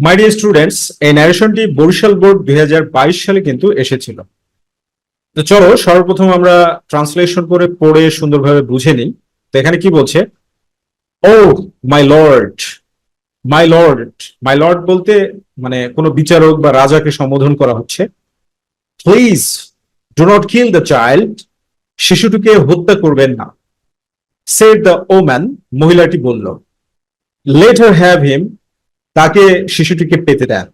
মাই dear students, এই ন্যারেশনটি Barishal board 2022 সালে কিন্তু এসেছিল। তো চলো সর্বপ্রথম আমরা ট্রান্সলেশন করে পড়ে সুন্দরভাবে বুঝে নিই। তো এখানে কি বলছে? Oh my lord, my lord, my lord বলতে মানে কোনো বিচারক বা রাজাকে সম্বোধন করা হচ্ছে। Please do not kill the child, শিশুটিকে হত্যা করবেন না। সেড দ্য ওম্যান, মহিলাটি বলল। লেট হার হ্যাভ হিম, তাকে শিশুটিকে পেতে দেন।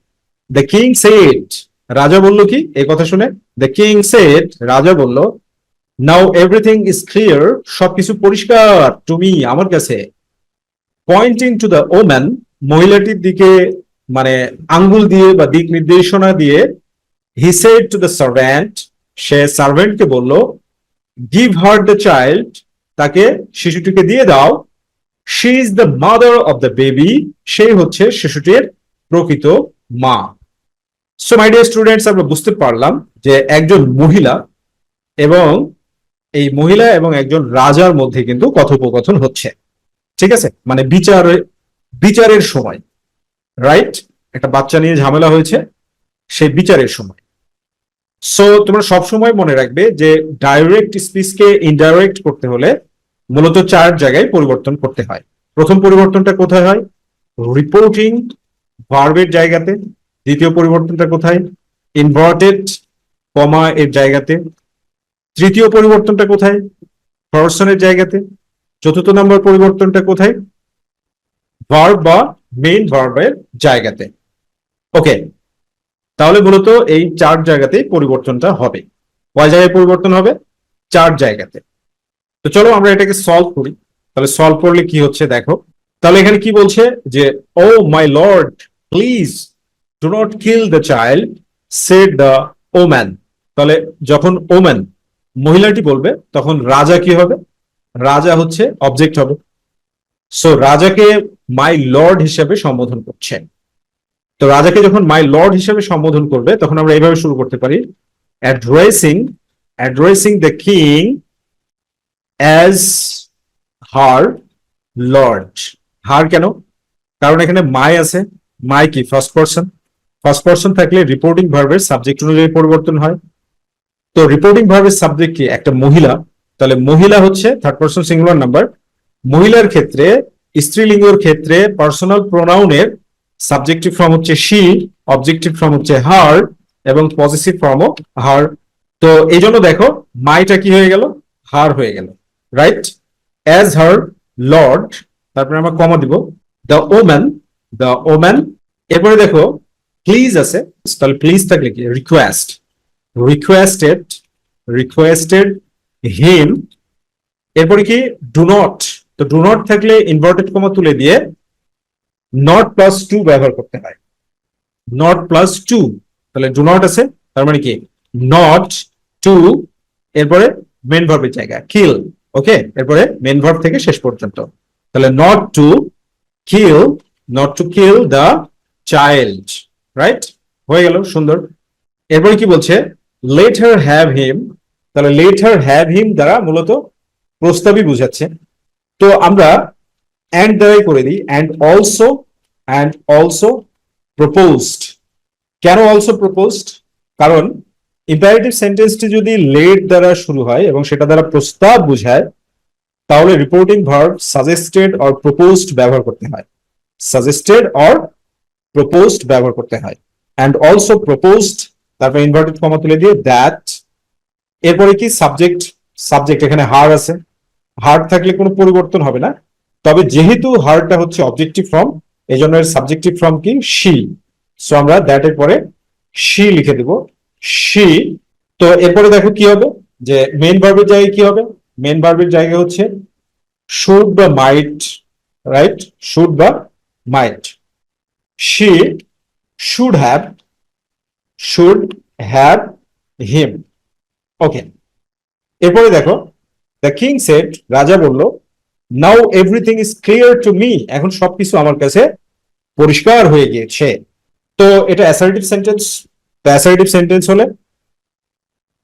দ্য কিং সেড, রাজা বলল কি এই কথা শুনে? দ্য কিং সেড, রাজা বলল, নাও এভরিথিং ইজ ক্লিয়ার, সবকিছু পরিষ্কার তুমি আমার কাছে। পয়েন্টিং টু দ্য ওম্যান, মহিলাটির দিকে মানে আঙ্গুল দিয়ে বা দিক নির্দেশনা দিয়ে, he said to the servant, সে সার্ভেন্টকে বলল, গিভ হার দ্য চাইল্ড, তাকে শিশুটিকে দিয়ে দাও। She is the mother of the baby, সেই হচ্ছে শিশুটির প্রকৃত মা। সো মাই ডিয়ার স্টুডেন্টস, আমরা বুঝতে পারলাম যে একজন মহিলা এবং এই মহিলা এবং একজন রাজার মধ্যে কিন্তু কথোপকথন হচ্ছে। ঠিক আছে, মানে বিচারের সময়, রাইট? একটা বাচ্চা নিয়ে ঝামেলা হয়েছে, সেই বিচারের সময়। সো তোমরা সবসময় মনে রাখবে যে ডাইরেক্ট স্পিচকে ইনডাইরেক্ট করতে হলে মূলত 4 জায়গায় পরিবর্তন করতে হয়। প্রথম পরিবর্তনটা কোথায় হয়? রিপোর্টিং ভার্বের জায়গাতে। দ্বিতীয় পরিবর্তনটা কোথায়? ইনভার্টেড কমা এর জায়গাতে। তৃতীয় পরিবর্তনটা কোথায়? পার্সনের জায়গাতে। চতুর্থ নম্বর পরিবর্তনটা কোথায়? ভার্ব বা মেইন ভার্বের জায়গাতে। ওকে, তাহলে মূলত এই 4 জায়গাতেই পরিবর্তনটা হবে। কয় জায়গায় পরিবর্তন হবে? 4 জায়গাতে। তো চলো আমরা এটাকে সলভ করি। তাহলে সলভ করলে কি হচ্ছে দেখো। তাহলে এখানে কি বলছে যে, oh my lord please do not kill the child, said the woman. তাহলে যখন ওম্যান মহিলাটি বলবে তখন রাজা কি হবে? রাজা হচ্ছে অবজেক্ট হবে। সো রাজাকে মাই লর্ড হিসেবে সম্বোধন করছে। তো রাজাকে যখন মাই লর্ড হিসেবে সম্বোধন করবে তখন আমরা এইভাবে শুরু করতে পারি, addressing addressing the king as her lord. Her কেন? কারণ এখানে মাই আছে। মাই কি? First person. ফার্স্ট পারসন থাকলে রিপোর্টিং ভার্বের সাবজেক্ট অনুযায়ী পরিবর্তন হয়। তো রিপোর্টিং ভার্বের সাবজেক্ট কি? একটা মহিলা। তাহলে মহিলা হচ্ছে থার্ড পারসন সিঙ্গুলার নাম্বার। মহিলার ক্ষেত্রে, স্ত্রীলিঙ্গের ক্ষেত্রে পার্সোনাল প্রোনাউনের সাবজেক্টিভ ফর্ম হচ্ছে শি, অবজেক্টিভ ফর্ম হচ্ছে হার এবং পজিটিভ ফর্মও হার। তো এই জন্য দেখো মাইটা কি হয়ে গেল? হার হয়ে গেল, রাইট? অ্যাজ হার লর্ড, তারপরে আমরা কমা দিব, দ্য ওম্যান, দ্য ওম্যান। এরপরে দেখো প্লিজ আছে, তাহলে প্লিজ থাকলে কি? Request, requested, requested him. এরপরে কি? Do not. তো ডু নট থাকলে ইনভার্টেড কমা তুলে দিয়ে নট প্লাস টু ব্যবহার করতে হয়। নট প্লাস টু, তাহলে ডু নট আছে, তার মানে কি? নট টু, এরপরে মেন ভার্বের জায়গায় কিল। ওকে, এরপরে মেন ভার্ব থেকে শেষ পর্যন্ত। তাহলে not to kill, not to kill the child, right? হয়ে গেল, সুন্দর। এরপরে কি বলছে? লেট হার হ্যাভ হিম। তাহলে লেট হার হ্যাভ হিম দ্বারা মূলত প্রস্তাবই বুঝাচ্ছে। তো আমরা অ্যান্ড দ্বারাই করে দিই, অ্যান্ড অলসো প্রপোজড। কেন অলসো প্রপোজড? কারণ ইম্পারেটিভ সেন্টেন্সটি যদি লেট দ্বারা শুরু হয় এবং সেটা দ্বারা প্রস্তাব বোঝায় তাহলে reporting verb suggested or proposed ব্যবহার করতে হয়। সাজেস্টেড অর প্রপোজড ব্যবহার করতে হয়। অ্যান্ড অলসো প্রপোজড, তারপর ইনভার্টেড কমা তুলে দিয়ে দ্যাট। এরপরে কি? সাবজেক্ট, সাবজেক্ট এখানে হার আছে। হার থাকলে কোনো পরিবর্তন হবে না, তবে যেহেতু হারটা হচ্ছে অবজেক্টিভ ফর্ম এই জন্য এর সাবজেক্টিভ ফর্ম কি? শি। সো আমরা দ্যাট এর পরে শি লিখে দেব, শি। তো এরপরে দেখো কি হবে, যে মেন ভার্বের জায়গায় কি হবে? মেন ভার্বের জায়গায় হচ্ছে শুড বা মাইট, রাইট? শুড বা might. She should have, should have him. Okay, এরপরে দেখো দ্য কিং সেড, রাজা বলল, now everything is clear to me, এখন সবকিছু আমার কাছে পরিষ্কার হয়ে গিয়েছে। তো এটা অ্যাসার্টিভ সেন্টেন্স। তো অ্যাসার্টিভ সেন্টেন্স হলে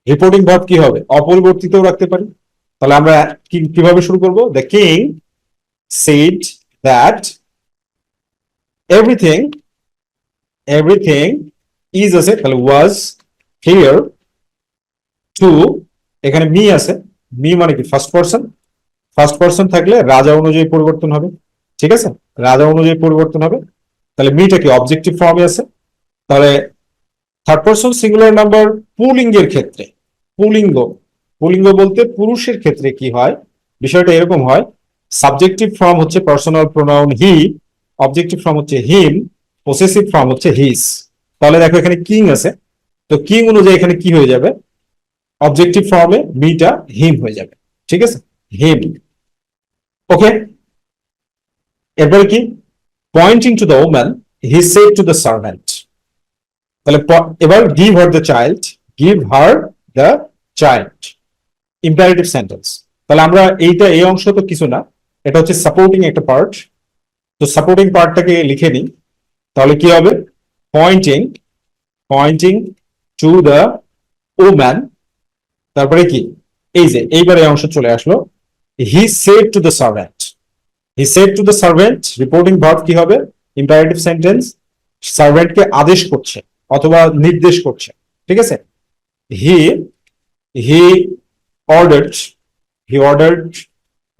রিপোর্টিং ভার্ব কি হবে? অপরিবর্তিতও রাখতে পারি। তাহলে আমরা কিভাবে শুরু করব? The king said that everything everything is আছে, তাহলে ওয়াজ হিয়ার টু, এখানে মি আছে, মি মানে কি ফার্স্ট পারসন, ফার্স্ট পারসন থাকলে রাজা অনুযায়ী পরিবর্তন হবে, ঠিক আছে, রাজা অনুযায়ী পরিবর্তন হবে, তাহলে মিটা কি অবজেক্টিভ ফর্মে আছে। তাহলে থার্ড পারসন সিঙ্গুলার নাম্বার পুলিঙ্গের ক্ষেত্রে, পুলিঙ্গ, পুলিঙ্গ বলতে পুরুষের ক্ষেত্রে কি হয়, বিষয়টা এরকম হয়, সাবজেক্টিভ ফর্ম হচ্ছে personal pronoun he, objective form হচ্ছে হিম, পসেসিভ ফর্ম হচ্ছে হিজ। তাহলে দেখো এখানে কিং আছে, তো কিং অনুযায়ী এখানে কি হয়ে যাবে, অবজেক্টিভ ফর্মে মিটা হিম হয়ে যাবে, ঠিক আছে, হিম। ওকে, এরপরে কি, pointing to the woman he said to the servant, তাহলে এবার give her the child, give her the child, imperative sentence. তাহলে আমরা এইটা, এই অংশ তো কিছু না, এটা হচ্ছে সাপোর্টিং একটা পার্ট, তো সাপোর্টিং পার্টটাকে লিখে নিই, তাহলে কি হবে, pointing, pointing to the woman, তারপরে কি, এই যে এইবারে অংশ চলে আসলো, he said to the servant, he said to the servant, reporting verb কি হবে, ইম্পারেটিভ সেন্টেন্স, সার্ভেন্টকে আদেশ করছে অথবা নির্দেশ করছে, ঠিক আছে, he he ordered, he ordered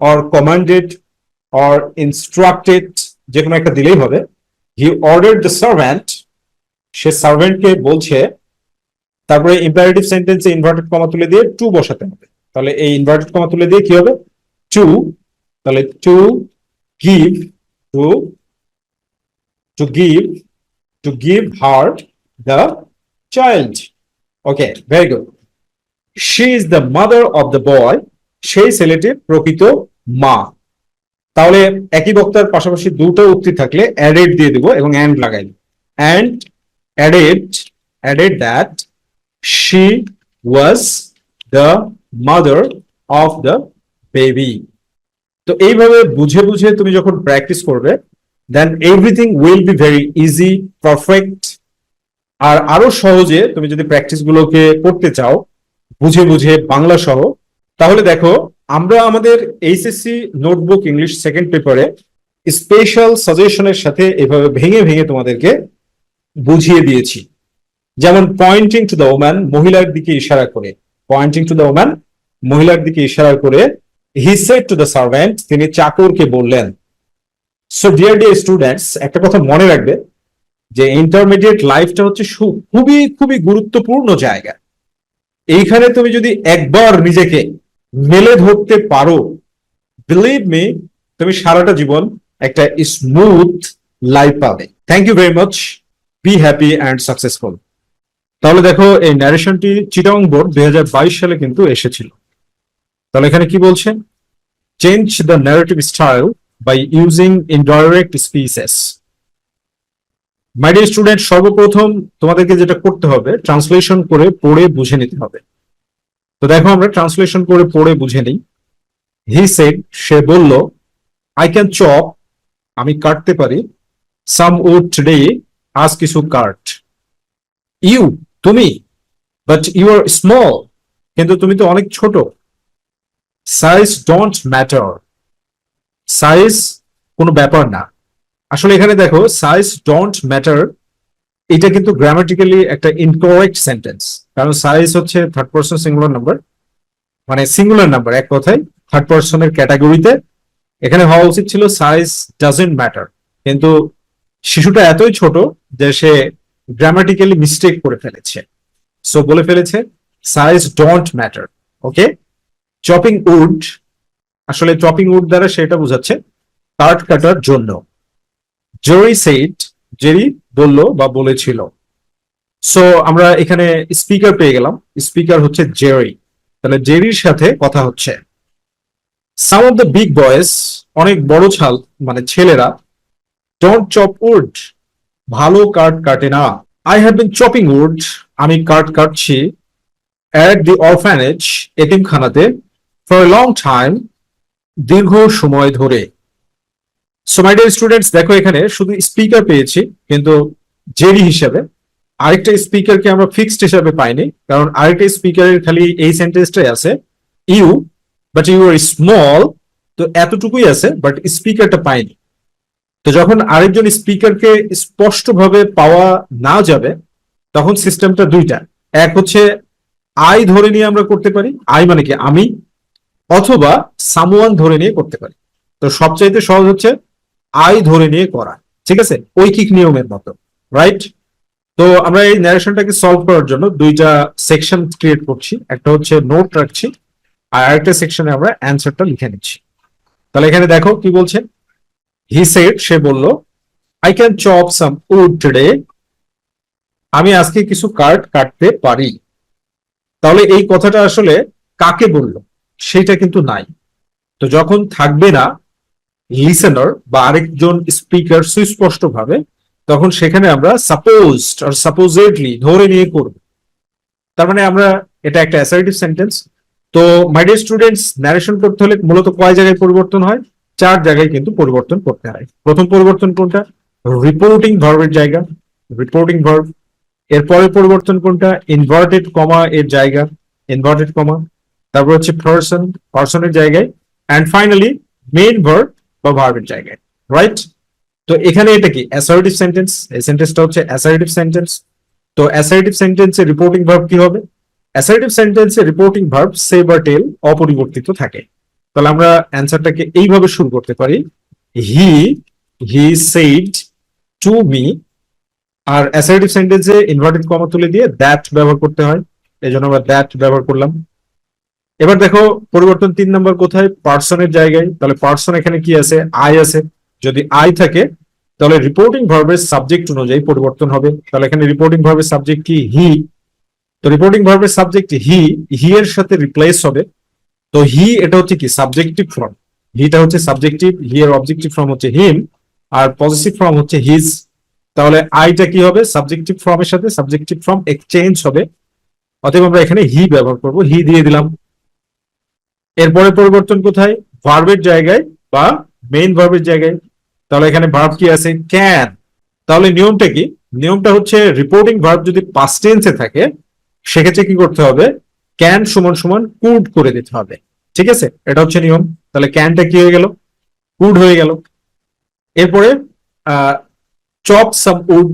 or commanded or instructed, যে কোনো একটা দিলেই হবে, হি অর্ডার্ড দ্য সার্ভেন্ট, সে সার্ভেন্টকে বলছে, তারপরে ইম্পারেটিভ সেন্টেন্সে ইনভার্টেড কমা তুলে দিয়ে টু বসাতে হবে, তাহলে এই ইনভার্টেড কমা তুলে দিয়ে কি হবে, টু, তাহলে to give, to to give, to give her the child. Okay, very good. She is the mother of the boy, সেই ছেলেটির প্রকৃত মা। তাহলে একই বক্তার পাশাপাশি দুটো উক্তি থাকলে অ্যাডেড দিয়ে দিব এবং অ্যান্ড লাগাই, and added, added that she was the mother of the baby। তো এইভাবে বুঝে বুঝে তুমি যখন প্র্যাকটিস করবে, then everything will be very easy, perfect. আর আরো সহজে তুমি যদি প্র্যাকটিস গুলোকে করতে চাও বুঝে বুঝে বাংলা সহ, তাহলে দেখো আমরা আমাদের এইচএসসি নোটবুক ইংলিশ সেকেন্ড পেপারে স্পেশাল সাজেশনের সাথে এভাবে ভেঙে ভেঙে তোমাদেরকে বুঝিয়ে দিয়েছি। যেমন পয়েন্টিং টু দ্য ওম্যান, মহিলার দিকে ইশারা করে, পয়েন্টিং টু দ্য ওম্যান, মহিলার দিকে ইশারা করে, হি সেড টু দ্য সার্ভেন্ট, তিনি চাকরকে বললেন। সো ডিয়ার ডিয়ার স্টুডেন্টস, একটা কথা মনে রাখবে যে ইন্টারমিডিয়েট লাইফটা হচ্ছে খুবই খুবই গুরুত্বপূর্ণ জায়গা। এইখানে তুমি যদি একবার নিজেকে মেলে ধরতে পারো, বিলিভ মি, তুমি সারাটা জীবন একটা স্মুথ লাইফ পাবে। Thank you very much, be happy and successful. তাহলে দেখো এই ন্যারেশনটি চিটাং বোর্ড 2022 সালে কিন্তু এসেছিল। তাহলে এখানে কি বলছে, change the narrative style by using indirect speeches. My dear student, সর্বপ্রথম তোমাদেরকে যেটা করতে হবে, ট্রান্সলেশন করে পড়ে বুঝে নিতে হবে। তো দেখো আমরা ট্রান্সলেশন করে পড়ে বুঝে নিই। হি সেড, সে বলল, আই ক্যান চপ, আমি কাটতে পারি, সাম উড টুডে, আজ কিছু কাট। ইউ, তুমি, বাট ইউ আর স্মল, কিন্তু তুমি তো অনেক ছোট। সাইজ ডোন্ট ম্যাটার, সাইজ কোনো ব্যাপার না। আসলে এখানে দেখো সাইজ ডোন্ট ম্যাটার, এটা কিন্তু গ্রামাটিক্যালি একটা ইনকারেক্ট সেন্টেন্স, কারণ সাইজ হচ্ছে থার্ড পারসন সিঙ্গুলার নাম্বার, মানে সিঙ্গুলার নাম্বার, এক কথায় থার্ড পারসনের ক্যাটাগরিতে এখানে হওয়া উচিত ছিল সাইজ ডাজন্ট ম্যাটার, কিন্তু শিশুটা এতই ছোট যে সে গ্রামাটিক্যালি মিস্টেক করে ফেলেছে, সো বলে ফেলেছে size don't matter. Okay, chopping wood, আসলে চপিং উড দ্বারা সেটা বোঝাচ্ছে কাঠ কাটার জন্য। জেরি সেড, জেরি বলল বা বলেছিল। সো আমরা এখানে স্পিকার পেয়ে গেলাম, স্পিকার হচ্ছে জেরি, তাহলে জেরির সাথে কথা হচ্ছে। সাম অফ দ্য বিগ বয়েজ, অনেক বড় ছাল মানে ছেলেরা, ডোন্ট চপ উড, ভালো কাঠ কাটে না। I have been chopping wood, আমি কাঠ কাটছি, অ্যাট দি অরফ্যানেজ, এতিমখানাতে, ফর এ লং টাইম, দীর্ঘ সময় ধরে। সো মাই ডিয়ার স্টুডেন্টস, দেখো এখানে শুধু স্পিকার পেয়েছি, কিন্তু জেরি হিসাবে আরেকটা স্পিকারকে আমরা ফিক্সড হিসাবে পাইনি, কারণ আরেকটা স্পিকারের খালি এই সেন্টেন্সটাই আছে, you, but you are small, তো এতটুকুই আছে, বাট স্পিকারটা পাইনি। তো যখন আরেকজন স্পিকারকে স্পষ্টভাবে পাওয়া না যাবে, তখন সিস্টেমটা দুইটা। এক হচ্ছে আই ধরে নিয়ে আমরা করতে পারি, আই মানে কি আমি, অথবা সামওয়ান ধরে নিয়ে করতে পারি। তো সবচাইতে সহজ হচ্ছে আই ধরে নিয়ে করা, ঠিক আছে, ঐকিক নিয়মের মতো, রাইট? তো আমরা এই ন্যারেশনটাকে সলভ করার জন্য দুইটা সেকশন ক্রিয়েট করছি, একটা হচ্ছে নোট রাখছি, আর আরেকটা সেকশনে আমরা অ্যান্সারটা লিখে নিচ্ছি। তাহলে এখানে দেখো কি বলছে, হি সেড, সে বলল, I can chop some wood today, আমি আজকে কিছু কাঠ কাটতে পারি। তাহলে এই কথাটা আসলে কাকে বললো সেটা কিন্তু নাই। তো যখন থাকবে না লিসেনার বা আরেকজন স্পিকার সুস্পষ্ট ভাবে, তখন সেখানে আমরা সাপোজড আর সাপোজেডলি ধরে নিয়ে করব। তার মানে আমরা, এটা একটা অ্যাসার্টিভ সেন্টেন্স। তো মাই ডিয়ার স্টুডেন্টস, ন্যারেশন করতে হলে মূলত কয় জায়গায় পরিবর্তন হয়? 4 জায়গায় কিন্তু পরিবর্তন করতে হয়। প্রথম পরিবর্তন কোনটা? রিপোর্টিং ভার্বের জায়গা, রিপোর্টিং ভার্ব। এরপরে পরিবর্তন কোনটা? ইনভার্টেড কমা এর জায়গা, ইনভার্টেড কমা। তারপর হচ্ছে পারসন, পারসনের জায়গায়। অ্যান্ড ফাইনালি মেইন ভার্ব বা ভার্বের জায়গায়, রাইট? তো এখানে এটা কি অ্যাসার্টিভ সেন্টেন্স, এই সেন্টেন্সটা হচ্ছে অ্যাসার্টিভ সেন্টেন্স। তো অ্যাসার্টিভ সেন্টেন্সে রিপোর্টিং ভার্ব কি হবে? অ্যাসার্টিভ সেন্টেন্সে রিপোর্টিং ভার্ব সে বা টেল অপরিবর্তিত থাকে। তাহলে আমরা অ্যান্সারটাকে এইভাবে শুরু করতে পারি, he he said to me. আর অ্যাসার্টিভ সেন্টেন্সে ইনভার্টেড কমা তুলে দিয়ে দ্যাট ব্যবহার করতে হয়, এই জন্য আমরা দ্যাট ব্যবহার করলাম। এবার দেখো পরিবর্তন 3 নম্বর কোথায়? পার্সনের জায়গায়। তাহলে পার্সন এখানে কি আছে? আই আছে। যদি আই থাকে তাহলে রিপোর্টিং ভার্বের সাবজেক্ট অনুযায়ী পরিবর্তন হবে। তাহলে এখানে রিপোর্টিং ভার্বের সাবজেক্ট কি? হি। তো রিপোর্টিং ভার্বের সাবজেক্ট হি, হি এর সাথে রিপ্লেস হবে। তো হি এটা হচ্ছে কি সাবজেক্টিভ ফর্ম, হিটা হচ্ছে সাবজেক্টিভ, হি এর অবজেক্টিভ ফর্ম হচ্ছে হিম, আর পজিটিভ ফর্ম হচ্ছে হিজ। তাহলে আইটা কি হবে? সাবজেক্টিভ ফর্মের সাথে সাবজেক্টিভ ফর্ম এক্সচেঞ্জ হবে, অতএব আমরা এখানে হি ব্যবহার করব, হি দিয়ে দিলাম। এরপরে পরিবর্তন কোথায়? ভার্বের জায়গায় বা মেইন ভার্বের জায়গায়। তাহলে এখানে ভার্ব কি আছে? ক্যান। তাহলে নিয়মটা কি? নিয়মটা হচ্ছে রিপোর্টিং ভার্ব যদি পাস্ট টেন্সে থাকে সেক্ষেত্রে কি করতে হবে? ক্যান সমান সমান কুড করে দিতে হবে, ঠিক আছে? এটা হচ্ছে নিয়ম। তাহলে ক্যানটা কি হয়ে গেল? কুড হয়ে গেল। এরপরে chop some wood,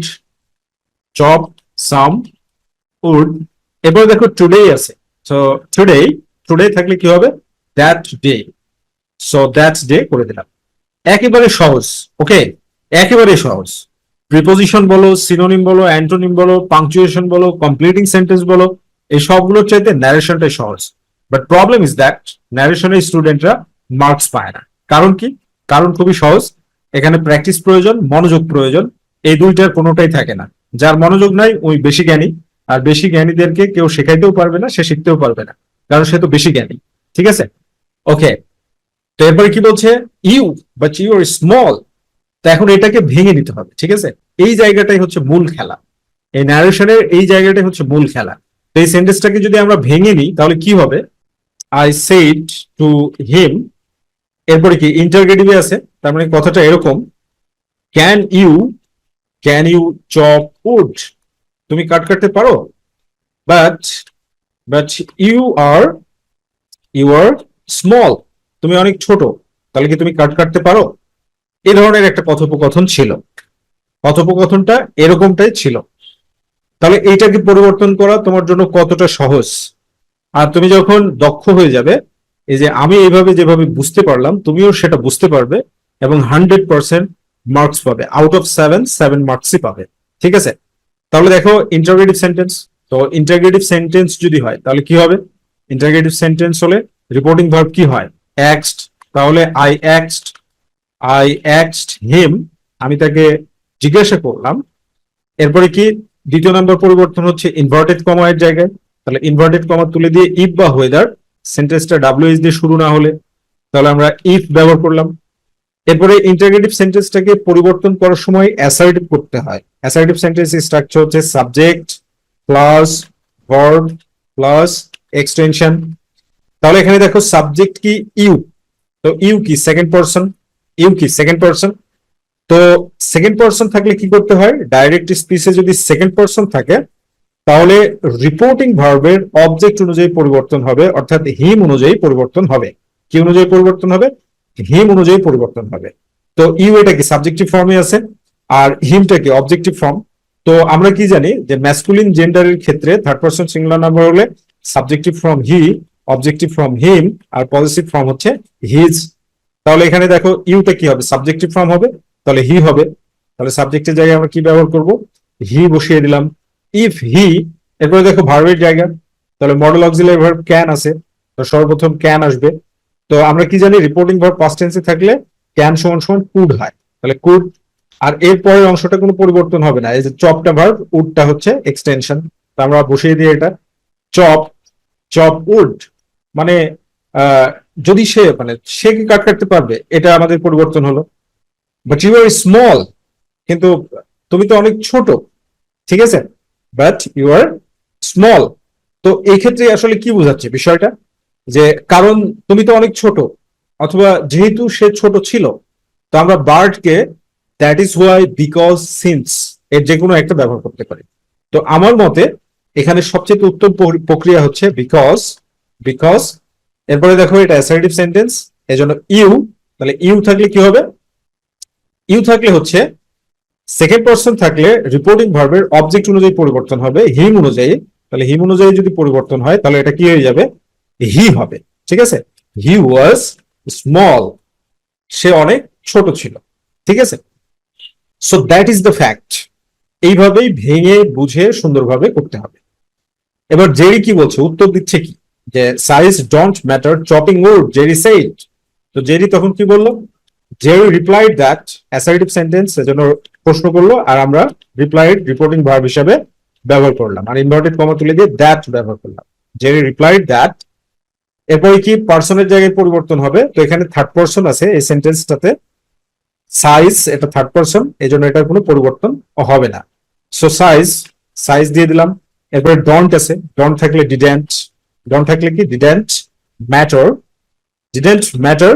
chop some wood. এরপরে দেখো টুডে আছে, সো টুডে, টুডে থাকলে কি হবে? That day. So that's day করে দিলাম। একেবারে সহজ, ওকে, একেবারে সহজ। প্রিপোজিশন বলো, সিনোনিম বলো, অ্যান্টোনিম বলো, পাংচুয়েশন বলো, কমপ্লিটিং সেন্টেন্স বলো, এই সবগুলোর চাইতে ন্যারেশনটাই সহজ। বাট প্রবলেম ইজ দ্যাট ন্যারেশনের স্টুডেন্টরা মার্কস পায় না। কারণ কি? কারণ খুবই সহজ, এখানে প্র্যাকটিস প্রয়োজন, মনোযোগ প্রয়োজন, এই দুইটার কোনোটাই থাকে না। যার মনোযোগ নাই ওই বেশি জ্ঞানী, আর বেশি জ্ঞানীদেরকে কেউ শেখাইতেও পারবে না, সে শিখতেও পারবে না, কারণ সে তো বেশি জ্ঞানী, ঠিক আছে? ওকে, তো এরপরে কি বলছে? You, but you are small. তো এখন এটাকে ভেঙে নিতে হবে, ঠিক আছে? এই জায়গাটাই হচ্ছে মূল খেলা, এই ন্যারেশনের এই জায়গাটাই হচ্ছে মূল খেলা। তো এই সেন্টেন্সটাকে যদি আমরা ভেঙে নিই তাহলে কি হবে? আই সেড টু হিম, এরপরে কি ইন্টারগেটিভে আছে, তার মানে কথাটা এরকম, can you, can you chop wood, তুমি কাট কাটতে পারো? But but you are, you are small, তুমি অনেক ছোট, তাহলে কি তুমি কাট কাটতে পারো? এই ধরনের একটা কথোপকথন ছিল, কথোপকথনটা এরকমটাই ছিল। তাহলে এইটাকে পরিবর্তন করা তোমার জন্য কতটা সহজ। আর তুমি যখন দক্ষ হয়ে যাবে, এই যে আমি এইভাবে যেভাবে বুঝতে পারলাম তুমিও সেটা বুঝতে পারবে, এবং 100% মার্কস পাবে, আউট অফ 7 মার্কসই পাবে, ঠিক আছে? তাহলে দেখো ইন্টারগেটিভ সেন্টেন্স, তো ইন্টারগেটিভ সেন্টেন্স যদি হয় তাহলে কি হবে? ইন্টারগেটিভ সেন্টেন্স হলে রিপোর্টিং ভার্ব কি হয়? অ্যাক্সড। তাহলে আই অ্যাক্সড, আই অ্যাক্সড হিম, আমি তাকে জিজ্ঞাসা করলাম। এরপরে কি দ্বিতীয় নম্বর পরিবর্তন হচ্ছে ইনভার্টেড কমা এর জায়গায়। তাহলে ইনভার্টেড কমা তুলে দিয়ে ইফ বা ওয়েদার, সেন্টেন্সটা ডাব্লিউএইচ দিয়ে শুরু না হলে, তাহলে আমরা ইফ ব্যবহার করলাম। এরপরে ইন্টারগেটিভ সেন্টেন্সটাকে পরিবর্তন করার সময় অ্যাসার্টিভ করতে হয়। অ্যাসার্টিভ সেন্টেন্স স্ট্রাকচার হচ্ছে subject plus verb plus extension. তাহলে এখানে দেখো সাবজেক্ট কি? ইউ। তো ইউ কি? Second person. ইউ কি? Second person. তো সেকেন্ড পারসন থাকলে কি করতে হয়? ডাইরেক্ট স্পিচে যদি সেকেন্ড পারসন থাকে তাহলে রিপোর্টিং ভার্বের অবজেক্ট অনুযায়ী পরিবর্তন হবে, অর্থাৎ হিম অনুযায়ী পরিবর্তন হবে। কি অনুযায়ী পরিবর্তন হবে? হিম অনুযায়ী পরিবর্তন হবে। তো ইউ এটা কি সাবজেক্টিভ ফর্মে আছে, আর হিমটা কি অবজেক্টিভ ফর্ম। তো আমরা কি জানি যে ম্যাসকুলিন জেন্ডারের ক্ষেত্রে থার্ড পারসন সিঙ্গুলার নাম্বার হলে subjective form he, objective form him, আর পজিটিভ ফর্ম হচ্ছে হিজ। তাহলে এখানে দেখো ইউটা কি হবে, সাবজেক্টিভ ফর্ম হবে, তাহলে হি হবে। তাহলে সাবজেক্টের জায়গায় আমরা কি ব্যবহার করব, হি বসিয়ে দিলাম। ইফ হি, এরপরে দেখো ভার্বের জায়গা, তাহলে মডেল অক্সিলারি ভার্ব ক্যান আছে, তো সর্বপ্রথম ক্যান আসবে। তো আমরা কি জানি রিপোর্টিং ভার্ব পাস্ট টেন্সে থাকলে ক্যান সমান সমান কুড হয়, তাহলে কুড। আর এর পরের অংশটা কোনো পরিবর্তন হবে না, এই যে চপটা ভার্ব, উডটা হচ্ছে এক্সটেনশন। তো আমরা বসিয়ে দিই এটা চপ, চপ উড, মানে যদি সে মানে সে কি কাট কাটতে পারবে, এটা আমাদের পরিবর্তন হলো। বাট ইউ আর স্মল, কিন্তু তুমি তো অনেক ছোট, ঠিক আছে, বাট ইউ আর স্মল। তো এই ক্ষেত্রে আসলে কি বোঝাচ্ছে বিষয়টা, যে কারণ তুমি তো অনেক ছোট, অথবা যেহেতু সে ছোট ছিল, তো আমরা বার্ডকে that is why, because, since এর যে কোনো একটা ব্যবহার করতে পারি। তো আমার মতে এখানে সবচেয়ে উত্তম প্রক্রিয়া হচ্ছে বিকজ, বিকজ। এরপরে দেখো এটা অ্যাসার্টিভ সেন্টেন্স, এজন্য ইউ, তাহলে ইউ থাকলে কি হবে, ইউ থাকলে হচ্ছে সেকেন্ড পারসন থাকলে রিপোর্টিং ভার্বের অবজেক্ট অনুযায়ী পরিবর্তন হবে হিম অনুযায়ী। তাহলে হিম অনুযায়ী যদি পরিবর্তন হয় তাহলে এটা কি হয়ে যাবে, হি হবে, ঠিক আছে। হি ওয়াজ স্মল, সে অনেক ছোট ছিল, ঠিক আছে। So that is the fact. এইভাবেই ভেঙে বুঝে সুন্দরভাবে করতে হবে। এবার জেরি কি বলছে, উত্তর দিচ্ছে কি, যে size don't matter chopping wood, Jerry said. তো জেরি তখন কি বললো, Jerry replied that, assertive sentence, এজন্য প্রশ্ন করলো, আর আমরা রিপ্লাইড রিপোর্টিং ভার্ব হিসাবে ব্যবহার করলাম, আর ইনভার্টেড কমা তুলে দিয়ে দ্যাট ব্যবহার করলাম, জেরি রিপ্লাইড দ্যাট। এরপরে কি পার্সনের জায়গায় পরিবর্তন হবে, তো এখানে থার্ড পারসন আছে এই সেন্টেন্সটাতে, সাইজ এটা থার্ড পারসন, এই জন্য এটার কোনো পরিবর্তন হবে না। সো সাইজ, সাইজ দিয়ে দিলাম। এরপরে ডন্ট আছে, ডন্ট থাকলে ডিডেন্ট, ডন্ট থাকলে কি ডিডেন্ট ম্যাটার, ডিডেন্ট ম্যাটার।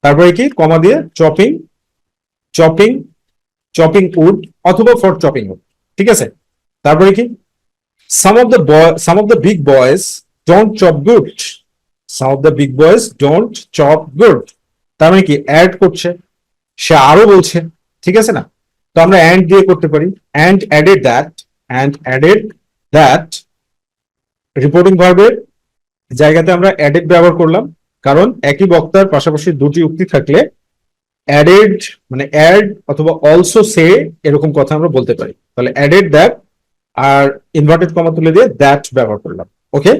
তারপরে কি কমা দিয়ে চপিং, চপিং, চপিং উড, অথবা ফর চপিং উড, ঠিক আছে। তারপরে কি some of the big boys don't chop good, some of the big boys don't chop good। তার মানে কি অ্যাড করছে, সে আরো বলছে, ঠিক আছে না। তো আমরা অ্যান্ড দিয়ে করতে পারি, and added that, and added that. Reporting ভার্বের জায়গাতে আমরা অ্যাডেড ব্যবহার করলাম, কারণ একই বক্তার পাশাপাশি দুটি উক্তি থাকলে অ্যাডেড মানে অ্যাড অথবা অলসো সে এরকম কথা আমরা বলতে পারি। তাহলে অ্যাডেড দ্যাট, আর ইনভার্টেড কমা তুলে দিয়ে দ্যাট ব্যবহার করলাম, ওকে।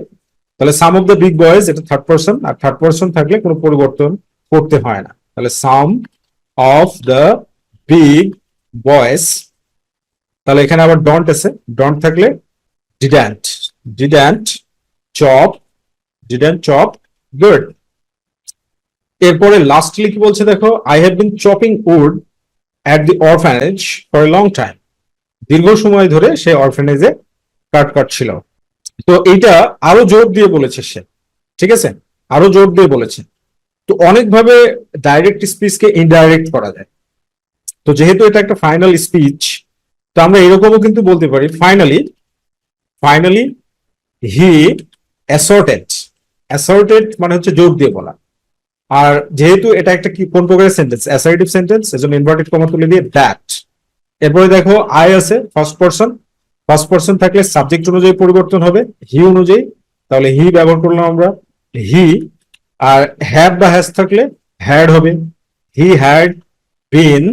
তাহলে some of the big boys এটা থার্ড পারসন, আর থার্ড পারসন থাকলে কোনো পরিবর্তন করতে হয় না। তাহলে some of the big boys, তাহলে এখানে আবার ডন্ট আছে, ডন্ট থাকলে didn't, didn't chop, didn't chop good. এরপরে লাস্টলি কি বলছে দেখো, I have been chopping wood at the orphanage for a long time, দীর্ঘ সময় ধরে সে অরফ্যানেজে কাট কাটছিল। তো এইটা আরো জোর দিয়ে বলেছে সে, ঠিক আছে, আরো জোর দিয়ে বলেছে। তো অনেকভাবে ডাইরেক্ট স্পিচকে ইনডাইরেক্ট করা যায়। তো যেহেতু এটা একটা ফাইনাল স্পিচ, তো আমরা এরকমও কিন্তু বলতে পারি ফাইনালি, ফাইনালি হি অ্যাসর্টেড, অ্যাসর্টেড মানে হচ্ছে জোর দিয়ে বলা। আর যেহেতু এটা একটা কি কোন প্রকারের সেন্টেন্স, অ্যাসার্টিভ সেন্টেন্স, এজন্য ইনভার্টেড কমা তুলে দিয়ে দ্যাট। এরপরে দেখো আই আছে ফার্স্ট পারসন, ফার্স্ট পারসন থাকলে সাবজেক্ট অনুযায়ী পরিবর্তন হবে হি অনুযায়ী, তাহলে হি ব্যবহার করলাম আমরা হি। আর হ্যাভ বা হ্যাজ থাকলে হ্যাড হবে, he had been,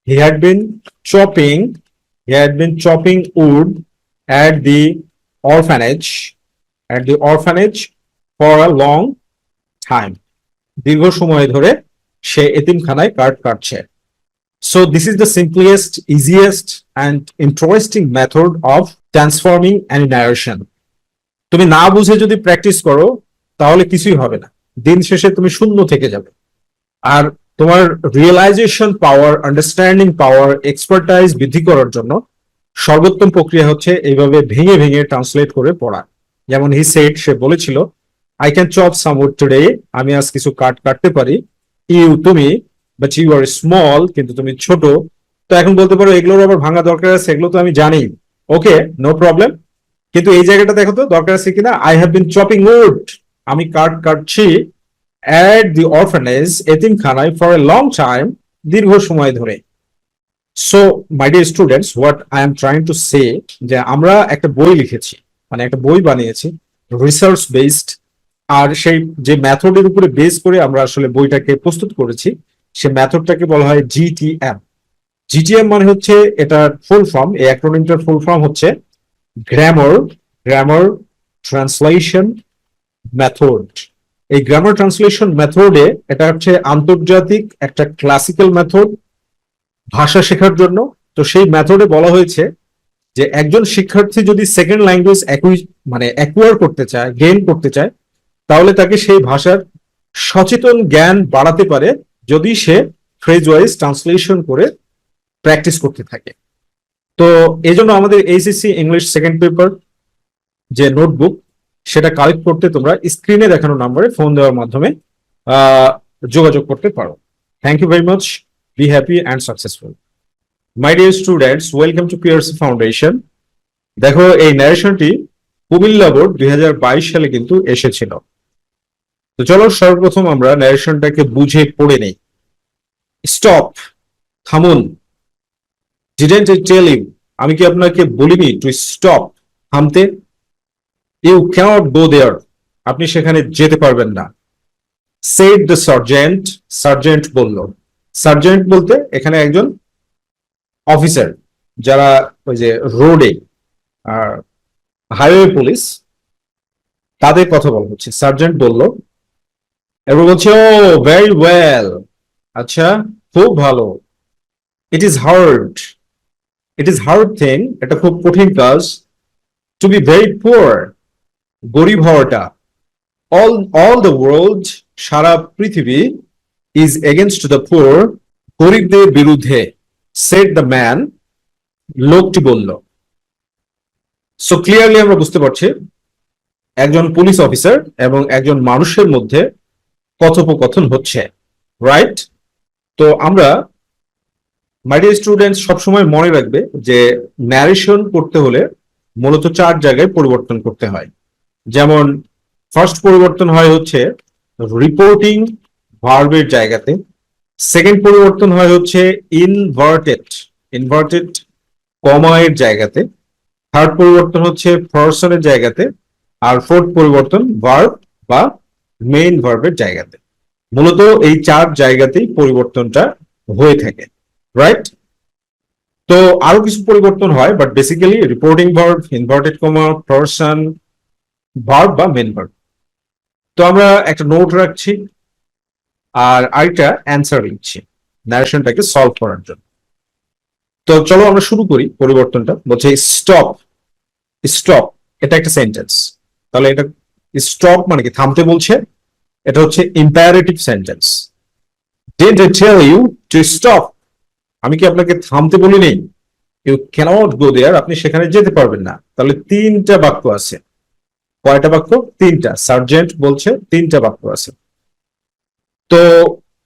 he had been chopping, he had been chopping wood at the orphanage, at the orphanage for a long time, দীর্ঘ সময় ধরে সে এতিমখানায় কাঠ কাটছে। So this is the simplest, easiest and interesting method of transforming any narration. তুমি না বুঝে যদি practice করো তাহলে কিছুই হবে না, দিন শেষে তুমি শূন্য থেকে যাবে। আর তোমার রিয়েলাইজেশন পাওয়ার, আন্ডারস্ট্যান্ডিং পাওয়ার, এক্সপার্টাইজ বৃদ্ধি করার জন্য সর্বোত্তম প্রক্রিয়া হচ্ছে এইভাবে ভেঙে ভেঙে ট্রান্সলেট করে পড়া। যেমন হি সেড, সে বলেছিল, I can chop some wood today, আমি আজ কিছু কাঠ কাটতে পারি। ইউ তুমি, বাট ইউ আর স্মল, কিন্তু তুমি ছোট। তো এখন বলতে পারো এগুলোর আবার ভাঙা দরকার আছে, এগুলো তো আমি জানি, ওকে নো প্রবলেম। কিন্তু এই জায়গাটা দেখো তো দরকার আছে কিনা, I have been chopping wood, আমি কাঠ কাটছি at the orphanage এতিমখানায় for a long time দীর্ঘ সময় ধরে। So my dear students, what I am trying to say, যে আমরা একটা বই লিখেছি, মানে একটা বই বানিয়েছি রিসার্চ বেসড, আর সেই যে মেথডের উপরে বেস করে আমরা আসলে বইটাকে প্রস্তুত করেছি, সে মেথডটাকে বলা হয় জিটিএম। জিটিএম মানে হচ্ছে এটার ফুল ফর্ম, এই অ্যাক্রোনিমটার ফুল ফর্ম হচ্ছে গ্রামার, গ্রামার ট্রান্সলেশন মেথড। এই গ্রামার ট্রান্সলেশন মেথডে এটা হচ্ছে আন্তর্জাতিক একটা ক্লাসিক্যাল মেথড ভাষা শেখার জন্য। তো সেই মেথডে বলা হয়েছে যে একজন শিক্ষার্থী যদি সেকেন্ড ল্যাঙ্গুয়েজ অ্যাকুয়ার করতে চায়, গেইন করতে চায়, তাহলে তাকে সেই ভাষার সচেতন জ্ঞান বাড়াতে পারে যদি সে ফ্রেজ ওয়াইজ ট্রান্সলেশন করে প্র্যাকটিস করতে থাকে। তো এই জন্য আমাদের এইচএসসি ইংলিশ সেকেন্ড পেপার যে নোটবুক, সেটা কালেক্ট করতে তোমরা স্ক্রিনে দেখানো নাম্বারে ফোন দেওয়ার মাধ্যমে যোগাযোগ করতে পারো। Thank you very much, be happy and successful. My dear students, welcome to PRC foundation. দেখো, এই ন্যারেশনটি কুমিল্লা বোর্ড 2022 সালে কিন্তু এসেছিল। তো চলো সর্বপ্রথম আমরা ন্যারেশনটাকে বুঝে পড়ে নেই। স্টপ, থামুন। ডিডন্ট আই টেল ইউ, আমি কি আপনাকে বলিনি টু স্টপ, থামতে? ইউ ক্যানট গো দেয়ার, আপনি সেখানে যেতে পারবেন না। সেড দ্য সার্জেন্ট, সার্জেন্ট বলল। সার্জেন্ট বলতে এখানে একজন অফিসার, যারা ওই যে রোডে হাইওয়ে পুলিশ, তাদের কথা বলা হচ্ছে। সার্জেন্ট বলল, এবার বলছে ও ভেরি ওয়েল, আচ্ছা খুব ভালো। ইট is hard, it is hard thing, এটা খুব কঠিন কাজ। টু বি ভেরি পুয়ার, গরিব হওয়াটা। অল দ্য ওয়ার্ল্ড, সারা পৃথিবী, ইজ এগেনস্ট দ্য পুয়ার, গরিবদের বিরুদ্ধে। সেড দ্য ম্যান, লোকটি বলল। সো ক্লিয়ারলি আমরা বুঝতে পারছি একজন পুলিশ অফিসার এবং একজন মানুষের মধ্যে কথোপকথন হচ্ছে, রাইট? তো আমরা, মাই ডিয়ার স্টুডেন্টস, সবসময় মনে রাখবে যে ন্যারেশন করতে হলে মূলত 4 জায়গায় পরিবর্তন করতে হয়। যেমন ফার্স্ট পরিবর্তন হয় হচ্ছে রিপোর্টিং ভার্বের জায়গাতে। সেকেন্ড পরিবর্তন হয় হচ্ছে ইনভার্টেড, ইনভার্টেড কমা এর জায়গাতে। থার্ড পরিবর্তন হচ্ছে পারসনের জায়গাতে। আর ফোর্থ পরিবর্তন ভার্ব বা মেইন ভার্বের জায়গাতে। মূলত এই 4 জায়গাতেই পরিবর্তনটা হয়ে থাকে, রাইট? তো আরো কিছু পরিবর্তন হয়, but basically reporting verb, inverted comma, person, verb বা মেইন ভার্ব। তো আমরা একটা নোট রাখছি আর আরেকটা অ্যান্সার লিখছি ন্যারেশনটাকে সলভ করার জন্য। তো চলো আমরা শুরু করি পরিবর্তনটা। বলছে স্টপ, স্টপ এটা একটা সেন্টেন্স। তাহলে এটা স্টপ মানে কি? থামতে বলছে। এটা হচ্ছে imperative sentence. Didn't I tell you to stop, আমি কি আপনাকে থামতে বলিনি? ইউ ক্যানট গো দেয়ার, আপনি সেখানে যেতে পারবেন না। তাহলে 3টা বাক্য আছে। কয়টা বাক্য? 3টা। সার্জেন্ট বলছে 3টা বাক্য আছে। তো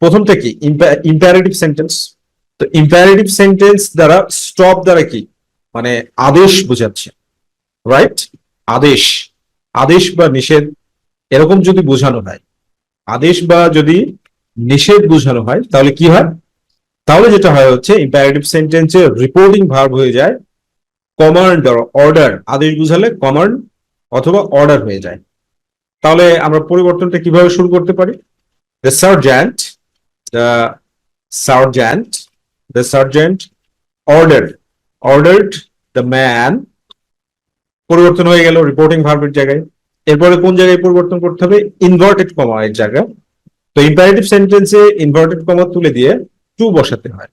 প্রথমটা কি? Imperative sentence. তো ইম্পারেটিভ সেন্টেন্স দ্বারা স্টপ দ্বারা কি মানে আদেশ বোঝাচ্ছে, রাইট? আদেশ, আদেশ বা নিষেধ এরকম যদি বোঝানো হয়, আদেশ বা যদি নিষেধ বোঝানো হয়, তাহলে কি হয়? তাহলে যেটা হয় হচ্ছে ইম্পারেটিভ সেন্টেন্সে রিপোর্টিং ভার্ব হয়ে যায় কমান্ড অর্ডার। আদেশ বুঝালে কমান্ড অথবা অর্ডার হয়ে যায়। তাহলে আমরা পরিবর্তনটা কিভাবে শুরু করতে পারি? The sergeant, the sergeant, the sergeant order, ordered the man. পরিবর্তন হয়ে গেল রিপোর্টিং ভার্বের জায়গায়। এরপরে কোন জায়গায় পরিবর্তন করতে হবে? ইনভার্টেড কমা এর জায়গায়। তো ইম্পারেটিভ সেন্টেন্সে ইনভার্টেড কমা তুলে দিয়ে টু বসাতে হয়।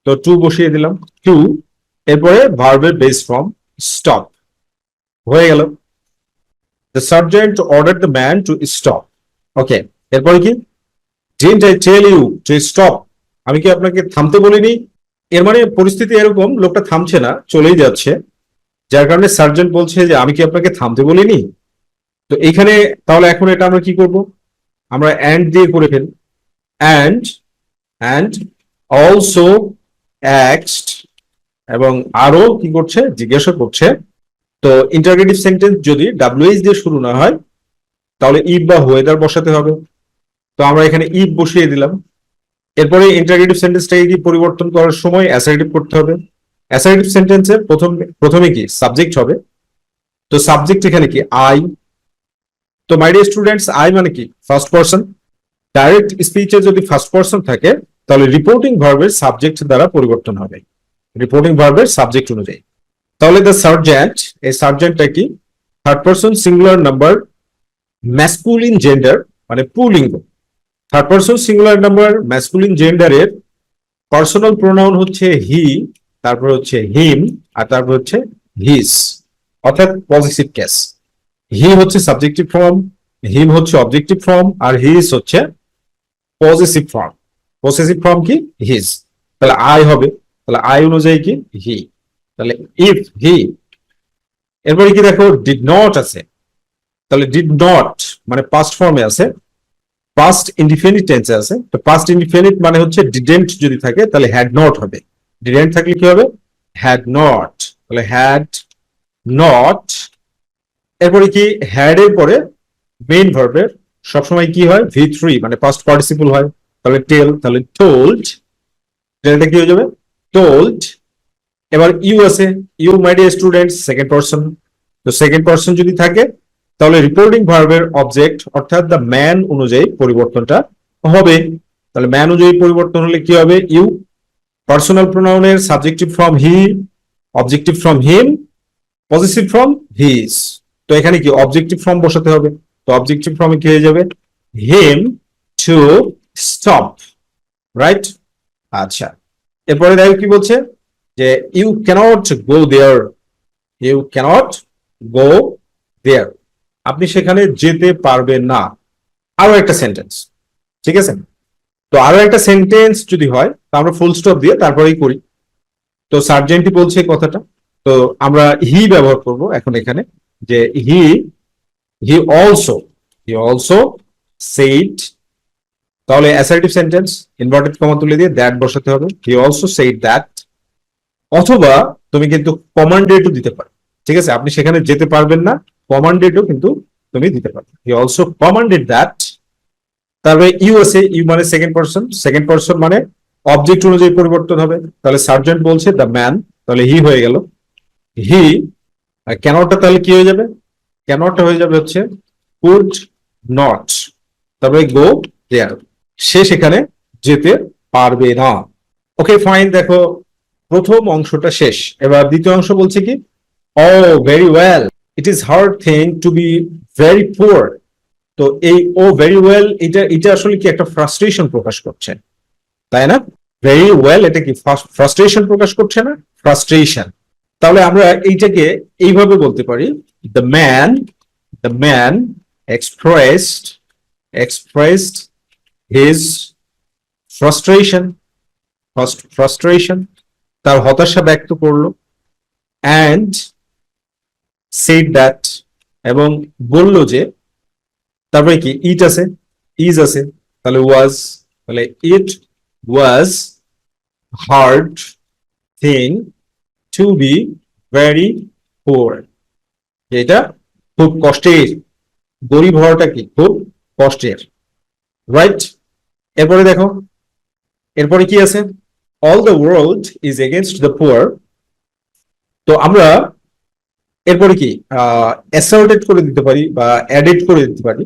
তো টু বসিয়ে দিলাম, টু। এরপরে ভার্বের বেস ফর্ম স্টপ হয়ে গেল। The sergeant order the man to stop. Okay, এরপরে কি? Didn't I tell you to stop, আমি কি আপনাকে থামতে বলিনি? এর মানে পরিস্থিতি এরকম, লোকটা থামছে না, চলেই যাচ্ছে, যার কারণে সার্জেন্ট বলছে যে আমি কি আপনাকে থামতে বলিনি। তো এইখানে তাহলে এখন এটা আমরা কি করব? আমরা অ্যান্ড দিয়ে করে ফেলি। অ্যান্ড অলসো অ্যাক্সড, এবং আরো কি করছে? জিজ্ঞাসা করছে। তো ইন্টারগেটিভ সেন্টেন্স যদি ডাব্লিউএইচ দিয়ে শুরু না হয়, তাহলে ইফ বা হোয়েদার বসাতে হবে। তো আমরা এখানে ইফ বসিয়ে দিলাম। এরপরে ইন্টারগেটিভ সেন্টেন্সটাকে কি পরিবর্তন করার সময় অ্যাসার্টিভ করতে হবে। অ্যাসার্টিভ সেন্টেন্সের প্রথমে কি সাবজেক্ট হবে। তো সাবজেক্ট এখানে কি আই। তো মাই ডিয়ার স্টুডেন্টস আই মানে কি ফার্স্ট পারসন। ডাইরেক্ট স্পিচে যদি ফার্স্ট পারসন থাকে তাহলে রিপোর্টিং ভার্বের সাবজেক্ট দ্বারা পরিবর্তন হবে, রিপোর্টিং ভার্বের সাবজেক্ট অনুযায়ী। তাহলে দ্য সার্জেন্ট, এই সার্জেন্টটা কি third person singular number masculine gender মানে পুলিঙ্গ। Third person singular number masculine জেন্ডারের পার্সোনাল প্রোনাউন হচ্ছে হি, তারপর হচ্ছে হিম, আর তারপর হচ্ছে হিজ, অর্থাৎ পজিটিভ কেস। হি হচ্ছে সাবজেক্টিভ ফর্ম, হিম হচ্ছে অবজেক্টিভ ফর্ম, আর হিজ হচ্ছে পজিটিভ ফর্ম। পজিটিভ ফর্ম কি হিজ, তাহলে আই হবে, তাহলে আই অনুযায়ী কি হি, তাহলে ইফ হি। এরপরে কি দেখো ডিড নট আছে, তাহলে ডিড নট মানে পাস্ট ফর্মে আছে, পাস্ট ইনডিফিনিট টেন্সে আছে। তো পাস্ট ইনডিফিনিট মানে হচ্ছে ডিডেন্ট যদি থাকে তাহলে হ্যাড নট হবে, ডিডেন্ট থাকলে কি হবে হ্যাড নট, তাহলে হ্যাড নট। এরপরে কি হ্যাড এর পরে মেইন ভার্বের সবসময় কি হয় V3 মানে পাস্ট পার্টিসিপল হয়, তাহলে টেল, তাহলে টোল্ড, টেলটা কি হয়ে যাবে টোল্ড। এবার ইউ আছে, you my dear students second person. তো সেকেন্ড পারসন যদি থাকে তাহলে রিপোর্টিং ভার্বের অবজেক্ট অর্থাৎ দ্য ম্যান অনুযায়ী পরিবর্তনটা হবে। তাহলে ম্যান অনুযায়ী পরিবর্তন হলে কি হবে ইউ, পার্সোনাল প্রোনাউনের subjective form he, objective form him, positive form his. তো এখানে কি অবজেক্টিভ ফর্ম বসাতে হবে, তো অবজেক্টিভ ফর্মে কি হয়ে যাবে হিম টু স্টপ, রাইট। আচ্ছা, এরপরে দেখো কি বলছে যে you can't go there, you can't go there, আপনি সেখানে যেতে পারবেন না। আরো একটা সেন্টেন্স, ঠিক আছে। তো আরো একটা সেন্টেন্স যদি হয় তো আমরা ফুল স্টপ দিয়ে তারপরেই করি। তো সার্জেন্টই বলছে কথাটা, তো আমরা হি ব্যবহার করব এখন এখানে, যে হি অলসো সেইড, তাহলে অ্যাসার্টিভ সেন্টেন্স ইনভার্টেড কমা তুলে দিয়ে দ্যাট বসাতে হবে, হি অলসো সেইড দ্যাট। অথবা তুমি কিন্তু কমান্ডেডও দিতে পারো, ঠিক আছে, আপনি সেখানে যেতে পারবেন না, কমান্ডেডও কিন্তু তুমি দিতে পারবে, হি অলসো কমান্ডেড দ্যাট। তারপরে ইউ আছে, ইউ মানে সেকেন্ড পারসন, সেকেন্ড পারসন মানে অবজেক্ট অনুযায়ী পরিবর্তন হবে, তাহলে সার্জেন্ট বলছে দ্য ম্যান, তাহলে হি হয়ে গেল হি। আর ক্যানটটা তাহলে কি হয়ে যাবে, ক্যানটটা হয়ে যাবে হচ্ছে কুড নট, তারপরে গো দেয়ার, সে সেখানে যেতে পারবে না। ওকে ফাইন, দেখো প্রথম অংশটা শেষ, এবার দ্বিতীয় অংশ বলছে কি oh very well it is hard thing to be very poor. তো এই ও ভেরি ওয়েল এটা এটা আসলে কি একটা ফ্রাস্ট্রেশন প্রকাশ করছে, তাই না। ভেরি ওয়েল এটা কি ফ্রাস্ট্রেশন প্রকাশ করছে না, ফ্রাস্ট্রেশন। তাহলে আমরা এইটাকে এইভাবে বলতে পারি the man expressed his frustration, তার হতাশা ব্যক্ত করলো, অ্যান্ড সেড দ্যাট এবং বলল যে, তারপরে কি ইট আছে, ইজ আছে, তাহলে ওয়াজ, তাহলে it was hard thing to be very poor, এটা খুব কষ্টের, গরিব হওয়াটা কি খুব কষ্টের, রাইট। এরপরে দেখো এরপরে কি আছে all the world is against the poor. তো আমরা এরপরে কি অ্যাসার্টেড করে দিতে পারি বা অ্যাডেড করে দিতে পারি,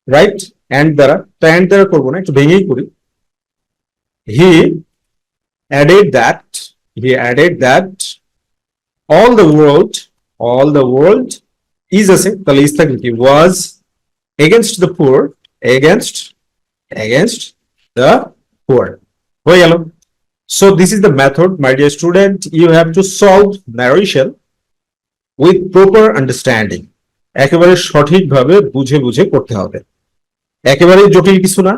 রাইট, অ্যান্ড দ্বারা। তো অ্যান্ড দ্বারা করবো না, একটু ভেঙেই করি। হি added that all the world is আছে, তাহলে ইজ থাকলে কি was against the poor, against the poor হয়ে গেল। So this is the method, my dear student, you have to solve narration with proper understanding, একেবারে সঠিকভাবে বুঝে বুঝে করতে হবে, একেবারে জটিল কিছু না,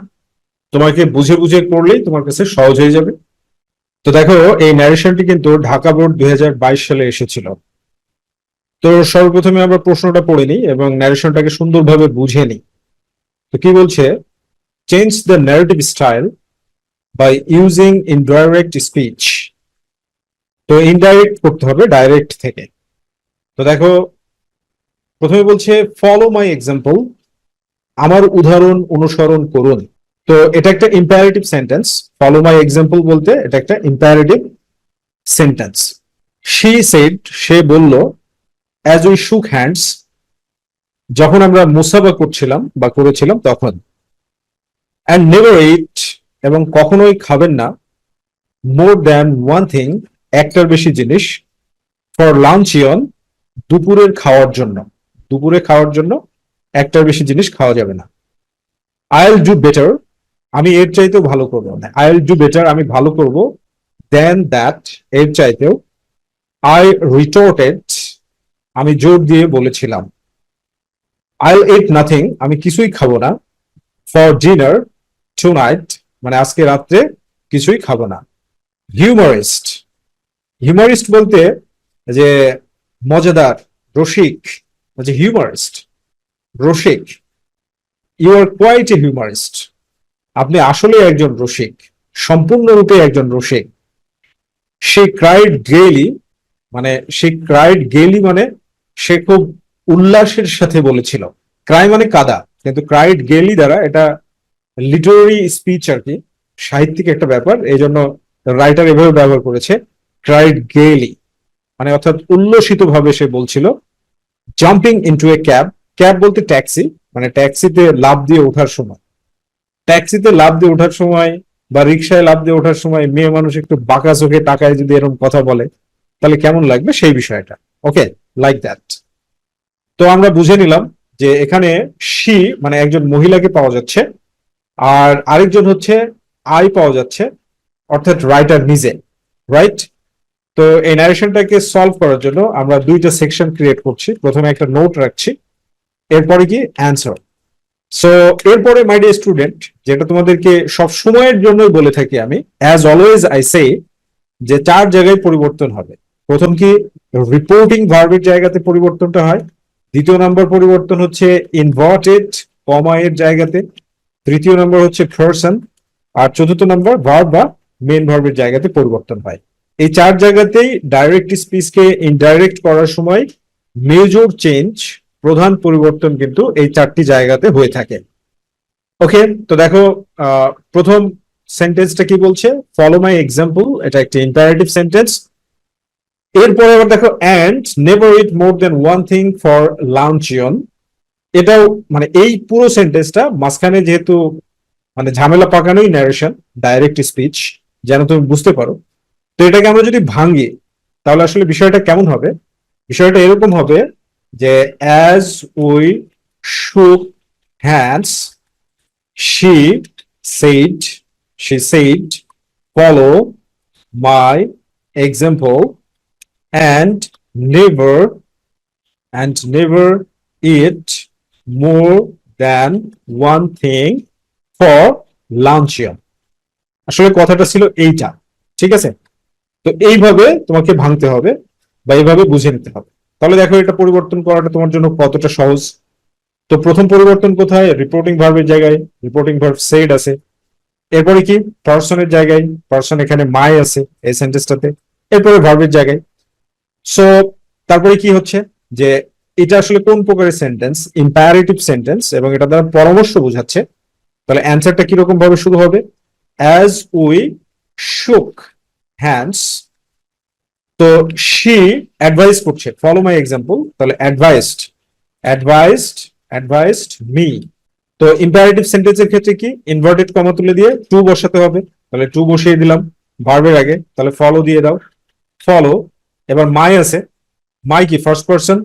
তোমাকে বুঝে বুঝে করলেই তোমার কাছে সহজ হয়ে যাবে। তো দেখো এই ন্যারেশনটি কিন্তু ঢাকা বোর্ড 2022 সালে এসেছিল। তো সর্বপ্রথমে আমরা প্রশ্নটা পড়ে নিই এবং ন্যারেশনটাকে সুন্দরভাবে বুঝে নিই। তো কি বলছে, change the narrative style by using indirect speech. তো ইনডাইরেক্ট করতে হবে ডাইরেক্ট থেকে। তো দেখো প্রথমে বলছে ফলো মাই এক্সাম্পল, আমার উদাহরণ অনুসরণ করুন। তো এটা একটা imperative sentence. Follow my example বলতে এটা একটা ইম্পারেটিভ সেন্টেন্স। শি সেড, সে বলল, অ্যাজ উই শুক হ্যান্ডস, যখন আমরা মুসাফা করছিলাম বা করেছিলাম তখন। অ্যান্ড নেভার ইট, এবং কখনোই খাবেন না, মোর দ্যান ওয়ান থিং, একটার বেশি জিনিস, ফর লাঞ্চিয়ন, দুপুরের খাওয়ার জন্য। দুপুরে খাওয়ার জন্য একটার বেশি জিনিস খাওয়া যাবে না। আই উইল ডু বেটার, আমি এর চাইতেও ভালো করবো। আই উইল ডু বেটার, আমি ভালো করব। দেন দ্যাট, এর চাইতেও। আই রিটোর্টেড, আমি জোর দিয়ে বলেছিলাম। আই উইল ইট নাথিং, আমি কিছুই খাবো না। ফর ডিনার টুনাইট, মানে আজকে রাত্রে কিছুই খাবো না। হিউমারিস্ট, হিউমারিস্ট বলতে যে মজাদার, রসিক, যে হিউমারিস্ট, রসিক। ইউ আর কোয়াইট এ হিউমারিস্ট, আপনি আসলে একজন রসিক, সম্পূর্ণরূপে একজন রসিক। সে ক্রাইড গেইলি, মানে সে ক্রাইড গেইলি মানে সে খুব উল্লাসের সাথে বলেছিল। ক্রাই মানে কাদা, কিন্তু ক্রাইড গেইলি দ্বারা এটা লিটারারি স্পিচ আর কি, সাহিত্যিক একটা ব্যাপার, এই জন্য রাইটার এভাবে ব্যবহার করেছে, ক্রাইড গেইলি, মানে অর্থাৎ উল্লসিত ভাবে সে বলছিল। Jumping into a cab, cab বলতে ট্যাক্সি, মানে ট্যাক্সিতে লাফ দিয়ে ওঠার সময়। ট্যাক্সিতে লাফ দিয়ে ওঠার সময় বা রিক্সায় লাফ দিয়ে ওঠার সময় মেয়ে মানুষ একটু বাঁকা চোখে তাকায় যদি এরকম কথা বলে, তাহলে কেমন লাগবে সেই বিষয়টা। ওকে, লাইক দ্যাট। তো আমরা বুঝে নিলাম যে এখানে শি মানে একজন মহিলাকে পাওয়া যাচ্ছে, আর আরেকজন হচ্ছে আই পাওয়া যাচ্ছে, অর্থাৎ রাইটার নিজে, রাইট। তো এই ন্যারেশনটাকে সলভ করার জন্য আমরা দুইটা সেকশন ক্রিয়েট করছি। প্রথমে একটা নোট রাখছি, এরপরে কি অ্যান্সার। সো এরপরে মাই ডিয়ার স্টুডেন্ট, যেটা তোমাদেরকে সব সময়ের জন্যই বলে থাকি আমি, অ্যাজ অলওয়েজ আই সে, যে 4 জায়গায় পরিবর্তন হবে। প্রথম কি, রিপোর্টিং ভার্বের জায়গাতে পরিবর্তনটা হয়। দ্বিতীয় নম্বর পরিবর্তন হচ্ছে ইনভার্টেড কমা এর জায়গাতে। তৃতীয় নম্বর হচ্ছে পারসন। আর চতুর্থ নম্বর ভার্ব বা মেন ভার্বের জায়গাতে পরিবর্তন হয়। এই 4 জায়গাতেই ডাইরেক্ট স্পিচকে ইনডাইরেক্ট করার সময় মেজর চেঞ্জ, প্রধান পরিবর্তন কিন্তু এই 4টি জায়গাতে হয়ে থাকে। ওকে, তো দেখো প্রথম সেন্টেন্সটা কি বলছে, ফলো মাই এক্সাম্পল, এটা একটা ইম্পারেটিভ সেন্টেন্স। এরপরে আবার দেখো, and never eat more than one thing for luncheon. এটাও মানে এই পুরো সেন্টেন্সটা মাঝখানে যেহেতু মানে ঝামেলা পাকানোই ন্যারেশন, ডাইরেক্ট স্পিচ, যেন তুমি বুঝতে পারো। তো এটাকে আমরা যদি ভাঙি তাহলে আসলে বিষয়টা কেমন হবে? বিষয়টা এরকম হবে যে অ্যাজ উই শুক hands, she said, she said, follow my example, and never eat more than one thing for luncheon. আসলে কথাটা ছিল এইটা, ঠিক আছে? তো এইভাবে তোমাকে ভাঙতে হবে বা এইভাবে বুঝে নিতে হবে। তাহলে দেখো এটা পরিবর্তন করাটা তোমার জন্য কতটা সহজ। তো প্রথম পরিবর্তন কোথায়? রিপোর্টিং ভার্বের জায়গায় রিপোর্টিং ভার্ব সেড আছে। এরপরে কি, পার্সনের জায়গায় পার্সন, এখানে মাই আছে এই সেন্টেন্সটাতে। এরপরে ভার্বের জায়গায়। সো তারপরে কি হচ্ছে যে এটা আসলে কোন প্রকারের সেন্টেন্স? ইম্পারেটিভ সেন্টেন্স, এবং এটা দ্বারা পরামর্শ বোঝাচ্ছে। তাহলে অ্যান্সারটা কিরকম ভাবে শুরু হবে? অ্যাজ উই শুক হ্যান্ডস। তো শি অ্যাডভাইস করছে, ফলো মাই এক্সাম্পল, তাহলে অ্যাডভাইসড, অ্যাডভাইসড, অ্যাডভাইসড মি। তো ইম্পারেটিভ সেন্টেন্সের ক্ষেত্রে কি, ইনভার্টেড কমা তুলে দিয়ে টু বসাতে হবে। তাহলে টু বসিয়ে দিলাম ভার্বের আগে, তাহলে ফলো দিয়ে দাও, ফলো। এবার মাই আছে, মাই কি ফার্স্ট পারসন,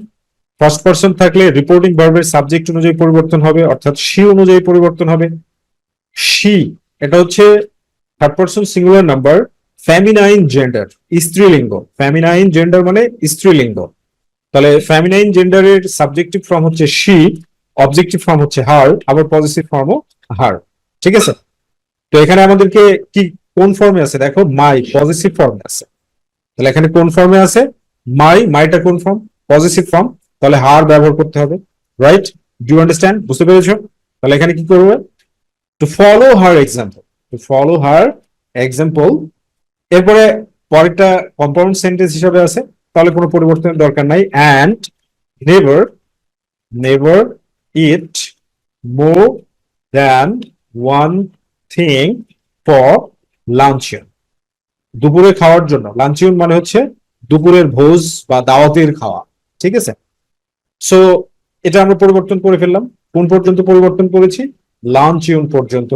ফার্স্ট পারসন থাকলে রিপোর্টিং ভার্বের সাবজেক্ট অনুযায়ী পরিবর্তন হবে, অর্থাৎ শি অনুযায়ী পরিবর্তন হবে। শি এটা হচ্ছে third person singular number, feminine gender, স্ত্রীলিঙ্গ। ফেমিনাইন জেন্ডার মানে স্ত্রীলিঙ্গ। তাহলে ফেমিনাইন জেন্ডারের সাবজেক্টিভ ফর্ম হচ্ছে শি, অবজেক্টিভ ফর্ম হচ্ছে হার, আবার পজিটিভ ফর্মও হার, ঠিক আছে? তো এখানে আমাদেরকে কি কোন ফর্মে আছে দেখো, মাই পজিটিভ ফর্মে আছে। তাহলে এখানে কোন ফর্মে আছে? মাই, মাইটা কোন ফর্ম? পজিটিভ ফর্ম, তাহলে হার ব্যবহার করতে হবে, রাইট? Do understand? বুঝতে পেরেছো? তাহলে এখানে কি করবে? To follow her example, to follow her example. এরপরে পরেরটা কম্পাউন্ড সেন্টেন্স হিসাবে আছে, তাহলে কোনো পরিবর্তনের দরকার নাই। And never, never it more than one thing for luncheon. দুপুরে খাওয়ার জন্য, লাঞ্চিয়ন মানে হচ্ছে দুপুরের ভোজ বা দাওয়াতের খাওয়া, ঠিক আছে? সো এটা আমরা পরিবর্তন করে ফেললাম। কোন পর্যন্ত পরিবর্তন করেছি? লাঞ্চিয়ন পর্যন্ত।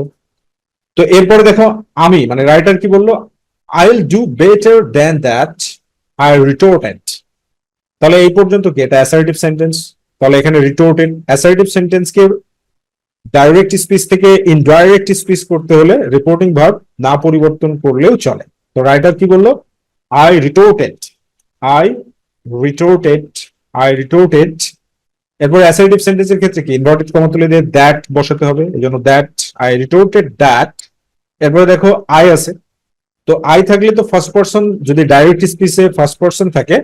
তো এরপরে দেখো আমি মানে রাইটার কি বললো, I will do better than that, I retorted. তাহলে এই পর্যন্ত কি এটা অ্যাসার্টিভ সেন্টেন্স? তাহলে এখানে রিটোর্টেড অ্যাসার্টিভ সেন্টেন্সকে ডাইরেক্ট স্পিচ থেকে ইনডাইরেক্ট স্পিচ করতে হলে রিপোর্টিং ভার্ব না পরিবর্তন করলেও চলে। তো রাইটার কি বললো, আই রিটোর্টেড, আই রিটোর্টেড, আই রিটোর্টেড। এরপর অ্যাসার্টিভ সেন্টেন্সের ক্ষেত্রে কি ইনভার্টেড কমা তুলে দিয়ে দ্যাট বসাতে হবে, এই জন্য দ্যাট, আই রিটোর্টেড দ্যাট। এরপরে দেখো আই আছে, তো আই থাকলে তো ফার্স্ট পারসন, যদি ডাইরেক্ট স্পিচে ফার্স্ট পারসন থাকে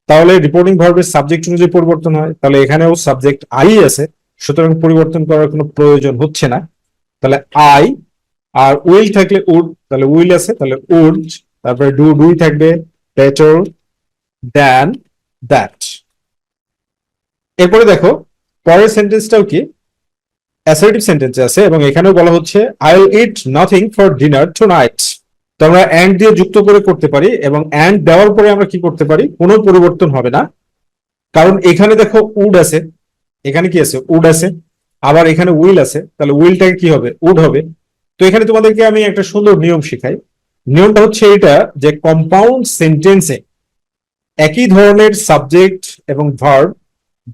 তাহলে রিপোর্টিং ভার্বের সাবজেক্ট অনুযায়ী পরিবর্তন হয়। তাহলে এখানেও সাবজেক্ট আই আছে, সুতরাং পরিবর্তন করার কোনো প্রয়োজন হচ্ছে না। তাহলে আই, আর উইল থাকলে উড, তাহলে উইল আছে, তাহলে উড। তারপরে ডু, ডুই থাকবে, বেটার দ্যান দ্যাট। এরপরে দেখো পরের সেন্টেন্সটাও কি অ্যাসার্টিভ সেন্টেন্স আছে, এবং এখানেও বলা হচ্ছে I will it nothing for dinner tonight. তো আমরা অ্যান্ড দিয়ে যুক্ত করে করতে পারি, এবং অ্যান্ড দেওয়ার পরে আমরা কি করতে পারি, কোনো পরিবর্তন হবে না। কারণ এখানে দেখো উড আছে, এখানে কি আছে, উড আছে, আবার এখানে উইল আছে, তাহলে উইলটাকে কি হবে, উড হবে। তো এখানে তোমাদেরকে আমি একটা সুন্দর নিয়ম শিখাই। নিয়মটা হচ্ছে এটা যে কম্পাউন্ড সেন্টেন্সে একই ধরনের সাবজেক্ট এবং ভার্ব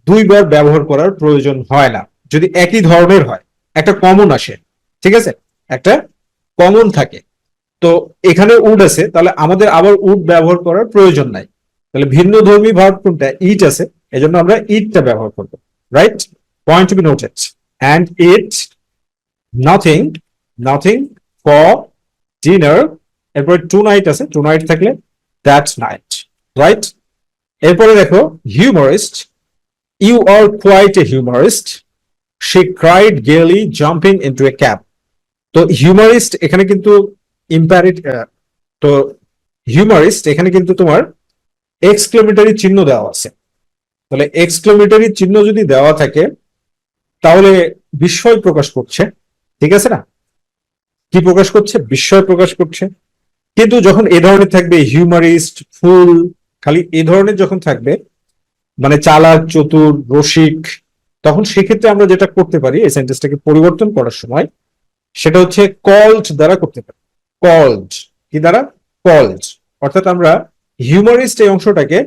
দুইবার ব্যবহার করার প্রয়োজন হয় না, যদি একই ধরনের হয়, একটা কমন আসে, ঠিক আছে, একটা কমন থাকে। তো এখানে উড আছে, তাহলে আমাদের আবার উড ব্যবহার করার প্রয়োজন নাই। তাহলে ভিন্ন ধর্মী ভার্ব কোনটা, ইট আছে, এজন্য আমরা ইটটা ব্যবহার করবো, right? Point to be noted. And eat nothing, nothing for dinner. এরপরে টু নাইট আছে, টু নাইট থাকলে দ্যাট নাইট, রাইট? এরপরে দেখো humorist, you are quite a humorist, she cried gaily jumping into a cab. তো humorist এখানে কিন্তু তো humorist এখানে কিন্তু তোমার এক্সক্লেমেটরি চিহ্ন দেওয়া আছে। তাহলে এক্সক্লেমেটরি চিহ্ন যদি দেওয়া থাকে তাহলে বিস্ময় প্রকাশ করছে, ঠিক আছে না? কি প্রকাশ করছে? বিস্ময় প্রকাশ করছে। কিন্তু যখন এ ধরনের থাকবে হিউমারিস্ট, ফুল, খালি এ ধরনের যখন থাকবে মানে চালাক, চতুর, রসিক, তখন সেক্ষেত্রে আমরা যেটা করতে পারি এই সেন্টেন্সটাকে পরিবর্তন করার সময়, সেটা হচ্ছে কল্ড দ্বারা করতে পারি। কল্ড কি দ্বারা? কল্ড। অর্থাৎ আমরা হিউমারিস্ট এই অংশটাকে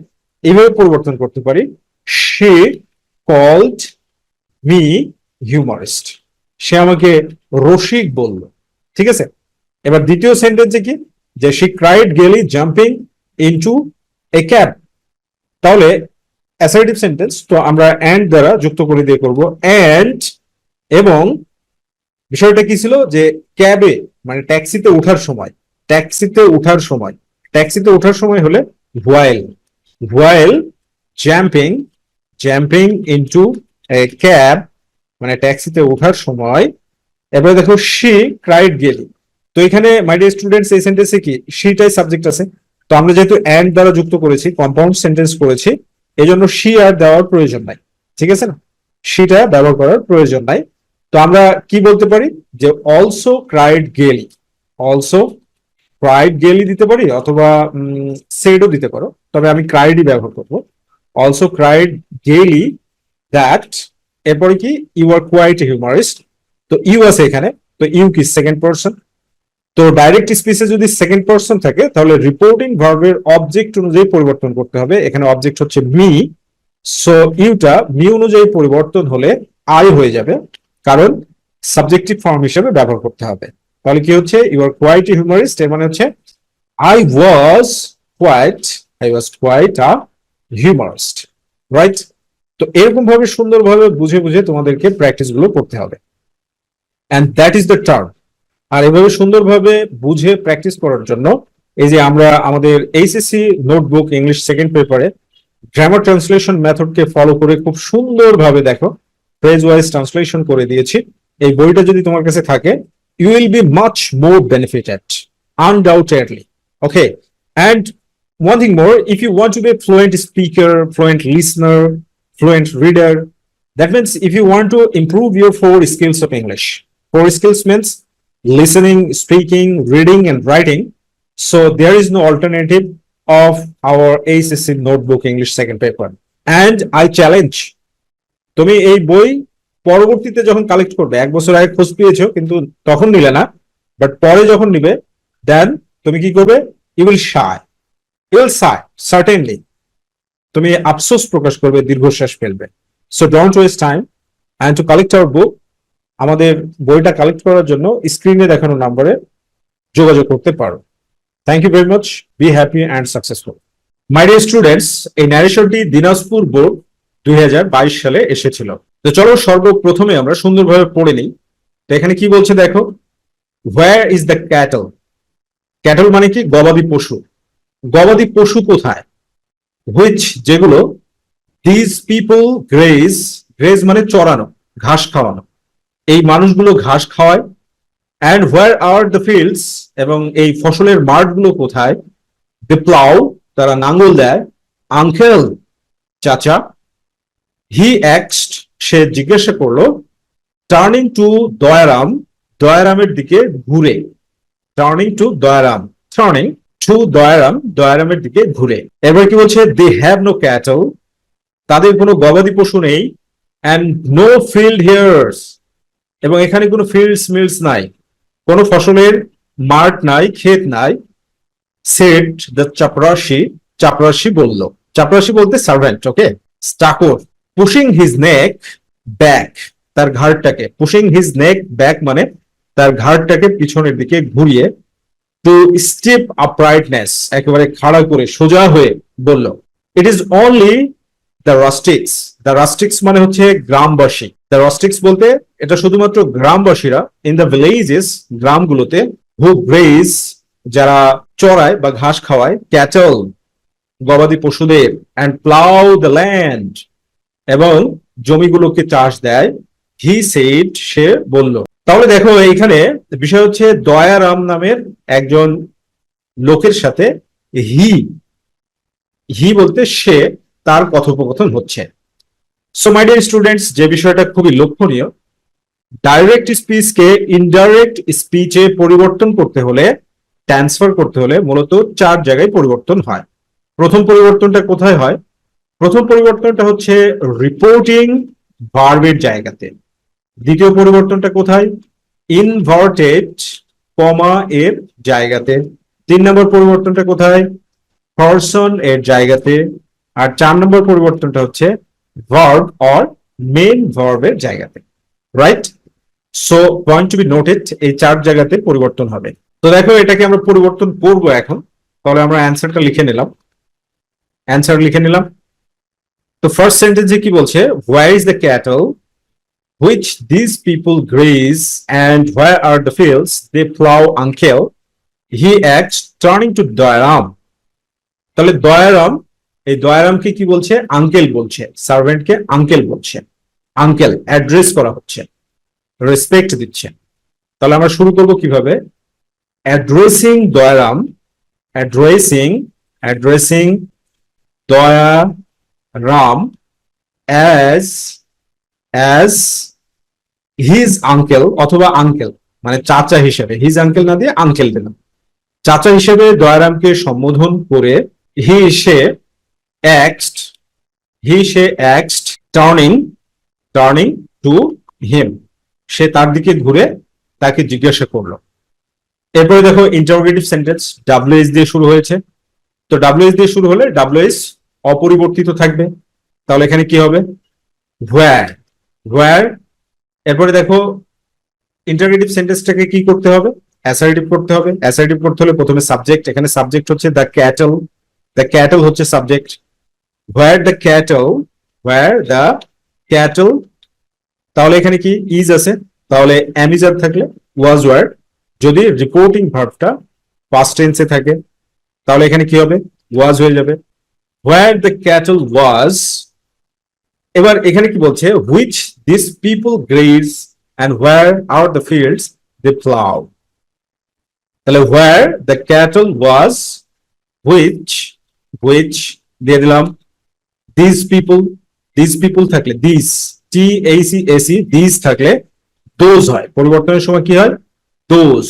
এইভাবে পরিবর্তন করতে পারি, সে কল্ড মি হিউমারিস্ট, সে আমাকে রসিক বলল, ঠিক আছে? এবার দ্বিতীয় সেন্টেন্সে কি, যে she cried gaily jumping into a cab. তাহলে অ্যাসার্টিভ সেন্টেন্স, তো আমরা অ্যান্ড দ্বারা যুক্ত করে দিয়ে করব অ্যান্ড। এবং বিষয়টা কি ছিল, যে ক্যাবে মানে ট্যাক্সিতে ওঠার সময়, ট্যাক্সিতে ওঠার সময়, ট্যাক্সিতে ওঠার সময় হলে while, while jumping, jumping into a cab মানে ট্যাক্সিতে ওঠার সময়। এবারে দেখো শি ক্রাইড গেলি, তো এখানে মাই ডিয়ার স্টুডেন্টস এই সেন্টেন্সে কি শিটাই সাবজেক্ট আছে। তো আমরা যেহেতু অ্যান্ড দ্বারা যুক্ত করেছি, কম্পাউন্ড সেন্টেন্স করেছি, এই জন্য শি আর দেওয়ার প্রয়োজন নাই, ঠিক আছে না? শিটা ব্যবহার করার প্রয়োজন নাই। তো আমরা কি বলতে পারি, যে অলসো ক্রাইড গেলি, অলসো ক্রাইড গেলি দিতে পারি, অথবা সেডও দিতে পারো, তবে আমি ক্রাইডই ব্যবহার করবো। অলসো ক্রাইড গেলি দ্যাট। এরপরে কি, ইউ আর কোয়াইট হিউমারিস্ট, তো ইউ আছে এখানে, তো ইউ কি সেকেন্ড পারসন। তো ডাইরেক্ট স্পিচে যদি সেকেন্ড পারসন থাকে তাহলে রিপোর্টিং ভার্বের অবজেক্ট অনুযায়ী পরিবর্তন করতে হবে। এখানে অবজেক্ট হচ্ছে মি, সো ইউটা মি অনুযায়ী পরিবর্তন হলে আই হয়ে যাবে, কারণ সাবজেক্টিভ ফর্ম হিসেবে ব্যবহার করতে হবে। তাহলে কি হচ্ছে, ইউ আর কোয়াইট হিউমারিস্ট, এর মানে হচ্ছে I was quite, I was quite a humorist, right? তো এরকম ভাবে সুন্দরভাবে বুঝে বুঝে তোমাদেরকে প্র্যাকটিস গুলো করতে হবে, and that is the term. আর এভাবে সুন্দরভাবে বুঝে প্র্যাকটিস করার জন্য এই যে আমরা আমাদের এইচএসসি নোটবুক ইংলিশ সেকেন্ড পেপারে গ্রামার ট্রান্সলেশন মেথডকে ফলো করে খুব সুন্দরভাবে দেখো ফ্রেজ ওয়াইজ ট্রান্সলেশন করে দিয়েছি। এই বইটা যদি তোমার কাছে থাকে, you will be much more benefited undoubtedly, okay? And one thing more, if you want to be a fluent speaker, fluent listener, fluent reader, That means if you want to improve your four skills of English, four skills means listening, speaking, reading, and writing. So there is no alternative of our ACC notebook English second paper. And I challenge, তুমি এই বই পরবর্তীতে যখন collect করবে, 1 বছর আগে খোঁজ পেয়েছো কিন্তু তখন নিলে না, বাট পরে যখন নিবে, দেন তুমি কি করবে? You will shy, you will shy certainly, তুমি আফসোস প্রকাশ করবে, দীর্ঘশ্বাস ফেলবে। So don't waste time and to collect our book. আমাদের বইটা কালেক্ট করার জন্য স্ক্রিনে দেখানো নম্বরে যোগাযোগ করতে পারো। Thank you very much, be happy and successful. My dear students, এই ন্যারেশনটি দিনাজপুর বোর্ড 2022 সালে এসেছিল। তো চলো সর্বপ্রথমে আমরা সুন্দরভাবে পড়ে নিই। তো এখানে কি বলছে দেখো, where is the cattle. Cattle মানে কি? গবাদি পশু। গবাদি পশু কোথায়? হুইচ, যেগুলো, দিস পিপল গ্রেজ, গ্রেজ মানে চড়ানো, ঘাস খাওয়ানো, এই মানুষগুলো ঘাস খাওয়ায়। And where are the fields, এবং এই ফসলের মাঠগুলো কোথায়? দে প্লাউ, তারা নাঙ্গল দেয়। আঙ্কেল, চাচা। হি অ্যাক্সড, সে জিজ্ঞাসা করলো। টার্নিং টু দয়ারাম, দয়ারামের দিকে ঘুরে। Turning to Dayaram, turning to Dayaram, দয়ারামের দিকে ঘুরে। এবার কি বলছে? দে হ্যাভ নো ক্যাটল, তাদের কোনো গবাদি পশু নেই। অ্যান্ড নো ফিল্ড হিয়ার্স, এবং এখানে কোনো ফিল্ডস মিলস নাই, কোনো ফসলের মাঠ নাই, ক্ষেত নাই। সেড দ্য চাপরাশি, চাপরাশি বলল। চাপরাশি বলতে সার্ভেন্ট, ওকে, স্টাকোর। পুশিং হিজ নেক ব্যাক, তার ঘাড়টাকে, পুশিং হিজ নেক ব্যাক মানে তার ঘাড়টাকে পিছনের দিকে ঘুরিয়ে। টু স্টিপ আপরাইটনেস, একেবারে খাড়া করে সোজা হয়ে বলল। It is only the rustics, the rustics মানে হচ্ছে গ্রামবাসী। দ্য রাস্টিক্স বলতে এটা শুধুমাত্র গ্রামবাসীরা, ইন দ্য ভিলেজেস, গ্রামগুলোতে, হু গ্রেজ, যারা চড়ায় বা ঘাস খাওয়ায়, ক্যাটল, গবাদি পশুদের, অ্যান্ড প্লাউ দ্য ল্যান্ড, এবং জমিগুলোকে চাষ দেয়। হি সেড, সে বলল। তাহলে দেখো এইখানে বিষয় হচ্ছে দয়ারাম নামের একজন লোকের সাথে হি, হি বলতে সে, তার কথোপকথন হচ্ছে। সো মাই ডিয়ার স্টুডেন্টস, যে বিষয়টা খুবই লক্ষণীয়, ডাইরেক্ট স্পিচকে ইনডাইরেক্ট স্পিচে পরিবর্তন করতে হলে, ট্রান্সফার করতে হলে মূলত 4 জায়গায় পরিবর্তন হয়। প্রথম পরিবর্তনটা কোথায় হয়? প্রথম পরিবর্তনটা হচ্ছে রিপোর্টিং ভার্বের জায়গাতে। দ্বিতীয় পরিবর্তনটা কোথায়? ইনভার্টেড কমা এর জায়গাতে। 3 নম্বর পরিবর্তনটা কোথায়? পারসন এর জায়গাতে। আর 4 নম্বর পরিবর্তনটা হচ্ছে ভার্ব অর মেন ভার্বের জায়গাতে। Right? So point to be noted, এই 4 জায়গাতে পরিবর্তন হবে। তো দেখো এটাকে আমরা পরিবর্তন করব এখন। তাহলে আমরা অ্যান্সারটা লিখে নিলাম, অ্যান্সার লিখে নিলাম। তো ফার্স্ট সেন্টেন্সে কি বলছে? Where is the cattle which these people graze, and where are the fields they plow, uncle? He acts turning to Dairam. তাহলে দয়ারাম, এই দয়ারামকে কি বলছে? আঙ্কেল বলছে, সার্ভেন্টকে আঙ্কেল বলছে। আঙ্কেল অ্যাড্রেস করা হচ্ছে, রেসপেক্ট দিচ্ছে। তাহলে আমরা শুরু করব কিভাবে? Addressing Dayaram, addressing, addressing Dayaram as, as his uncle, অথবা আঙ্কেল মানে চাচা হিসেবে, হিজ আঙ্কেল না দিয়ে আঙ্কেল দিলাম। চাচা হিসেবে দয়ারামকে সম্বোধন করে হি সে অ্যাক্সড, হি সে অ্যাক্সড টার্নিং, টার্নিং টু হিম, সে তার দিকে ঘুরে তাকে জিজ্ঞাসা করলো। এরপরে দেখো ইন্টারোগেটিভ সেন্টেন্স ডাব্লিউএস দিয়ে শুরু হয়েছে। তো ডাব্লিউএস দিয়ে শুরু হলে ডাব্লিউএস অপরিবর্তিত থাকবে। তাহলে এখানে কি হবে? হোয়ার, হোয়ার। এরপরে দেখো ইন্টারোগেটিভ সেন্টেন্সটাকে কি করতে হবে? অ্যাসার্টিভ করতে হবে। অ্যাসার্টিভ করতে হলে প্রথমে সাবজেক্ট, এখানে সাবজেক্ট হচ্ছে দ্য ক্যাটল, দ্য ক্যাটল হচ্ছে subject. Where the cattle, where the cattle. তাহলে এখানে কি ইজ আছে, তাহলে অ্যামিজার থাকলে ওয়াজ ওয়ার্ড। যদি রিপোর্টিং ভার্বটা পাস্ট টেন্সে থাকে তাহলে এখানে কি হবে? ওয়াজ হয়ে যাবে। হোয়ার দ্য ক্যাটল ওয়াজ। এবার এখানে কি বলছে? Which this people grace and where are the fields they plow. তাহলে where the cattle was, which দিয়ে দিলাম these people, these people থাকলে these, T Aisi AC this থাকলে দোজ হয়, পরিবর্তনের সময় কি হয়? Those.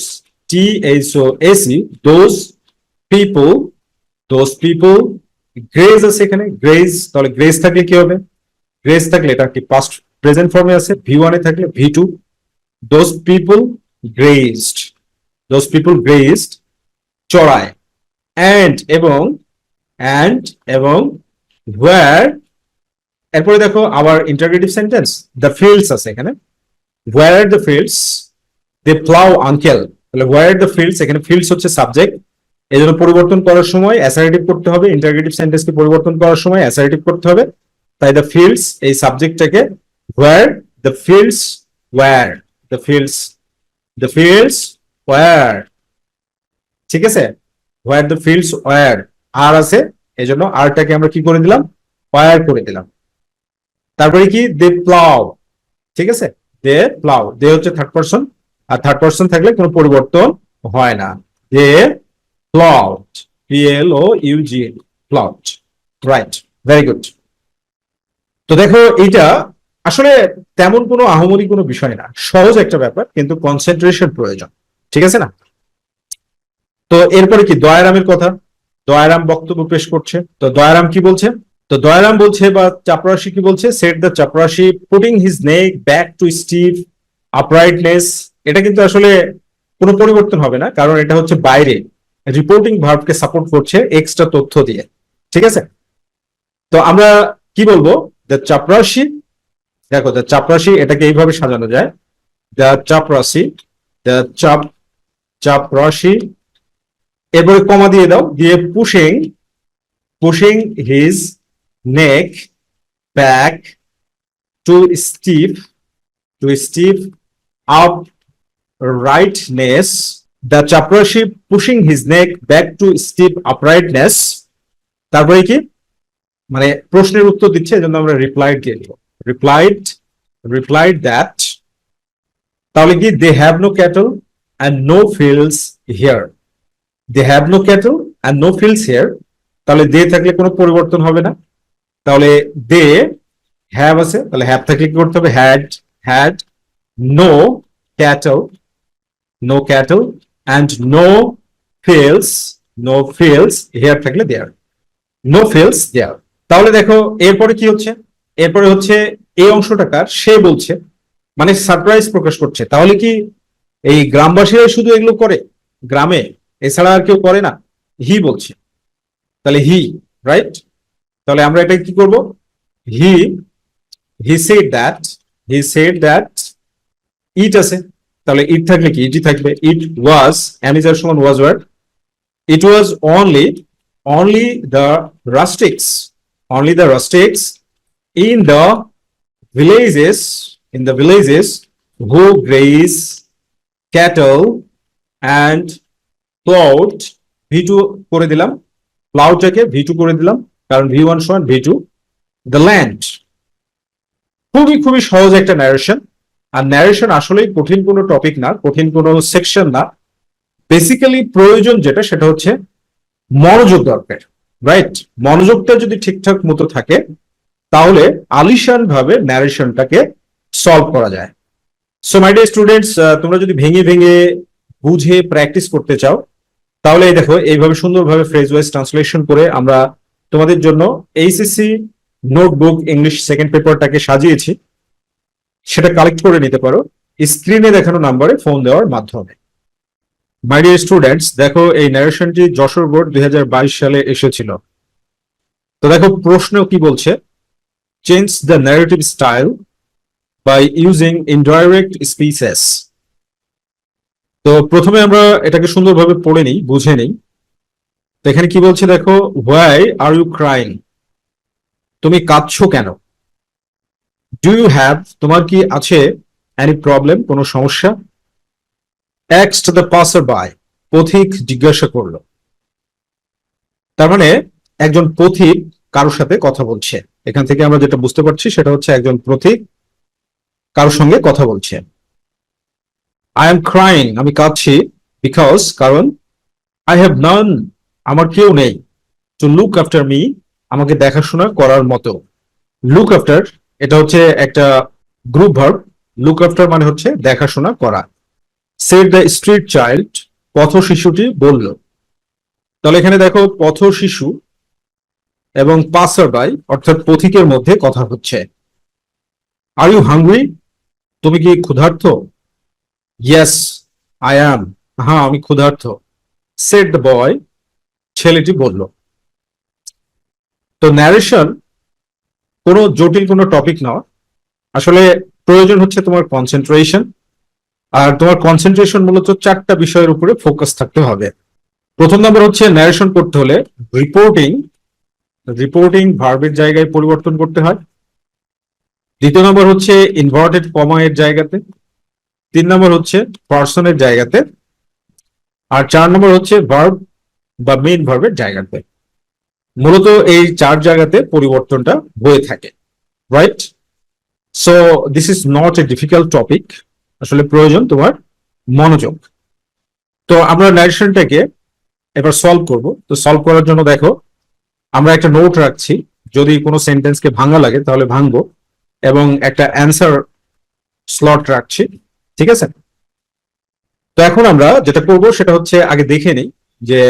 T HO AC those people, those people. Grace আছে এখানে, গ্রেজ, তাহলে গ্রেজ থাকলে কি হবে? গ্রেজ থাকলে এটা কি পাস্ট প্রেজেন্ট ফর্মে আছে, ভি ওয়ানে থাকলে V two. Those people grazed, those people grazed, চড়ায়। অ্যান্ড এবং where, এরপরে দেখো আবার ইন্টারগেটিভ সেন্টেন্স, দ্য ফিল্ডস আছে এখানে, where are the fields, they plow uncle, তাহলে where are the fields, এখানে ফিল্ডস হচ্ছে সাবজেক্ট, এই জন্য পরিবর্তন করার সময় অ্যাসার্টিভ করতে হবে, ইন্টারগেটিভ সেন্টেন্সকে পরিবর্তন করার সময় অ্যাসার্টিভ করতে হবে, তাই দ্য ফিল্ডস এই সাবজেক্টটাকে where the fields where, the fields, the fields where, ঠিক আছে? where the fields where, আর আছে এই জন্য আরটাকে আমরা কি করে দিলাম? where করে দিলাম। তারপরে কি? দে প্লাউ, ঠিক আছে? দে প্লাউ, দে হচ্ছে থার্ড পারসন, আর থার্ড পারসন থাকলে কোনো পরিবর্তন হয় না। They ploughed, PLOUG, ploughed, right, very good. তো দেখো এটা আসলে তেমন কোনো আহামরি কোনো বিষয় না, সহজ একটা ব্যাপার, কিন্তু কনসেন্ট্রেশন প্রয়োজন, ঠিক আছে না? তো এরপরে কি দয়ারামের কথা, দয়ারাম বক্তব্য পেশ করছে। তো দয়ারাম কি বলছে? তো দয়ারাম বলছে বা চাপরাশি কি বলছে? Said the chaprasi putting his neck back to stiff uprightness. এটা কিন্তু আসলে কোনো পরিবর্তন হবে না, কারণ এটা হচ্ছে বাইরে রিপোর্টিং ভার্বকে সাপোর্ট করছে এক্সট্রা তথ্য দিয়ে, ঠিক আছে? তো আমরা কি বলবো? দ্য চাপরাশি, দেখো দ্য চাপরাশি এটাকে এইভাবে সাজানো যায়, দ্য চাপরাশি, দ্য চাপরাশি, এরপরে কমা দিয়ে দাও, দিয়ে pushing his neck back to Steve uprightness, the chaprashi pushing his neck back to stiff uprightness। তারপরে কি? মানে প্রশ্নের উত্তর দিচ্ছে, এজন্য আমরা রিপ্লাইড দিয়ে দিব, রিপ্লাইড দ্যাট, তাহলে কি? They have no cattle and no fields here, they have no cattle and no fields here, তাহলে দে থাকলে কোনো পরিবর্তন হবে না, তাহলে দে হ্যাভ আছে, তাহলে হ্যাভ থাকলে কি করতে হবে? Had no cattle, and no fields here থাকলে there, no fields there। তাহলে দেখো এরপরে কি হচ্ছে? এরপরে হচ্ছে এই অংশটাকার সে বলছে, মানে সারপ্রাইজ প্রকাশ করছে। তাহলে কি এই গ্রামবাসীরাই শুধু এগুলো করে গ্রামে, এছাড়া আর কেউ করে না? হি বলছে, তাহলে হি, রাইট? তাহলে আমরা এটা কি করব? হি said that ইট আছে, তাহলে ইট থাকলে কি? ইটি থাকবে, ইট ওয়াজ, অ্যামিজার সমান was word, it was only the rustics in the villages who graze cattle and plowed, V2 করে দিলাম, প্লাউটাকে V2 করে দিলাম, কারণ V1 সমান V2, the land। খুবই খুবই সহজ একটা ন্যারেশন, আর ন্যারেশন আসলেই কঠিন কোনো টপিক না, কঠিন কোনো সেকশন না। বেসিক্যালি প্রয়োজন যেটা, সেটা হচ্ছে মনোযোগ দরকার, রাইট? মনোযোগটা যদি ঠিকঠাক মতো থাকে, তাহলে আলিশান ভাবে ন্যারেশনটাকে সলভ করা যায়। সো মাই ডিয়ার স্টুডেন্টস, তোমরা যদি ভেঙে ভেঙে বুঝে প্র্যাকটিস করতে চাও, তাহলে দেখো এইভাবে সুন্দরভাবে ফ্রেজ ওয়াইজ ট্রান্সলেশন করে আমরা তোমাদের জন্য এইচএসসি নোটবুক ইংলিশ সেকেন্ড পেপারটাকে সাজিয়েছি, সেটা কালেক্ট করে নিতে পারো স্ক্রিনে দেখানো নাম্বারে ফোন দেওয়ার মাধ্যমে। মাই ডিয়ার স্টুডেন্টস, দেখো এই ন্যারেশনটি যশোর বোর্ড 2022 সালে এসেছিল। তো দেখো প্রশ্ন কি বলছে? Change the narrative style by using indirect speeches. তো প্রথমে আমরা এটাকে সুন্দরভাবে পড়ে নিই, বুঝে নিই। তো এখানে কি বলছে দেখো, হোয়াই আর ইউ ক্রাইং, তুমি কাঁদছো কেন? ডু ইউ হ্যাভ, তোমার কি আছে এনি প্রবলেম, কোনো সমস্যা? asked the passerby, পথিক জিজ্ঞাসা করলো। তার মানে একজন পথিক কারোর সাথে কথা বলছে। এখান থেকে আমরা যেটা বুঝতে পারছি সেটা হচ্ছে একজন পথিক কারোর সঙ্গে কথা বলছে। I am crying, আমি কাঁদছি, because, কারণ I have none, আমার কেউ নেই, to look after me, আমাকে দেখাশোনা করার মতো। look after এটা হচ্ছে একটা গ্রুপ ভার্ব। লুক আফটার মানে হচ্ছে দেখাশোনা করা। সেড দ্য স্ট্রিট চাইল্ড, পথ শিশুটি বলল। তাহলে এখানে দেখো পথ শিশু এবং পাসার বাই অর্থাৎ পথিকের মধ্যে কথা হচ্ছে। আর ইউ হাংরি, তুমি কি ক্ষুধার্ত? ইয়েস আই অ্যাম, হ্যাঁ আমি ক্ষুধার্ত। সেড দ্য বয়, ছেলেটি বলল। তো ন্যারেশন কোনো জটিল কোনো টপিক নয়, আসলে প্রয়োজন হচ্ছে তোমার কনসেন্ট্রেশন। আর তোমার কনসেন্ট্রেশন মূলত চারটা বিষয়ের উপরে ফোকাস থাকতে হবে। প্রথম নাম্বার হচ্ছে ন্যারেশন করতে হলে রিপোর্টিং, রিপোর্টিং ভার্বের জায়গায় পরিবর্তন করতে হয়। দ্বিতীয় নম্বর হচ্ছে ইনভার্টেড কমা এর জায়গাতে। তিন নম্বর হচ্ছে পার্সনের জায়গাতে। আর চার নম্বর হচ্ছে ভার্ব বা মেইন ভার্বের জায়গাতে। মূলত এই চার জায়গাতে পরিবর্তনটা হয়ে থাকে, right? So this is not a difficult topic, আসলে প্রয়োজন তোমার মনোযোগ। তো আমরা ন্যারেশনটাকে এবার সলভ করব। তো সলভ করার জন্য দেখো আমরা একটা নোট রাখছি, যদি কোনো সেন্টেন্সকে ভাঙা লাগে তাহলে ভাঙবো, এবং একটা অ্যান্সার স্লট রাখছি, ঠিক আছে? তো এখন আমরা যেটা করব সেটা হচ্ছে আগে দেখে নিই যে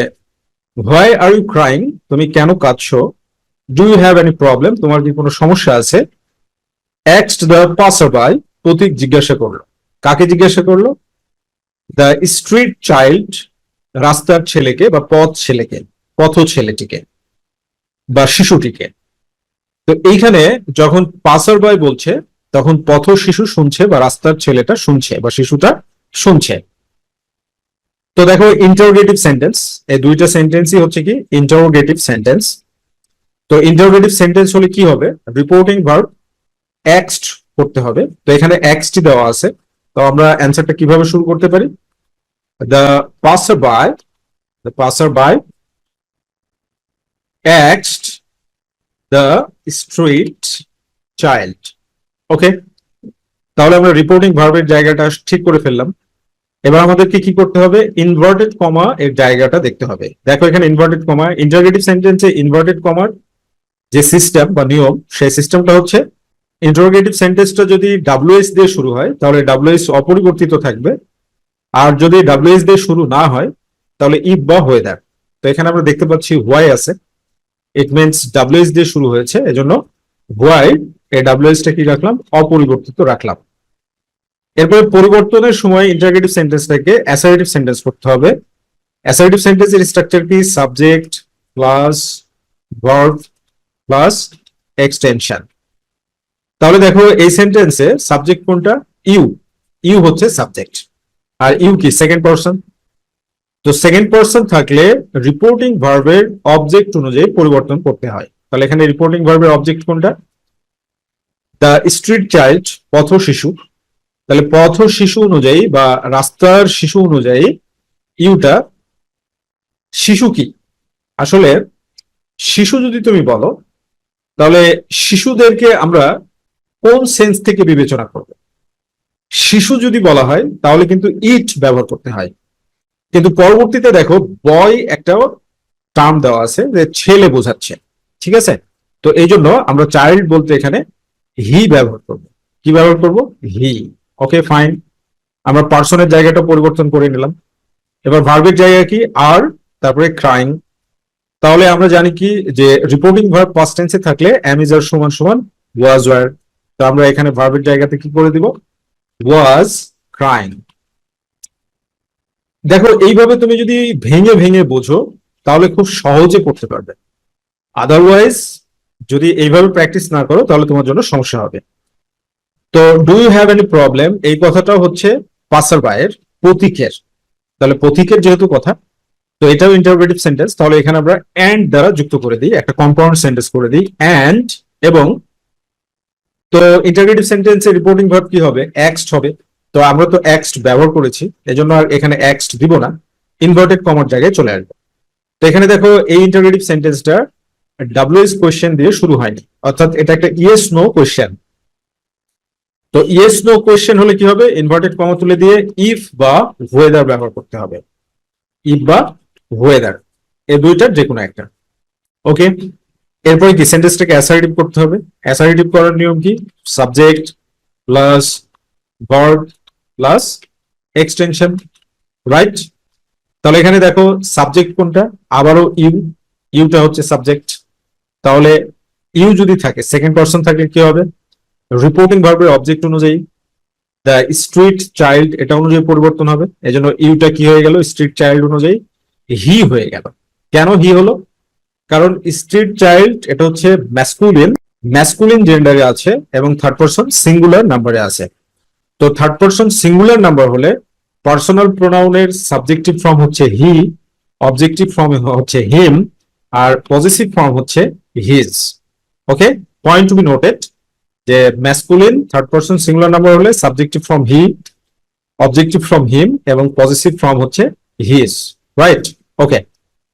হোয়াই আর ইউ ক্রাইং, তুমি কেন কাঁদছো? Do you have any problem, তোমার কি কোনো সমস্যা আছে? অ্যাস্কড দ্য পাসার বাই, পথিক জিজ্ঞাসা করলো। কাকে জিজ্ঞাসা করলো? দ্য স্ট্রিট চাইল্ড, রাস্তার ছেলেকে বা পথ ছেলেকে, পথ ছেলেটিকে বা শিশুটিকে। তো এইখানে যখন পাসার বাই বলছে তখন পথ শিশু শুনছে বা রাস্তার ছেলেটা শুনছে বা শিশুটা শুনছে। তো দেখো ইন্টারোগেটিভ সেন্টেন্স, এই দুইটা সেন্টেন্সই হচ্ছে কি ইন্টারোগেটিভ সেন্টেন্স। তো ইন্টারোগেটিভ সেন্টেন্স হলে কি হবে? রিপোর্টিং ভার্ব এক্সড করতে হবে। তো এখানে এক্সটি দেওয়া আছে, তো আমরা অ্যান্সারটা কিভাবে শুরু করতে পারি? The passer by, the passer by এক্সড দ্য স্ট্রিট চাইল্ড। ওকে, তাহলে আমরা রিপোর্টিং ভার্বের জায়গাটা ঠিক করে ফেললাম। এবার আমাদেরকে কি করতে হবে? ইনভার্টেড কমা এর জায়গাটা দেখতে হবে। দেখো এখানে ইনভার্টেড কমা, ইন্টারোগেটিভ সেন্টেন্সে ইনভার্টেড কমার যে সিস্টেম বা নিয়ম, সেই সিস্টেমটা হচ্ছে ইন্টারোগেটিভ সেন্টেন্সটা যদি ডাব্লিউএস দিয়ে শুরু হয় তাহলে ডাব্লিউএস অপরিবর্তিত থাকবে, আর যদি ডাব্লিউএস দিয়ে শুরু না হয় তাহলে ইফ বা ওয়েদার। তো এখানে আমরা দেখতে পাচ্ছি হোয়াই আছে, ইট মিনস ডাব্লিউএস দিয়ে শুরু হয়েছে, এজন্য হোয়াই এই ডাব্লিউএসটা কি রাখলাম? অপরিবর্তিত রাখলাম। এরপরে পরিবর্তনের সময় ইন্টারোগেটিভ সেন্টেন্সটাকে অ্যাসার্টিভ সেন্টেন্স করতে হবে। অ্যাসার্টিভ সেন্টেন্সের স্ট্রাকচার কি? Subject plus verb plus extension. তাহলে দেখো এই সেন্টেন্সে সাবজেক্ট কোনটা? ইউ, ইউ হচ্ছে সাবজেক্ট। আর ইউ কি? Second person. তো সেকেন্ড পারসন থাকলে রিপোর্টিং ভার্বের অবজেক্ট অনুযায়ী পরিবর্তন করতে হয়। তাহলে এখানে রিপোর্টিং ভার্বের অবজেক্ট কোনটা? দ্য স্ট্রিট চাইল্ড, পথ শিশু। তাহলে পথ শিশু অনুযায়ী বা রাস্তার শিশু অনুযায়ী ইউটা শিশু কি? আসলে শিশু যদি তুমি বলো তাহলে শিশুদেরকে আমরা কোন সেন্স থেকে বিবেচনা করব? শিশু যদি বলা হয় তাহলে কিন্তু ইট ব্যবহার করতে হয়, কিন্তু পরবর্তীতে দেখো বয় একটা টার্ম দেওয়া আছে যে ছেলে বোঝাচ্ছে, ঠিক আছে? তো এই জন্য আমরা চাইল্ড বলতে এখানে হি ব্যবহার করব। কি ব্যবহার করব? হি। ওকে ফাইন, আমরা পার্সনের জায়গাটা পরিবর্তন করে নিলাম। এবার ভার্বের জায়গা কি? আর, তারপরে ক্রাইং। তাহলে আমরা জানি কি যে রিপোর্টিং ভার্ব পাস্ট টেন্সে থাকলে এম ইজ আর সমান সমান ওয়াজ ওয়ার। তো আমরা এখানে ভার্বের জায়গাতে কি করে দিব? Was crying. দেখো এইভাবে তুমি যদি ভেঙে ভেঙে বোঝো তাহলে খুব সহজে পড়তে পারবে। আদারওয়াইজ যদি এইভাবে প্র্যাকটিস না করো তাহলে তোমার জন্য সমস্যা হবে। তো do you have any problem, এই কথাটা হচ্ছে পাসার বাইয়ের, পথিকের। তাহলে পথিকের যেহেতু কথা, তো এটাও ইন্টারোগেটিভ সেন্টেন্স। তাহলে এখানে আমরা এন্ড দ্বারা যুক্ত করে দিই, একটা কম্পাউন্ড সেন্টেন্স করে দিই এন্ড। এবং তো ইন্টারোগেটিভ সেন্টেন্সে রিপোর্টিং ভার্ব কি হবে? এক্সড হবে। তো আমরা তো এক্সড ব্যবহার করেছি, এজন্য আর এখানে এক্সড দিব না, ইনভার্টেড কমার জায়গায় চলে আসবে। তো এখানে দেখো এই ইন্টারোগেটিভ সেন্টেন্সটা ডাব্লিউএস কোয়েশ্চেন দিয়ে শুরু হয়নি, অর্থাৎ এটা একটা ইয়েস নো কোয়েশ্চেন। তো ইয়েস নো কোয়েশ্চেন হলে কি হবে? ইনভার্টেড কমা তুলে দিয়ে ইফ বা ওয়েদার ব্যবহার করতে হবে। ইফ বা ওয়েদার, এই দুইটার যে কোনো একটা। ওকে, এরপরে কি সেন্টেন্সটাকে অ্যাসার্টিভ করতে হবে। অ্যাসার্টিভ করার নিয়ম কি? Subject plus verb plus extension, right? তাহলে এখানে দেখো সাবজেক্ট কোনটা, আবারও ইউটা হচ্ছে সাবজেক্ট। তাহলে ইউ যদি থাকে, সেকেন্ড পারসন থাকলে কি হবে? রিপোর্টিং ভার্বের অবজেক্ট অনুযায়ী দ্য স্ট্রিট চাইল্ড এটা অনুযায়ী পরিবর্তন হবে। এজন্য ইউটা কি হয়ে গেল? স্ট্রিট চাইল্ড অনুযায়ী হি হয়ে গেল। কেন হি হলো? কারণ স্ট্রিট চাইল্ড এটা হচ্ছে ম্যাসকুলিন জেন্ডারে আছে এবং থার্ড পারসন সিঙ্গুলার নাম্বারে আছে। তো থার্ড পারসন সিঙ্গুলার নাম্বার হলে পার্সোনাল প্রোনাউনের সাবজেক্টিভ ফর্ম হচ্ছে হি, অবজেক্টিভ ফর্ম হচ্ছে হিম, আর পজিটিভ ফর্ম হচ্ছে his. Okay, point to be noted যে masculine third person singular number হলে subjective form he, objective form him এবং পজিটিভ ফর্ম হচ্ছে হিজ, রাইট? ওকে,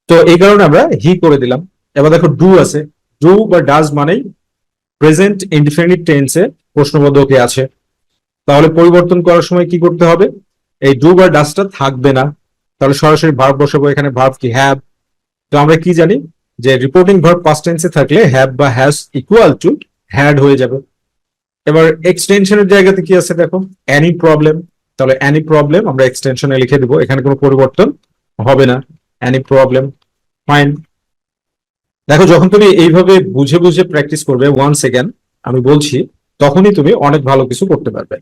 তো এই কারণে আমরা হি করে দিলাম। এবার দেখো ডু আছে, ডু বা ডাজ মানেই প্রেজেন্ট ইনডিফিনিট টেন্সে প্রশ্নবোধকে আছে। তাহলে পরিবর্তন করার সময় কি করতে হবে? এই ডু বা ডাজটা থাকবে না, তাহলে সরাসরি ভার্ব বসাবো। এখানে ভার্ব কি? হ্যাভ। তো আমরা কি জানি যে রিপোর্টিং ভার্ব পাস্ট টেন্সে থাকলে হ্যাভ বা হ্যাজ ইকুয়াল টু হ্যাড হয়ে যাবে। এবার এক্সটেনশনের জায়গাতে কি আছে দেখো, এনি প্রবলেম। তাহলে এনি প্রবলেম আমরা এক্সটেনশনে লিখে দিব, এখানে কোনো পরিবর্তন হবে না। Any problem, fine. দেখো যখন তুমি এইভাবে বুঝে বুঝে প্র্যাকটিস করবে, ওয়ান্স এগেন আমি বলছি, তখনই তুমি অনেক ভালো কিছু করতে পারবে।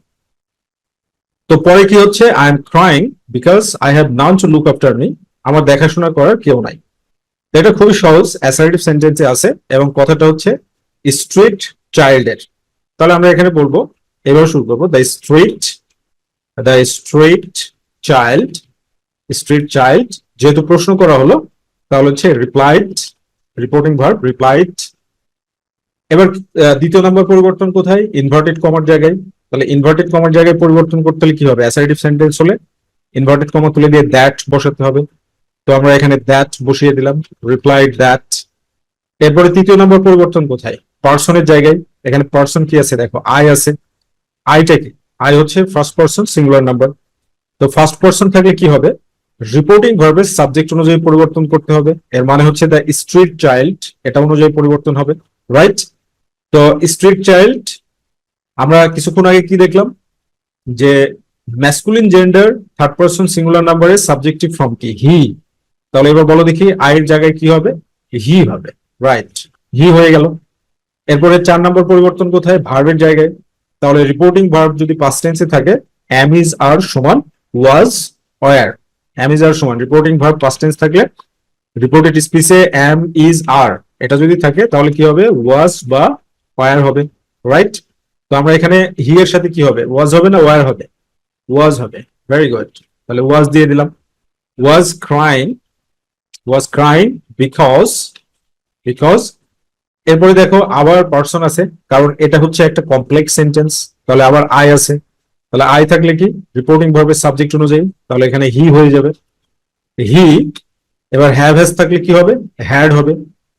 তো পরে কি হচ্ছে? I am crying because I have naan to look after me. আমার দেখাশোনা করার কেউ নাই। এটা খুবই সহজ, অ্যাসার্টিভ সেন্টেন্সে আছে এবং কথাটা হচ্ছে স্ট্রিট চাইল্ডের। তাহলে আমরা এখানে বলবো, এবার শুরু করবো, the street child, street child. যেহেতু প্রশ্ন করা হলো তাহলে হচ্ছে রিপ্লাইড, রিপোর্টিং ভার্ব রিপ্লাইড। এবার দ্বিতীয় নম্বর পরিবর্তন কোথায়? ইনভার্টেড কমার জায়গায়। তাহলে ইনভার্টেড কমার জায়গায় পরিবর্তন করতে হলে কি হবে? অ্যাসার্টিভ সেন্টেন্স হলে ইনভার্টেড কমা তুলে দিয়ে দ্যাট বসাতে হবে। তো আমরা এখানে দ্যাট বসিয়ে দিলাম, রিপ্লাইড দ্যাট। এরপরে তৃতীয় নম্বর পরিবর্তন কোথায়? পার্সনের জায়গায়। এখানে পার্সন কি আছে দেখো, আই আছে। আইটা কি? আই হচ্ছে ফার্স্ট পার্সন সিঙ্গুলার নাম্বার। তো ফার্স্ট পার্সন থাকলে কি হবে? রিপোর্টিং ভার্বের সাবজেক্ট অনুযায়ী পরিবর্তন করতে হবে। এর মানে হচ্ছে দ্য স্ট্রিট চাইল্ড এটা অনুযায়ী পরিবর্তন হবে, রাইট? তো স্ট্রিট চাইল্ড আমরা কিছুক্ষণ আগে কি দেখলাম যে masculine gender third person singular নাম্বারের সাবজেক্টিভ ফর্ম কি? হি। তাহলে এবার বলো দেখি, আয়ের জায়গায় কি হবে? হি হবে, রাইট? হি হয়ে গেল। এরপরে 4 নম্বর পরিবর্তন কোথায়? ভার্বের জায়গায়। তাহলে রিপোর্টিং ভার্ব যদি পাস্ট টেন্সে থাকে এম ইজ আর সমান ওয়াজ ওয়ার। এম ইজ আর সমান রিপোর্টিং ভার্ব পাস্ট টেন্স থাকলে রিপোর্টেড স্পিচে এম ইজ আর এটা যদি থাকে তাহলে কি হবে? ওয়াজ বা ওয়ার হবে, রাইট? তো আমরা এখানে হি এর সাথে কি হবে? ওয়াজ হবে না ওয়ার হবে? ওয়াজ হবে, ভেরি গুড। তাহলে ওয়াজ দিয়ে দিলাম। ওয়াজ ক্রাইং বিকজ এরপরে দেখো আবার পার্সন আছে, কারণ এটা হচ্ছে একটা কমপ্লেক্স সেন্টেন্স। তাহলে আবার আই আছে। তাহলে আই থাকলে কি? রিপোর্টিং ভার্বের সাবজেক্ট অনুযায়ী, তাহলে এখানে হি হয়ে যাবে, হি। এবার হ্যাভ হ্যাজ থাকলে কি হবে? হ্যাড হবে।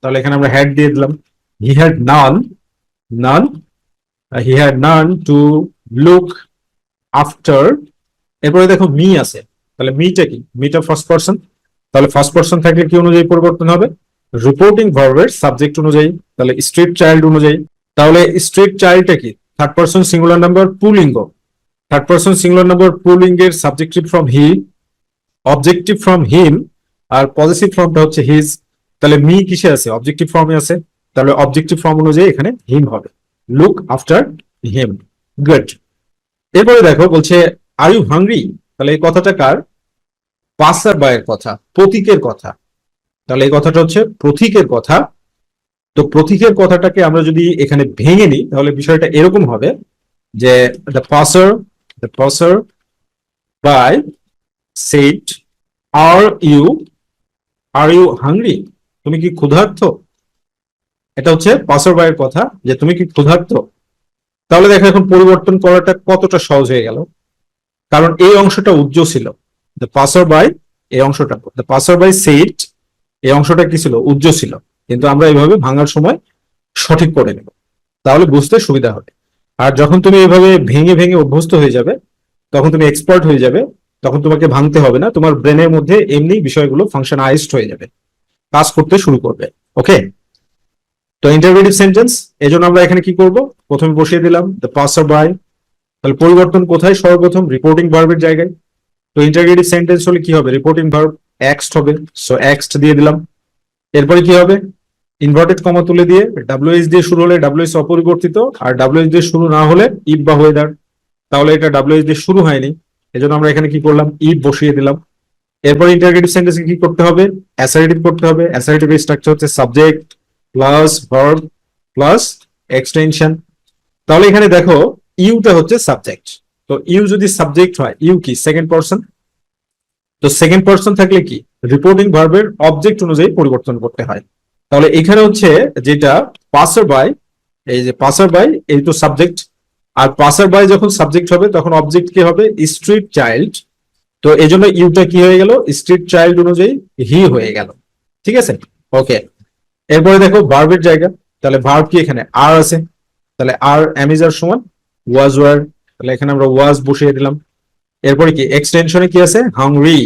তাহলে এখানে আমরা হ্যাড দিয়ে দিলাম। He had none he had none to look after. এরপরে দেখো মি আছে। তাহলে মিটা কি? মিটা ফার্স্ট পার্সন। তাহলে ফার্স্ট পার্সন থাকলে কি অনুযায়ী পরিবর্তন হবে? রিপোর্টিং ভার্বের সাবজেক্ট অনুযায়ী, তাহলে স্ট্রিট চাইল্ড অনুযায়ী। তাহলে স্ট্রিট চাইল্ডটা কি? থার্ড পার্সন সিঙ্গুলার নাম্বার পুলিঙ্গ। থার্ড পার্সন সিঙ্গুলার নাম্বার পুলিঙ্গের subjective from he, objective from him, আর পজিটিভ ফর্মটা হচ্ছে হিজ। তাহলে মি কিসে আছে? অবজেক্টিভ ফর্মে আছে। তাহলে অবজেক্টিভ ফর্ম অনুযায়ী এখানে হিম হবে, লুক আফটার হিম, গুড। এরপরে দেখো বলছে আর ইউ হাংরি। তাহলে এই কথাটা কার? পাসার বাইয়ের কথা, প্রতীকের কথা। তাহলে এই কথাটা হচ্ছে প্রতীকের কথা। তো প্রতীকের কথাটাকে আমরা যদি এখানে ভেঙে নিই তাহলে বিষয়টা এরকম হবে যে the passer by said are you hungry. তুমি কি ক্ষুধার্ত? এটা হচ্ছে পাসার বাইয়ের কথা যে তুমি কি ক্ষুধার্ত। তাহলে দেখো এখন পরিবর্তন করাটা কতটা সহজ হয়ে গেল, কারণ এই অংশটা উজ্জ্ব ছিল। দ্য পাসার বাই, এই অংশটা দ্য পাসার বাই সেড, এই অংশটা কি ছিল? উজ্জ্ব ছিল। কিন্তু আমরা এইভাবে ভাঙার সময় সঠিক করে নেব, তাহলে বুঝতে সুবিধা হবে। আর যখন তুমি এইভাবে ভেঙে ভেঙে অভ্যস্ত হয়ে যাবে তখন তুমি এক্সপার্ট হয়ে যাবে, তখন তোমাকে ভাঙতে হবে না, তোমার ব্রেনের মধ্যে এমনি বিষয়গুলো ফাংশনালাইজড হয়ে যাবে, কাজ করতে শুরু করবে। ওকে। তো ইন্টারোগেটিভ সেন্টেন্স, এই জন্য আমরা এখানে কি করব, প্রথমে বসিয়ে দিলাম দ্য পাসার বাই। তাহলে পরিবর্তন কোথায়, সর্বপ্রথম রিপোর্টিং ভার্বের জায়গায়। তো ইন্টারোগেটিভ সেন্টেন্স হলে কি হবে, রিপোর্টিং ভার্ব এক্সড হবে, সো এক্সড দিয়ে দিলাম। এরপরে কি হবে, ইনভার্টেড কমা তুলে দিয়ে ডাব্লিউএইচ দিয়ে শুরু হলে ডাব্লিউএইচ অপরিবর্তিত, আর ডাব্লিউএইচ দিয়ে শুরু না হলে ইফ বা ওয়েদার। তাহলে এটা ডাব্লিউএইচ দিয়ে শুরু হয়নি, এজন্য আমরা এখানে কি করলাম, ইফ বসিয়ে দিলাম। এরপর ইন্টারোগেটিভ সেন্টেন্সে কি করতে হবে, অ্যাসার্টিভ করতে হবে। অ্যাসার্টিভ স্ট্রাকচার হচ্ছে subject plus verb plus extension. তাহলে এখানে দেখো ইউটা হচ্ছে সাবজেক্ট, তো ইউ যদি সাবজেক্ট হয়, ইউ কি সেকেন্ড পারসন, তো সেকেন্ড পারসন থাকলে কি রিপোর্টিং ভার্বের অবজেক্ট অনুযায়ী পরিবর্তন করতে হয়। তাহলে এখানে হচ্ছে যেটা পাসার বাই, এই যে পাসার বাই এই তো সাবজেক্ট, আর পাসার বাই যখন সাবজেক্ট হবে তখন অবজেক্ট কি হবে, স্ট্রিট চাইল্ড। তো এই জন্য ইউটা কি হয়ে গেল, স্ট্রিট চাইল্ড অনুযায়ী হি হয়ে গেল। ঠিক আছে, ওকে। এরপরে দেখো ভার্বের জায়গা, তাহলে ভার্ব কি এখানে আর আছে, তাহলে আর অ্যামিজার সমান ওয়াজ ওয়ার, তাহলে এখানে আমরা ওয়াজ বসিয়ে দিলাম। এরপরে কি এক্সটেনশনে কি আছে, হাংরি,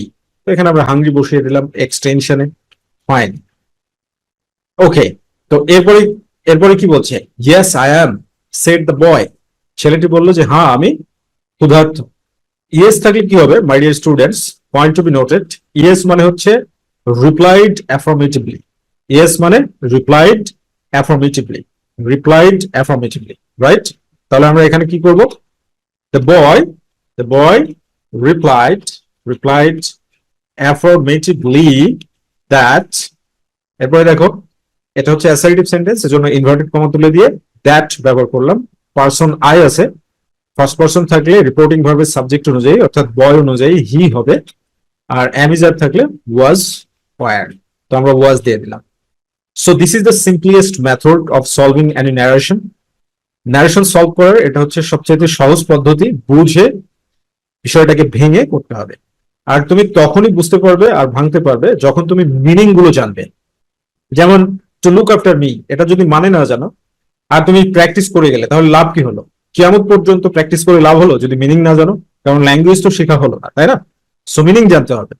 তো এখানে আমরা হাংরি বসিয়ে দিলাম এক্সটেনশনে, ফাইন, ওকে। তো এরপরে এরপরে কি বলছে, yes I am said the boy, ছেলেটি বললো যে হ্যাঁ আমি ক্ষুধার্ত। ইয়েস থাকলে কি হবে, my dear students, point to be noted, yes মানে হচ্ছে রিপ্লাইড অ্যাফার্মেটিভলি, ইয়েস মানে replied affirmatively, replied affirmatively, right. তাহলে আমরা এখানে কি করব, the boy, the boy replied affirmatively that. এরপরে দেখো এটা হচ্ছে অ্যাসার্টিভ সেন্টেন্স, এজন্য ইনভার্টেড কমা তুলে দিয়ে দ্যাট ব্যবহার করলাম। পারসন আই আছে, ফার্স্ট পারসন থাকলে রিপোর্টিং ভার্বের সাবজেক্ট অনুযায়ী অর্থাৎ বয় অনুযায়ী হি হবে, আর অ্যামিজার থাকলে ওয়াজ ওয়্যার, তো আমরা ওয়াজ দিয়ে দিলাম। So this is the simplest method of solving any narration. Narration solve করার এটা হচ্ছে সবচেয়ে সহজ পদ্ধতি, বুঝে বিষয়টাকে ভেঙে করতে হবে। আর তুমি তখনই বুঝতে পারবে আর ভাঙতে পারবে যখন তুমি মিনিং গুলো জানবে। যেমন টু লুক আফটার মি, এটা যদি মানে না জানো আর তুমি প্র্যাকটিস করে গেলে তাহলে লাভ কি হলো, কিয়ামত পর্যন্ত প্র্যাকটিস করে লাভ হলো যদি মিনিং না জানো, কারণ ল্যাঙ্গুয়েজ তো শেখা হলো না, তাই না। সো মিনিং জানতে হবে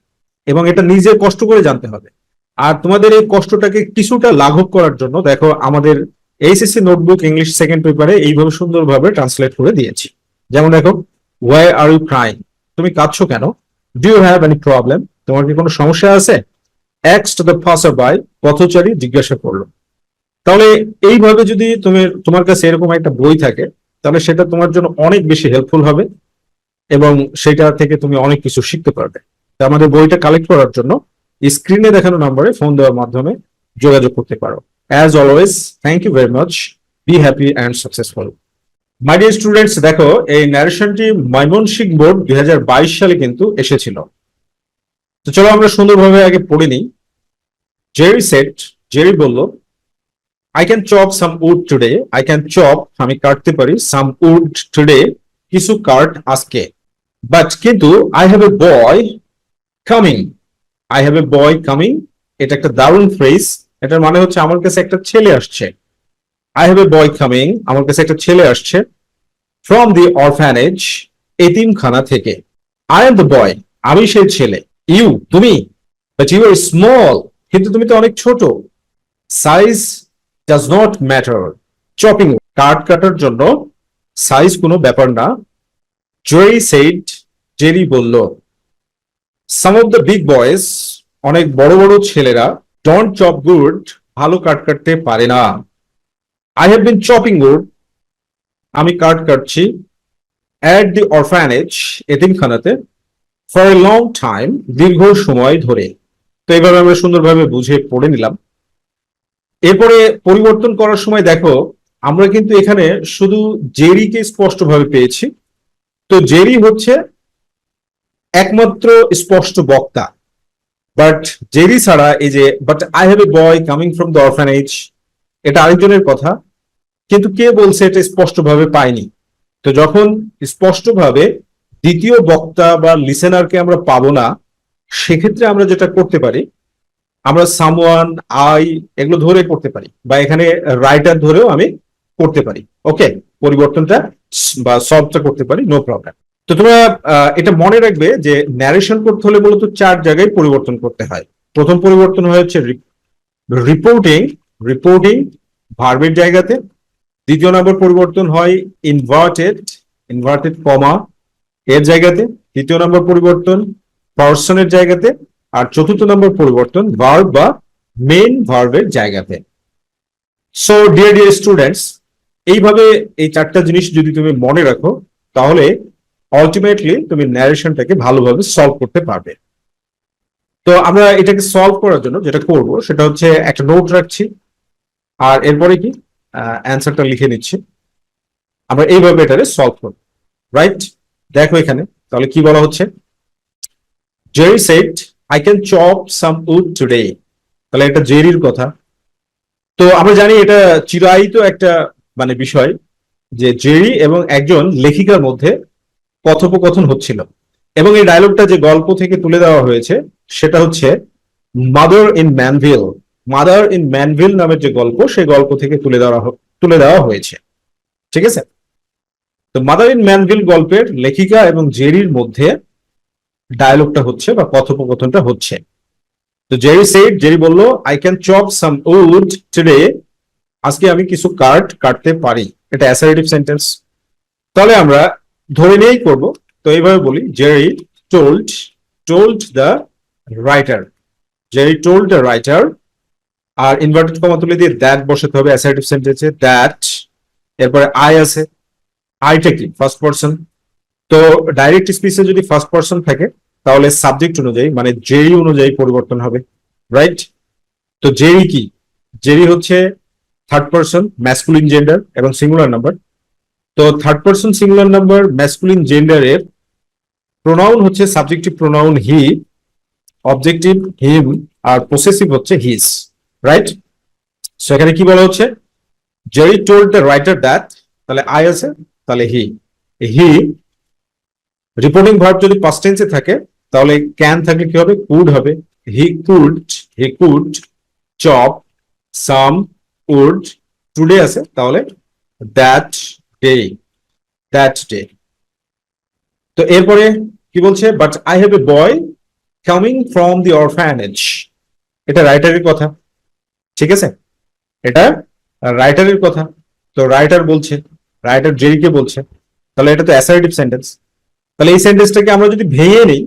এবং এটা নিজে কষ্ট করে জানতে হবে। আর তোমাদের এই কষ্টটাকে কিছুটা লাঘব করার জন্য দেখো আমাদের এইচএসসি নোটবুক ইংলিশ সেকেন্ড পেপারে এইভাবে সুন্দরভাবে ট্রান্সলেট করে দিয়েছি। যেমন দেখো, ওয়াই আর ইউ ক্রাইং, তুমি কাঁদছো কেন, do you have any problem, তোমার কি কোনো সমস্যা আছে, এক্স টু দ্য পাসার বাই, পথচারী জিজ্ঞাসা করলো। তাহলে এইভাবে যদি তোমার কাছে এরকম একটা বই থাকে তাহলে সেটা তোমার জন্য অনেক বেশি হেল্পফুল হবে এবং সেটা থেকে তুমি অনেক কিছু শিখতে পারবে। তো আমাদের বইটা কালেক্ট করার জন্য স্ক্রিনে দেখানো নম্বরে ফোন দেওয়ার মাধ্যমে যোগাযোগ করতে পারো। As always, thank you very much, be happy and successful. My dear students, দেখো এই ন্যারেশনটি ময়মনসিংহ বোর্ড 2022 সালে কিন্তু এসেছিল। তো চলো আমরা সুন্দরভাবে আগে পড়ে নিই। জেরি সেট, জেরি বলল, I can chop some wood today. I can chop, আমি কাটতে পারি, some wood today, কিছু কাঠ আজকে। But কিন্তু I have a boy coming. I have a boy coming. এটা একটা দারুণ ফ্রেজ, এটার মানে হচ্ছে আমার কাছে একটা ছেলে আসছে। I have a boy coming, আমার কাছে একটা ছেলে আসছে। From the orphanage, এতিমখানা থেকে। I am the boy, আমি সেই ছেলে। You, তুমি, but you are small, কিন্তু তুমি তো অনেক ছোট। Size does not matter. Chopping, কাঠ কাটার জন্য সাইজ কোনো ব্যাপার না। জেরি said, জেরি বলল, some of the big boys, অনেক বড় বড় ছেলেরা, don't chop wood, ভালো কাঠ কাটতে পারে না। I have been chopping wood, আমি কাঠ কাটছি, at the orphanage, এতিমখানাতে, for a long time, দীর্ঘ সময় ধরে। তো এইভাবে আমরা সুন্দরভাবে বুঝে পড়ে নিলাম। এরপরে পরিবর্তন করার সময় দেখো আমরা কিন্তু এখানে শুধু জেরিকে স্পষ্টভাবে পেয়েছি। তো জেরি হচ্ছে একমাত্র স্পষ্ট বক্তা, বাট জেরি ছাড়া এই যে but I have a boy coming from the orphanage, এটা আরেকজনের কথা, কিন্তু কে বলছে এটা স্পষ্টভাবে পাইনি। তো যখন স্পষ্টভাবে দ্বিতীয় বক্তা বা লিসেনারকে আমরা পাবো না, সেক্ষেত্রে আমরা যেটা করতে পারি, আমরা সামওয়ান, আই এগুলো ধরে করতে পারি, বা এখানে রাইটার ধরেও আমি করতে পারি। ওকে, পরিবর্তনটা বা সলভটা করতে পারি, নো প্রবলেম। তো তোমরা এটা মনে রাখবে যে ন্যারেশন করতে হলে মূলত 4 জায়গায় পরিবর্তন করতে হয়। প্রথম পরিবর্তন হচ্ছে রিপোর্টিং, রিপোর্টিং ভার্বের জায়গাতে, দ্বিতীয় নম্বর পরিবর্তন হয় ইনভার্টেড কমা এর জায়গাতে, তৃতীয় নম্বর পরিবর্তন পার্সনের জায়গাতে, আর চতুর্থ নম্বর পরিবর্তন ভার্ব বা মেইন ভার্বের জায়গাতে। সো ডিয়ার স্টুডেন্টস, এইভাবে এই চারটা জিনিস যদি তুমি মনে রাখো তাহলে আলটিমেটলি তুমি ন্যারেশনটাকে ভালোভাবে সলভ করতে পারবে। তো আমরা এটাকে সলভ করার জন্য যেটা করব সেটা হচ্ছে একটা নোট রাখছি, আর এরপরে কি অ্যান্সারটা লিখে নিচ্ছি। আমরা এইভাবে এটাকে সলভ করব, রাইট? দেখো এখানে তাহলে কি বলা হচ্ছে, Jerry said I can chop some wood today. তাহলে এটা জেরির কথা। তো আমরা জানি এটা চিরায়িত একটা মানে বিষয় যে জেরি এবং একজন লেখিকার মধ্যে কথোপকথন হচ্ছিল, এবং এই ডায়লগটা যে গল্প থেকে তুলে দেওয়া হয়েছে সেটা হচ্ছে mother in Manville. Mother in Manville নামের যে গল্প, সেই গল্প থেকে তুলে দেওয়া হয়েছে, ঠিক আছে? তো মাদার ইন ম্যানভিল গল্পের লেখিকা এবং জেরির মধ্যে ডায়লগটা হচ্ছে বা কথোপকথনটা হচ্ছে। তো জেরি বলল I can chop some wood today, আজকে আমি কিছু কাটতে পারি। এটা অ্যাসার্টিভ সেন্টেন্স। তাহলে আমরা ধরে নিয়েই করব। তো এইভাবে বলি, Jerry told the writer. Jerry told the writer, আর ইনভার্টেড কমা তুলে দিয়ে দ্যাট বসাতে হবে অ্যাসার্টিভ সেন্টেন্সে, দ্যাট। এরপরে আই আছে, আইটা কি ফার্স্ট পারসন। তো ডাইরেক্ট স্পিচে যদি ফার্স্ট পারসন থাকে তাহলে সাবজেক্ট অনুযায়ী মানে জেরি অনুযায়ী পরিবর্তন হবে, রাইট? তো জেরি কি? জেরি হচ্ছে থার্ড পারসন ম্যাসকুলিন জেন্ডার এবং সিঙ্গুলার নাম্বার। তো third person singular number masculine জেন্ডারের প্রোনাউন হচ্ছে subjective pronoun he, objective him, আর পসেসিভ হচ্ছে হিজ, রাইট? সেখানে কি বলা হচ্ছে, Jerry told the writer that, তাহলে আই আছে, তাহলে হি। রিপোর্টিং ভার্ব যদি পাস্ট টেন্সে থাকে তাহলে ক্যান থাকলে কি হবে, কুড হবে। He could chop some wood, today আছে তাহলে দ্যাট ডে। তো এরপরে কি বলছে, but I have a boy coming from the orphanage. এটা রাইটারের কথা, ঠিক আছে? এটা রাইটারের কথা। তো রাইটার জেরিকে বলছে, তাহলে এটা তো অ্যাসার্টিভ সেন্টেন্স। তাহলে এই সেন্টেন্সটাকে আমরা যদি ভেঙে নিই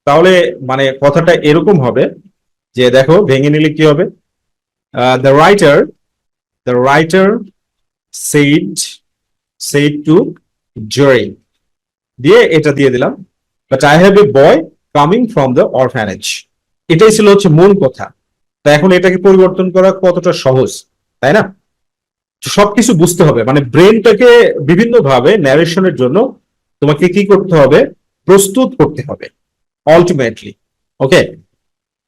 তাহলে মানে কথাটা এরকম হবে যে, দেখো ভেঙে নিলে কি হবে, the writer said to Jerry দিয়ে এটা দিয়ে দিলাম, but I have a boy coming from the orphanage. এটাই ছিল হচ্ছে মূল কথা। তা এখন এটাকে পরিবর্তন করা কতটা সহজ, তাই না? সবকিছু বুঝতে হবে, মানে ব্রেনটাকে বিভিন্ন ভাবে ন্যারেশনের জন্য তোমাকে কি করতে হবে, প্রস্তুত করতে হবে আলটিমেটলি। ওকে,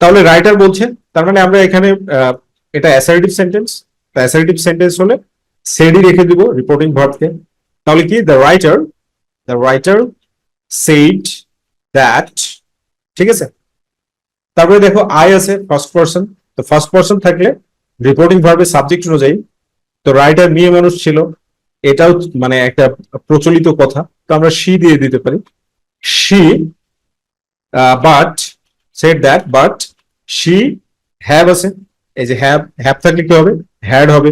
তাহলে রাইটার বলছে, তার মানে আমরা এখানে এটা অ্যাসার্টিভ সেন্টেন্স। অ্যাসার্টিভ সেন্টেন্স হলে সেডি রেখে দিব রিপোর্টিং ভার্বকে। তাহলে কি, দ্য রাইটার সেড দ্যাট, ঠিক আছে? তারপরে দেখো আই আছে ফার্স্ট পারসন। তো ফার্স্ট পারসন থাকলে রিপোর্টিং ভার্বের সাবজেক্ট অনুযায়ী, তো রাইটার মেয়ে মানুষ ছিল, এটাও মানে একটা প্রচলিত কথা, তো আমরা শি দিয়ে দিতে পারি। She but said that, but she have আছে, এই যে হ্যাভ থাকলে কি হবে, হ্যাড হবে।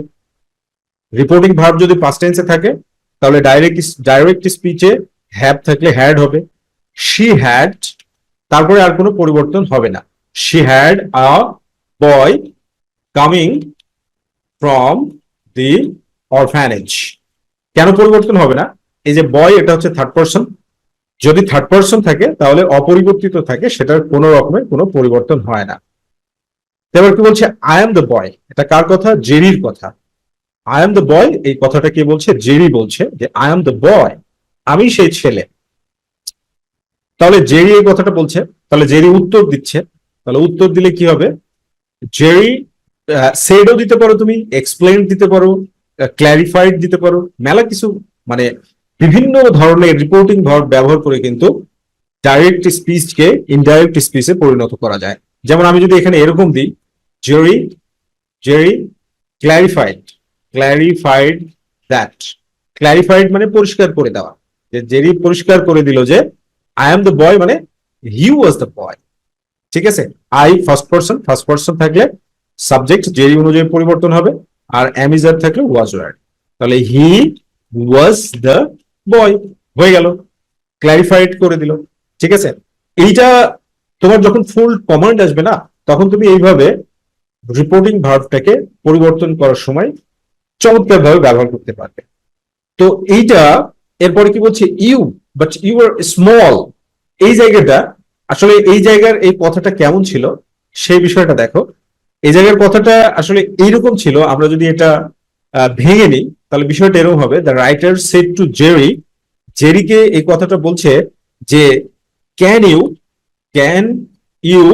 রিপোর্টিং ভার্ব যদি পাস্ট টেন্সে থাকে তাহলে ডাইরেক্ট স্পিচে হ্যাভ থাকলে হ্যাড হবে। শি হ্যাড, তারপরে আর কোনো পরিবর্তন হবে না। She had a boy coming from the orphanage. কেন পরিবর্তন হবে না? এই যে বয়, এটা হচ্ছে থার্ড পারসন। যদি থার্ড পারসন থাকে তাহলে অপরিবর্তিত থাকে, সেটার কোনো রকমের কোনো পরিবর্তন হয় না। এবার কি বলছে, আই এম দ্য বয়, এটা কার কথা, জেরির কথা। আই এম দ্য বয়, এই কথাটা কে বলছে, জেরি বলছে যে আই এম দ্য বয়, আমি সেই ছেলে। তাহলে জেরি এই কথাটা বলছে, তাহলে জেরি উত্তর দিচ্ছে। তাহলে উত্তর দিলে কি হবে, জেরি সেডও দিতে পারো তুমি, এক্সপ্লেইন দিতে পারো, ক্ল্যারিফাইড দিতে পারো, মেলা কিছু মানে বিভিন্ন ধরনের রিপোর্টিং ভার্ব ব্যবহার করে কিন্তু ডাইরেক্ট স্পিচকে ইনডাইরেক্ট স্পিচে পরিণত করা যায়। যেমন আমি যদি এখানে এরকম দিই, জেরি ক্ল্যারিফাইড দ্যাট। ক্ল্যারিফাইড মানে পরিষ্কার করে দেওয়া, যে জেরি পরিষ্কার করে দিল যে আই এম দ্য বয় মানে হি ওয়াজ দ্য বয়, ঠিক আছে? আই ফার্স্ট পারসন থাকলে সাবজেক্ট জেরি অনুযায়ী পরিবর্তন হবে, আর am is are থাকলে was were, তাহলে হি ওয়াজ দ্য বয়, হয়ে গেল, ক্লারিফাইড করে দিল। ঠিক আছে, এইটা তোমার যখন ফুল কমান্ড আসবে না, তখন তুমি এইভাবে রিপোর্টিং ভার্বটাকে পরিবর্তন করার সময় চমৎকার ভাবে ব্যবহার করতে পারবে। তো এইটা এরপরে কি বলছে, you but you are small, এই জায়গাটা আসলে এই জায়গার এই কথাটা কেমন ছিল সেই বিষয়টা দেখো। এই জায়গার কথাটা আসলে এইরকম ছিল, আমরা যদি এটা ভেঙে নিই তাহলে বিষয়টা এরকম হবে, the writer said to Jerry, জেরিকে এই কথাটা বলছে যে can you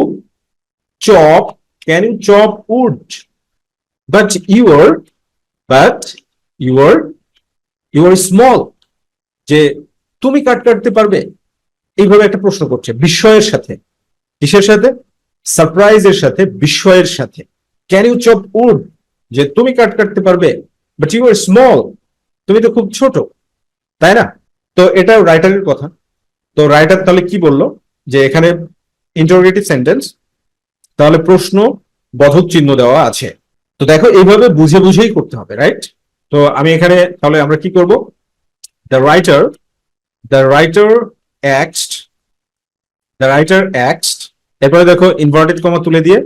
chop wood but but you are small, যে তুমি কাটতে পারবে, এইভাবে একটা প্রশ্ন করছে বিস্ময়ের সাথে। কিসের সাথে? সারপ্রাইজের সাথে, বিস্ময়ের সাথে। ক্যান ইউ চপ উড, যে তুমি কাটতে পারবে, বাট ইউ আর স্মল, তুমি তো খুব ছোট, তাই না? তো এটা রাইটারের কথা। তো রাইটার তাহলে কি বললো, যে এখানে ইন্টারোগেটিভ সেন্টেন্স, তাহলে প্রশ্ন বোধক চিহ্ন দেওয়া আছে। তো দেখো এইভাবে বুঝে বুঝেই করতে হবে, রাইট? তো আমি এখানে তাহলে আমরা কি করব, দ্য রাইটার অ্যাক্সড, এরপরে দেখো ইনভার্টেড কমা তুলে দিয়ে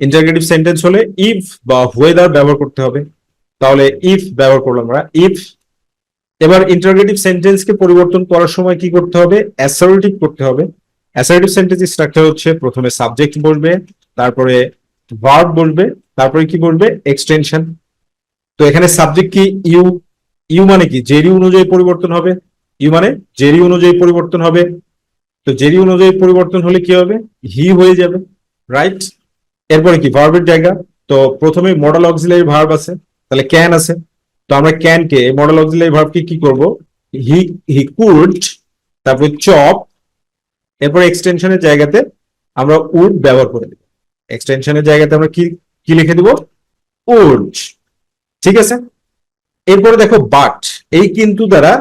ইন্টারোগেটিভ সেন্টেন্স হলে ইফ বা হোয়েদার ব্যবহার করতে হবে, তাহলে ইফ ব্যবহার করলাম আমরা, ইফ। এবার ইন্টারোগেটিভ সেন্টেন্সকে পরিবর্তন করার সময় কি করতে হবে, অ্যাসার্টিভ করতে হবে। অ্যাসার্টিভ সেন্টেন্স স্ট্রাকচার হচ্ছে প্রথমে সাবজেক্ট বসবে, তারপরে ভার্ব বসবে, তারপরে কি বলবে, এক্সটেনশন। তো এখানে সাবজেক্ট কি, ইউ মানে কি জেরি অনুযায়ী পরিবর্তন হবে, ইউ মানে জেরি অনুযায়ী পরিবর্তন হবে। তো জেরি অনুযায়ী পরিবর্তন হলে কি হবে, হি হয়ে যাবে, রাইট? এরপরে কি ভার্বের জায়গা, তো প্রথমে মডেল অক্সিলারি ভার্ব আছে, তাহলে ক্যান আছে, তো আমরা ক্যান কে মডেল অক্সিলারি ভার্বকে কি করব, হি কুড, তারপরে চপ, এরপর এক্সটেনশনের জায়গাতে আমরা উড ব্যবহার করে দেব, এক্সটেনশনের জায়গাতে আমরা কি কি লিখে দিব, উড। ঠিক আছে, এরপরে দেখো বাট, এই কিন্তু দ্বারা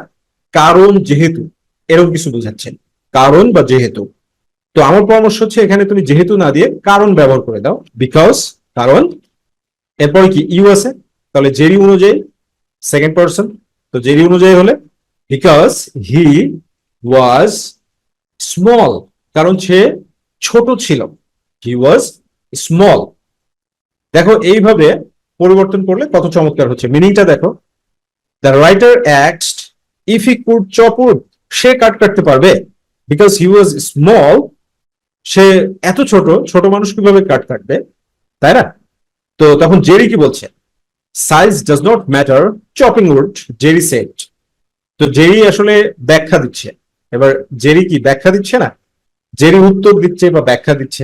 কারণ যেহেতু এরকম কিছু বোঝাচ্ছেন, কারণ বা যেহেতু। তো আমার পরামর্শ হচ্ছে এখানে তুমি যেহেতু না দিয়ে কারণ ব্যবহার করে দাও, বিকজ, কারণ। এরপরে কি ইউ আছে, তাহলে জেরি অনুযায়ী সেকেন্ড পারসন, তো জেরি অনুযায়ী হলে বিকজ হি ওয়াজ স্মল, কারণ সে ছোট ছিল, হি ওয়াজ স্মল। দেখো এইভাবে পরিবর্তন করলে কত চমৎকার হচ্ছে, মিনিংটা দেখো। দ্য রাইটার অ্যাক্সড if he could chop wood, সে কাটতে পারবে, বিকজ হি ওয়াজ স্মল, সে এত ছোট মানুষ কিভাবে কাটবে, তাই না? তো তখন জেরি কি বলছে, size does not matter chopping wood, Jerry said. তো জেরি আসলে ব্যাখ্যা দিচ্ছে, এবার জেরি কি ব্যাখ্যা দিচ্ছে না, জেরি উত্তর দিচ্ছে বা ব্যাখ্যা দিচ্ছে।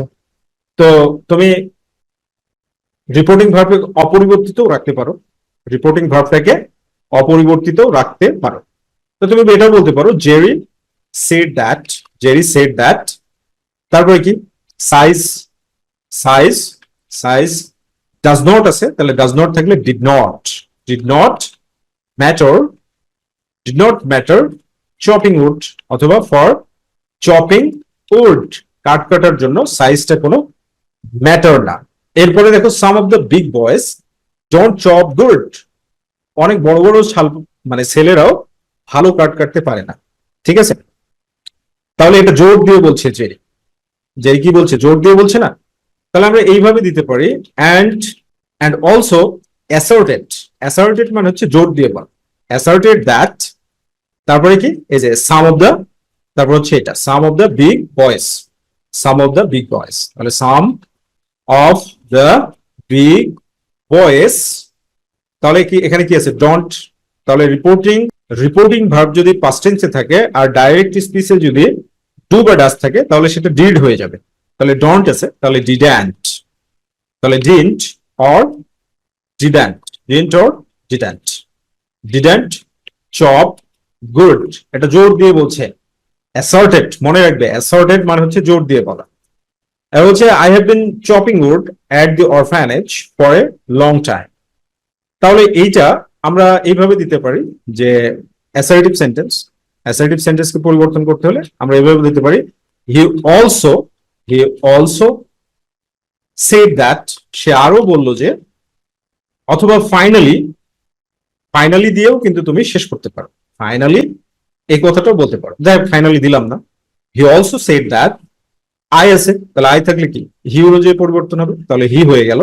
তো তুমি রিপোর্টিং ভার্বকে অপরিবর্তিতও রাখতে পারো, রিপোর্টিং ভার্বটাকে অপরিবর্তিতও রাখতে পারো। তো তুমি এটা বলতে পারো জেরি সেড দ্যাট, তারপরে কি সাইজ ডাজ নট আছে, তাহলে ডাজ নট থাকলে did not matter chopping wood, অথবা ফর চপিং উড, কাটার জন্য সাইজটা কোনো ম্যাটার না। এরপরে দেখো some of the big boys don't chop wood, অনেক বড় বড় মানে ছেলেরাও ভালো কাটতে পারে না। ঠিক আছে, তাহলে এটা জোর দিয়ে বলছে জেরি কি বলছে, জোর দিয়ে বলছে না, তাহলে আমরা এইভাবে দিতে পারি, অ্যান্ড অলসো অ্যাসার্টেড মানে হচ্ছে জোর দিয়ে বলা, অ্যাসার্টেড দ্যাট, তারপরে কি এই যে সাম অফ দ্য, তারপর হচ্ছে এটা সাম অফ দ্য বিগ বয়েজ, তাহলে some of the big boys, তাহলে কি এখানে কি আছে, ডন্ট। তাহলে রিপোর্টিং ভার্ব যদি পাস্ট টেন্সে থাকে আর ডাইরেক্ট স্পিচে যদি ডু বা ডাজ থাকে, তাহলে সেটা ডিড হয়ে যাবে। তাহলে ডন্ট আছে, তাহলে ডিডন্ট, তাহলে ডিডন্ট চপ গুড, এটা জোর দিয়ে বলছে। অ্যাসার্টেড, মনে রাখবে অ্যাসার্টেড মানে হচ্ছে জোর দিয়ে বলা। এটা হচ্ছে I have been chopping wood at the orphanage for a long time. তাহলে এইটা আমরা এইভাবে দিতে পারি যে অ্যাসার্টিভ সেন্টেন্সকে পরিবর্তন করতে হলে আমরা এইভাবে দিতে পারি, হি অলসো সেড দ্যাট, সে আরো বলল যে, অথবা ফাইনালি, ফাইনালি দিয়েও কিন্তু তুমি শেষ করতে পারো। ফাইনালি এই কথাটাও বলতে পারো, যাই ফাইনালি দিলাম না। He also said that, I আছে, তাহলে আই থাকলে কি হি অনুযায়ী পরিবর্তন হবে, তাহলে হি হয়ে গেল।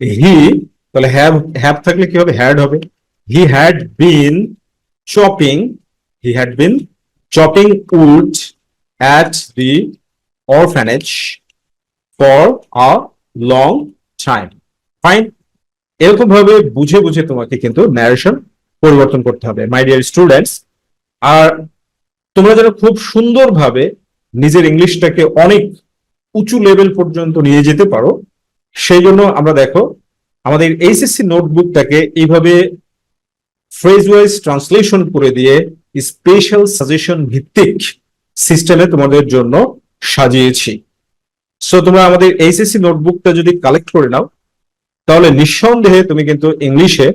হি, তাহলে হ্যাভ, হ্যাভ থাকলে কি হবে, হ্যাড হবে। He had been chopping, he had been chopping wood at the orphanage for a long time. Fine. এরকম ভাবে বুঝে বুঝে তোমাকে কিন্তু ন্যারেশন পরিবর্তন করতে হবে মাই ডিয়ার স্টুডেন্টস। আর তোমরা যেন খুব সুন্দরভাবে নিজের ইংলিশটাকে অনেক উঁচু লেভেল পর্যন্ত নিয়ে যেতে পারো, সেই জন্য আমরা দেখো আমাদের এইচএসসি নোটবুকটাকে এইভাবে ফ্রেজ ওয়াইজ ট্রান্সলেশন করে দিয়ে স্পেশাল সাজেশন ভিত্তিক সিস্টেমে তোমাদের জন্য সাজিয়েছি। সো তোমরা আমাদের এইচএসসি নোটবুকটা যদি কালেক্ট করে নাও, তাহলে নিঃসন্দেহে তুমি কিন্তু ইংলিশে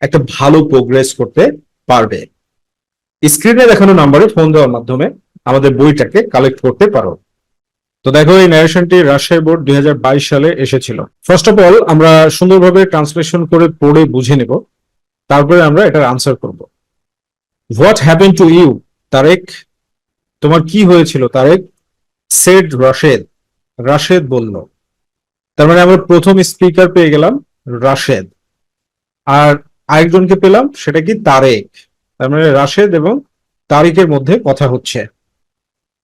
একটা ভালো প্রোগ্রেস করতে পারবে। স্ক্রিনে দেখানো নাম্বারে ফোন দেওয়ার মাধ্যমে আমাদের বইটাকে কালেক্ট করতে পারো। তো দেখো এই ন্যারেশনটি রাজশাহী বোর্ড 2022 সালে এসেছিল। ফার্স্ট অফ অল আমরা সুন্দরভাবে ট্রান্সলেশন করে পড়ে বুঝে নেব, তারপরে আমরা এটার আনসার করব। What happen to you Tarek, তোমার কি হয়েছিল তারেক? সেড রাশেদ, রাশেদ বলল। তার মানে আমরা প্রথম স্পিকার পেয়ে গেলাম রাশেদ, আর আরেকজনকে পেলাম সেটা কি তারেক। তার মানে রাশেদ এবং তারিকের মধ্যে কথা হচ্ছে।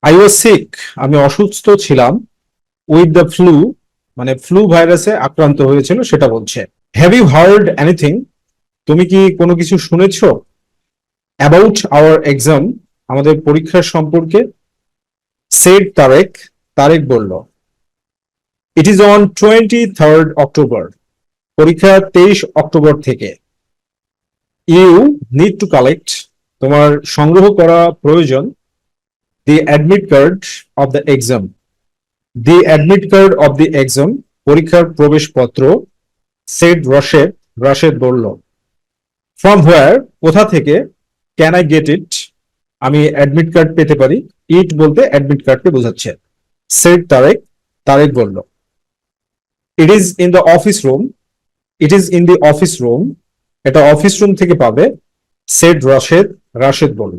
আই ওয়াজ সিক, আমি অসুস্থ ছিলাম। উইথ দ্য ফ্লু, মানে ফ্লু ভাইরাসে আক্রান্ত হয়েছিল সেটা বলছে। হ্যাভ ইউ হার্ড এনিথিং, তুমি কি কোনো কিছু শুনেছো? অ্যাবাউট আওয়ার এক্সাম, আমাদের পরীক্ষার সম্পর্কে। সেড তারেক, তারেক বলল। It is on 23rd October, পরীক্ষা 23 অক্টোবর থেকে। ইউ নিড টু কালেক্ট, তোমার সংগ্রহ করা প্রয়োজন। The admit card of the exam, the admit card of the exam, পরীক্ষার প্রবেশপত্র। সেড রাশেদ, রাশেদ বলল। ফ্রম হোয়ার, কোথা থেকে। ক্যান আই গেট ইট, আমি অ্যাডমিট কার্ড পেতে পারি। ইট বলতে অ্যাডমিট কার্ডকে বোঝাচ্ছে। সেড তারেক, তারেক বলল। It is in the office room, it is in the office room, এটা অফিস রুম থেকে পাবে। সেড রাশেদ, রাশেদ বলল।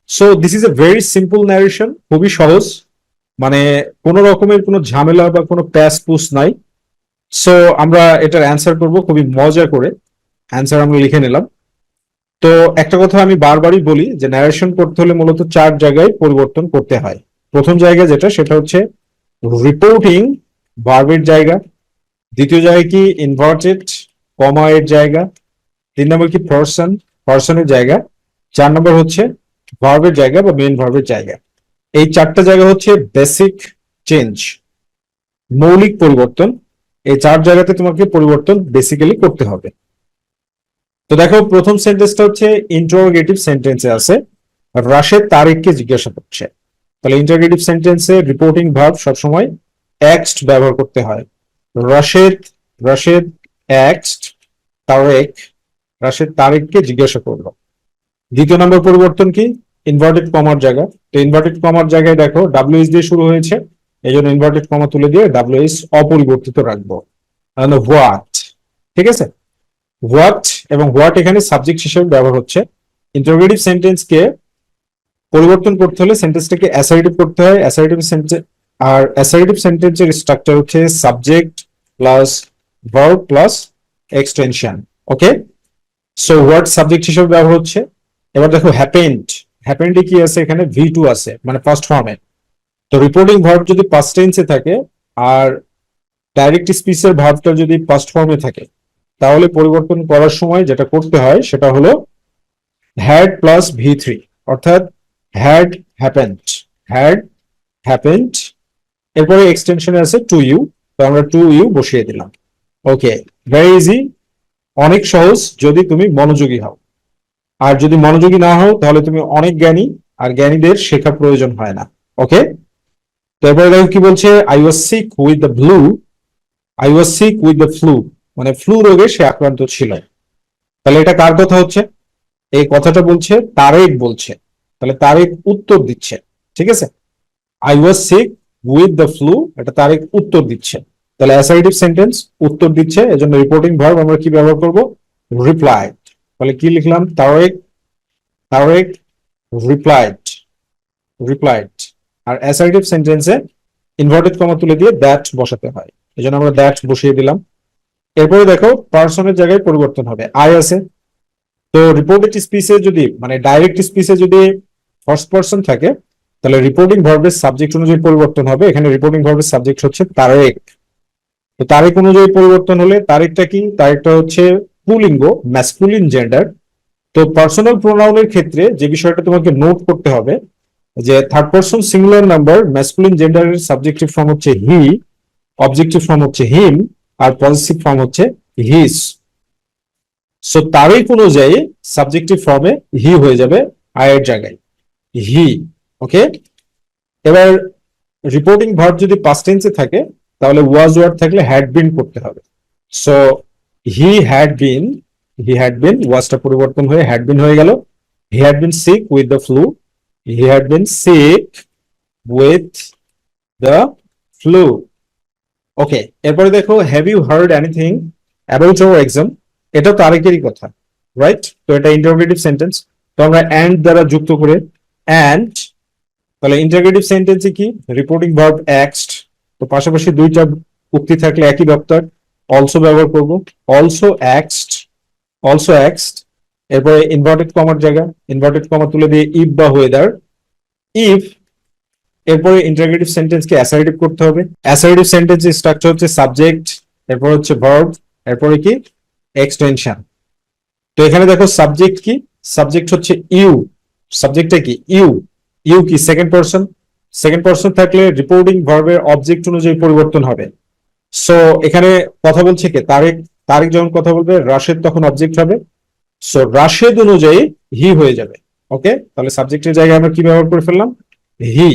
So this is a very simple narration, খুবই সহজ, মানে কোন রকমের কোনো ঝামেলা বা কোনো প্যাস পুস নাই। সো আমরা এটার অ্যান্সার করব খুবই মজা করে। অ্যান্সার আমি লিখে নিলাম। তো একটা কথা আমি বারবারই বলি যে ন্যারেশন করতে হলে মূলত 4 জায়গায় পরিবর্তন করতে হয়। প্রথম জায়গা যেটা, সেটা হচ্ছে রিপোর্টিং ভার্বের জায়গা। দ্বিতীয় জায়গায় কি ইনভার্টেড কমা এর জায়গা। 3 নম্বর কি পার্সন, পার্সনের জায়গা। 4 নম্বর হচ্ছে ভার্বের জায়গা বা মেইন ভার্বের জায়গা। এই 4টা জায়গা হচ্ছে বেসিক চেঞ্জ, মৌলিক পরিবর্তন। এই 4 জায়গাতে তোমাকে পরিবর্তন বেসিক্যালি করতে হবে। তো দেখো প্রথম সেন্টেন্সটা হচ্ছে ইন্টারোগেটিভ সেন্টেন্সে আছে, রাশেদ তারিককে জিজ্ঞাসা করছে। তাহলে ইন্টারোগেটিভ সেন্টেন্সে রিপোর্টিং ভার্ব সবসময় এক্সড ব্যবহার করতে হয়। রাশেদ, রাশেদ এক্সড তারেক, রাশেদ তারেককে জিজ্ঞাসা করলো। দ্বিতীয় নম্বর পরিবর্তন কি, ইনভার্টেড কমার জায়গা। তো ইনভার্টেড কমার জায়গায় দেখো ডাব্লিউএস দিয়ে শুরু হয়েছে, এই জন্য ইনভার্টেড কমা তুলে দিয়ে ডাব্লিউএস অপরিবর্তিত রাখবো। হোয়াট, ঠিক আছে। হোয়াট এবং হোয়াট এখানে সাবজেক্ট হিসেবে ব্যবহার হচ্ছে। ইন্টারোগেটিভ সেন্টেন্সকে পরিবর্তন করতে হলে সেন্টেন্সটাকে অ্যাসার্টিভ করতে হয়। অ্যাসার্টিভ সেন্টেন্স, আর অ্যাসার্টিভ সেন্টেন্সের স্ট্রাকচার হচ্ছে subject plus verb plus extension. Okay, so what subject হিসেবে ব্যবহার হচ্ছে। এবার দেখো হ্যাপেন্ড, হ্যাপেন্ডে কি আছে, এখানে V2 আছে, মানে ফার্স্ট ফর্মে। তো রিপোর্টিং ভার্ব যদি পাস্ট টেন্সে থাকে আর ডাইরেক্ট স্পিচের ভার্বটা যদি পাস্ট ফর্মে থাকে, তাহলে পরিবর্তন করার সময় যেটা করতে হয় সেটা হলো হ্যাড প্লাস V3, অর্থাৎ হ্যাড হ্যাপেন্ড, হ্যাড হ্যাপেন্ড। এরপরে এক্সটেনশনে আছে টু ইউ, তো আমরা টু ইউ বসিয়ে দিলাম। ওকে, ভেরি ইজি, অনেক সহজ যদি তুমি মনোযোগী হও। আর যদি মনোযোগী না হও তাহলে তুমি অনেক জ্ঞানী, আর জ্ঞানীদের শেখা প্রয়োজন হয় না। ওকে, তো এরপরে দেখো কি বলছে, I was sick with the flu, I was sick with the flu, মানে ফ্লু রোগে সে আক্রান্ত ছিল। তাহলে এটা কার কথা হচ্ছে? এই কথাটা বলছে তারেক বলছে, তাহলে তারেক উত্তর দিচ্ছে। ঠিক আছে, I was sick with the flu, এটা তারেক উত্তর দিচ্ছে। তাহলে অ্যাসার্টিভ সেন্টেন্স উত্তর দিচ্ছে, এজন্য রিপোর্টিং ভার্ব আমরা কি ব্যবহার করব? রিপ্লাইড। তাহলে কি লিখলাম? Tarek Tarek replied replied. আর অ্যাসার্টিভ সেন্টেন্সে ইনভার্টেড কমা তুলে দিয়ে দ্যাট বসাতে হয়, এজন্য আমরা দ্যাট বসিয়ে দিলাম। এরপরে দেখো পার্সনের জায়গায় পরিবর্তন হবে, আই আছে। তো রিপোর্টেড স্পিচে যদি মানে ডাইরেক্ট স্পিচে যদি ফার্স্ট পার্সন থাকে তাহলে রিপোর্টিং ভার্বের সাবজেক্ট অনুযায়ী পরিবর্তন হবে। এখানে রিপোর্টিং ভার্বের সাবজেক্ট হচ্ছে তারেক। তো তারিখ অনুযায়ী পরিবর্তন হলে তারিখটা কি? তারিখটা হচ্ছে পুলিঙ্গ, ম্যাসকুলিন জেন্ডার। তো পার্সোনাল প্রোনাউনের ক্ষেত্রে যে বিষয়টা তোমাকে নোট করতে হবে যে third person singular number masculine জেন্ডারের সাবজেক্টিভ ফর্ম হচ্ছে হি, অবজেক্টিভ ফর্ম হচ্ছে হিম, আর পজিটিভ ফর্ম হচ্ছে হিস। সো তারিখ অনুযায়ী সাবজেক্টিভ ফর্মে হি হয়ে যাবে আয়ের জায়গায় হি। ওকে, এবার রিপোর্টিং ভার্ব যদি পাস্ট টেন্সে থাকে তাহলে ওয়াজ ওয়ার্ড থাকলে হ্যাড বিন করতে হবে। সো হি হ্যাড বিন ওয়াজটা পরিবর্তন হয়ে হ্যাড বিন হয়ে গেল। He had been sick with the flu, he had been sick with the flu. Okay, এরপরে দেখো have you heard anything about our exam, এটা তো আরেকেরই কথা, রাইট? তো এটা ইন্টারোগেটিভ সেন্টেন্স, তো আমরা অ্যান্ড দ্বারা যুক্ত করে অ্যান্ড, তাহলে ইন্টারোগেটিভ সেন্টেন্সে কি? রিপোর্টিং ভার্ব এক্সড, তো পাশাপাশি দুইটা উক্তি থাকলে একই দপ্তর অলসো ব্যবহার করব, অলসো এক্সড, অলসো এক্সড। এরপরে ইনভার্টেড কমার জায়গা ইনভার্টেড কমা তুলে দিয়ে ইফ বা ওয়েদার ইফ। এরপরে ইন্টারোগেটিভ সেন্টেন্সকে অ্যাসার্টিভ করতে হবে। অ্যাসার্টিভ সেন্টেন্সের স্ট্রাকচার হচ্ছে সাবজেক্ট, এরপর হচ্ছে ভার্ব, এরপরে কি? এক্সটেনশন। তো এখানে দেখো সাবজেক্ট কি? সাবজেক্ট হচ্ছে ইউ। সাবজেক্টটা কি? ইউ। ইউ কি? Second person. সেকেন্ড পারসন থাকলে রিপোর্টিং ভার্বের অবজেক্ট অনুযায়ী পরিবর্তন হবে। সো এখানে কথা বলছে কে? তারেক। তারেক যখন কথা বলবে রাশেদ তখন অবজেক্ট হবে। সো রাশেদ অনুযায়ী হি হয়ে যাবে। ওকে, তাহলে সাবজেক্টের জায়গায় আমরা কি ব্যবহার করে ফেললাম? হি।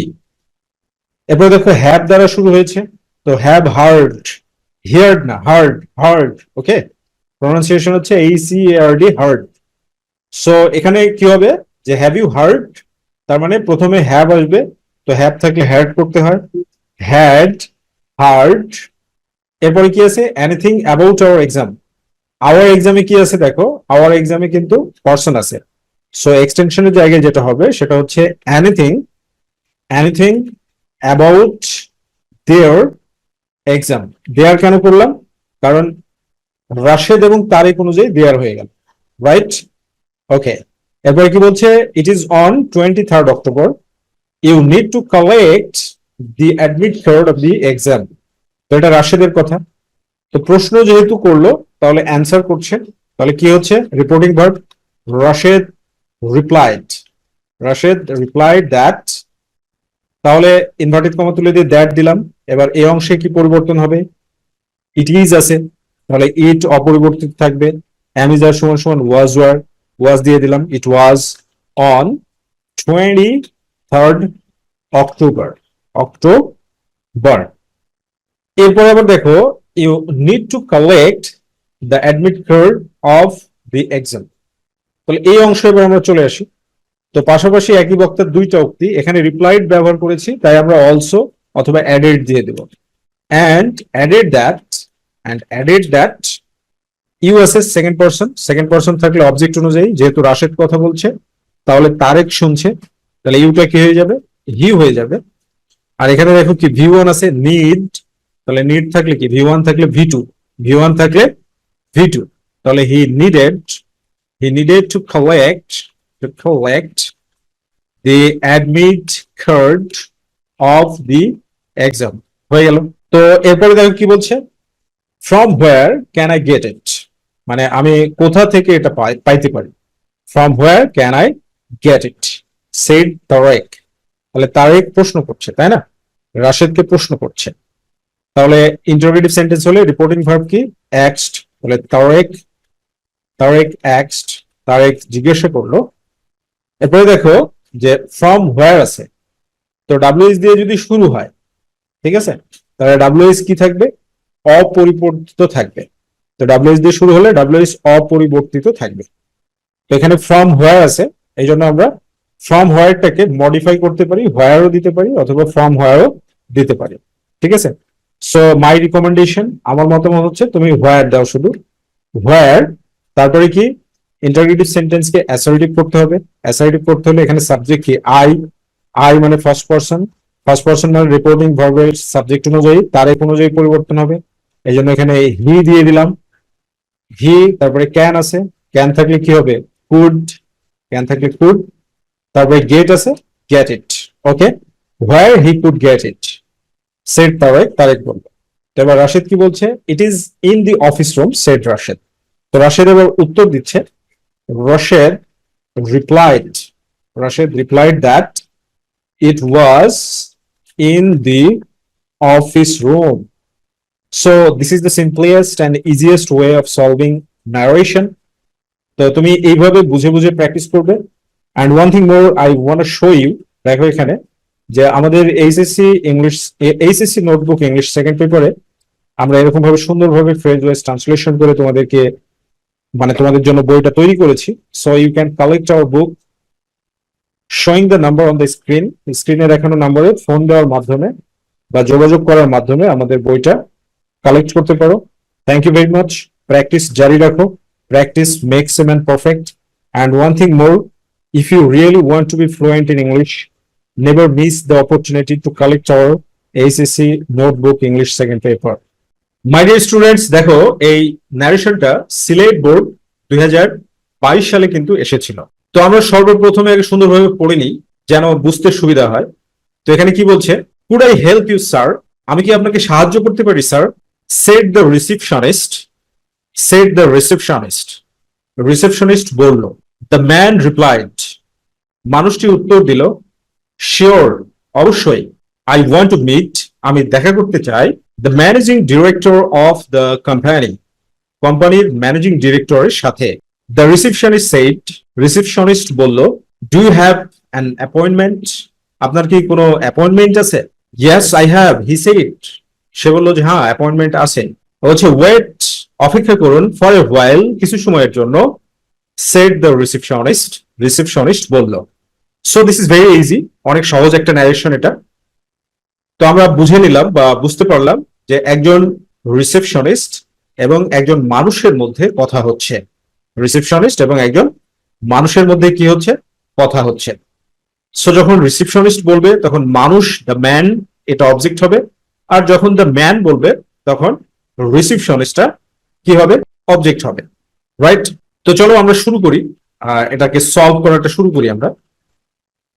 এরপরে দেখো হ্যাভ দ্বারা শুরু হয়েছে, তো হ্যাভ হার্ড, হিয়ার্ড না, হার্ড, হার্ড। ওকে, প্রনাউন্সিয়েশন হচ্ছে HEARD, হার্ড। সো এখানে কি হবে যে হ্যাভ ইউ হার্ড, তার মানে প্রথমে হ্যাভ আসবে, তো হ্যাভ থাকলে হ্যাড করতে হয়, হ্যাড হার্ড। এরপরে কি আছে? Anything about our exam. Our এক্সামে কি আছে দেখো? আওয়ার এক্সামে কিন্তু পার্সন আছে। সো এক্সটেনশনের জায়গায় যেটা হবে সেটা হচ্ছে anything, anything about their exam. Their কেন করলাম? কারণ রাশেদ এবং তারিখ অনুযায়ী দেয়ার হয়ে গেল, রাইট? ওকে, এরপরে কি বলছে? It is on 23rd October, you need to collect the admit card of the exam. তো এটা রাশেদের কথা। তো প্রশ্ন যেহেতু করলো তাহলে অ্যান্সার করছে, তাহলে কি হচ্ছে? Reporting verb Rashed replied, Rashed replied that. তাহলে ইনভার্টেড কমা তুলে দিয়ে দ্যাট দিলাম। এবার এই অংশে কি পরিবর্তন হবে? ইট ইজ আছে, তাহলে ইট অপরিবর্তিত থাকবে। এম ইজ আর সমান সমান ওয়াজ ওয়ার, ওয়াজ দিয়ে দিলাম। It was on 23rd October, October. এরপরে আবার দেখো you need to collect the admit card of the exam. তাহলে এই অংশে এবার আমরা চলে আসি। তো পাশাপাশি একই বক্তার দুইটা উক্তি, এখানে রিপ্লাইড ব্যবহার করেছি তাই আমরা অলসো অথবা অ্যাডেড দিয়ে দেব। And added that, and added that you আছে সেকেন্ড পারসন, সেকেন্ড পারসন থাকলে অবজেক্ট অনুযায়ী, যেহেতু রাশেদ কথা বলছে তাহলে তারেক শুনছে, তাহলে ইউটা কি হয়ে যাবে? হি হয়ে যাবে। আর এখানে দেখো কি V1 আছে নিড, তাহলে নিড থাকলে কি? V1 থাকলে V2, V1 থাকলে V2, তাহলে he needed to collect the admit card of the exam. হয়ে গেল। তো এরপরে দেখো কি বলছে? From where can I get it, মানে আমি কোথা থেকে এটা পাইতে পারি। From where can I get it said Tarek. তাহলে তারেক প্রশ্ন করছে, তাই না? রাশেদকে প্রশ্ন করছে। তাহলে ইন্টারোগেটিভ সেন্টেন্স হলে রিপোর্টিং ভার্ব কি? এক্সড। তাহলে তারেক এক্সড, তারেক জিজ্ঞাসা করলো। এরপরে দেখো যে ফ্রম হোয়ার আছে, তো WH দিয়ে যদি শুরু হয়, ঠিক আছে, তাহলে WH কি থাকবে? অপরিবর্তিত থাকবে। তো WH দিয়ে শুরু হলে WH অপরিবর্তিত থাকবে। তো এখানে ফ্রম হোয়ার আছে, এই জন্য আমরা ফ্রম হোয়ারটাকে মডিফাই করতে পারি, হোয়ারও দিতে পারি অথবা ফ্রম হোয়ারও দিতে পারি, ঠিক আছে? সো মাই রিকমেন্ডেশন, আমার মতামত হচ্ছে তুমি হোয়ার দাও শুধু, হোয়ার, তারপরে কি ইন্টারগেটিভ সেন্টেন্সকে অ্যাসার্টিভ করতে হবে। অ্যাসার্টিভ করতে হলে এখানে সাবজেক্ট কি আই, আই মানে ফার্স্ট পারসন, ফার্স্ট পারসন মানে রিপোর্টিং ভার্বের সাবজেক্ট অনুযায়ী তারিখ অনুযায়ী পরিবর্তন হবে। এই জন্য এখানে হি দিয়ে দিলাম, হি, তারপরে ক্যান আছে, ক্যান থাকলে কি হবে কুড, ক্যান থাকলে কুড, তারপরে গেট আছে, get it. Okay, where he could get it, said Tarek, Tarek বলবে। এবার রাশেদ কি বলছে, it is in the office room said Rashed. তো রাশেদ এবার উত্তর দিচ্ছে, Rashed replied, Rashed replied that it was in the office room. So this is the simplest and easiest way of solving narration. তো তুমি এইভাবে বুঝে বুঝে প্র্যাকটিস করবে। and one thing more I want to show you, দেখো এখানে যে আমাদের HSC English, HSC notebook English second পেপারে আমরা এরকম ভাবে সুন্দরভাবে ফ্রেজ ওয়াইজ ট্রান্সলেশন করে তোমাদেরকে মানে তোমাদের জন্য বইটা তৈরি করেছি। So you can collect our book showing the number on the screen, স্ক্রিনে দেখানো নাম্বারে ফোন দেওয়ার মাধ্যমে বা যোগাযোগ করার মাধ্যমে আমাদের বইটা কালেক্ট করতে পারো। Thank you very much, practice জারি রাখো, practice makes a man perfect. And one thing more, if you really want to be fluent in English, never miss the opportunity to collect our ACC notebook English second paper. My dear students, দেখো এই ন্যারেশনটা Sylhet board 2022 সালে কিন্তু এসেছিল। তো আমরা সর্বপ্রথমে আগে সুন্দরভাবে পড়ে নিই যেন বুঝতে সুবিধা হয়। তো এখানে কি বলছে, could I help you sir, আমি কি আপনাকে সাহায্য করতে পারি sir, said the receptionist, said the receptionist, receptionist বলল। দ্য ম্যান রিপ্লাইড, মানুষটি উত্তর দিল, শিওর, অবশ্যই, আই ওয়ান্ট টু মিট, আমি দেখা করতে চাই, the managing director of the company, কোম্পানির ম্যানেজিং ডিরেক্টরের সাথে। দ্য রিসিপশনিস্ট সেড, রিসিপশনিস্ট বলল, do you have an appointment, আপনার কি কোনো অ্যাপয়েন্টমেন্ট আছে? Yes I have, he said, সে বলল যে হ্যাঁ অ্যাপয়েন্টমেন্ট আছে। বলছে ওয়েট, অপেক্ষা করুন, ফর এ হোয়াইল, কিছু সময়ের জন্য, সেড দ্য রিসিপশনিস্ট, রিসিপশনিস্ট বলল। So this is very easy, অনেক সহজ একটা ন্যারেশন এটা। তো আমরা বুঝে নিলাম বা বুঝতে পারলাম যে একজন রিসেপশনিস্ট এবং একজন মানুষের মধ্যে কথা হচ্ছে, রিসেপশনিস্ট এবং একজন মানুষের মধ্যে কি হচ্ছে, কথা হচ্ছে। সো যখন রিসেপশনিস্ট বলবে তখন মানুষ, দ্য ম্যান, এটা অবজেক্ট হবে, আর যখন দ্য ম্যান বলবে তখন রিসেপশনিস্টটা কি হবে, অবজেক্ট হবে, রাইট? তো চলো আমরা শুরু করি, এটাকে সলভ করাটা শুরু করি। আমরা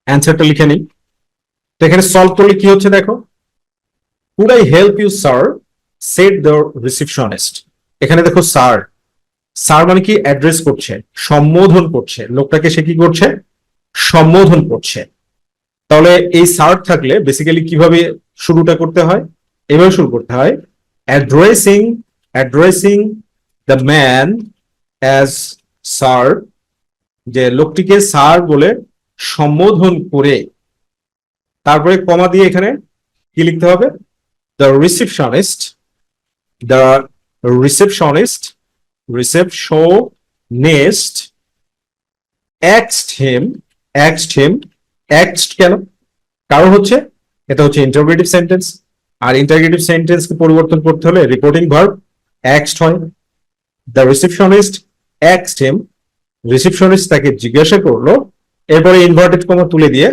অ্যান্সারটা লিখে নিই। তো এখানে সলভ করলে কি হচ্ছে দেখো, could I help you sir, said the receptionist. এখানে দেখো স্যার, স্যার মানে কি অ্যাড্রেস করছে, সম্বোধন করছে, লোকটাকে সে কি করছে, সম্বোধন করছে। তাহলে এই স্যার থাকলে বেসিক্যালি কিভাবে শুরুটা করতে হয়, এভাবে শুরু করতে হয়, addressing, addressing the man as sir, যে লোকটিকে স্যার বলে সম্বোধন করে, তারপরে কমা দিয়ে এখানে কি লিখতে হবে, the receptionist, the receptionist, receptionist asked him, asked him, asked কেন, কারণ হচ্ছে এটা হচ্ছে ইন্টারোগেটিভ সেন্টেন্স, আর ইন্টারোগেটিভ সেন্টেন্সকে পরিবর্তন করতে হলে রিপোর্টিং ভার্ব asked হয়। The receptionist asked him, receptionist তাকে জিজ্ঞাসা করলো, এরপরে ইনভার্টেড কমা তুলে দিয়ে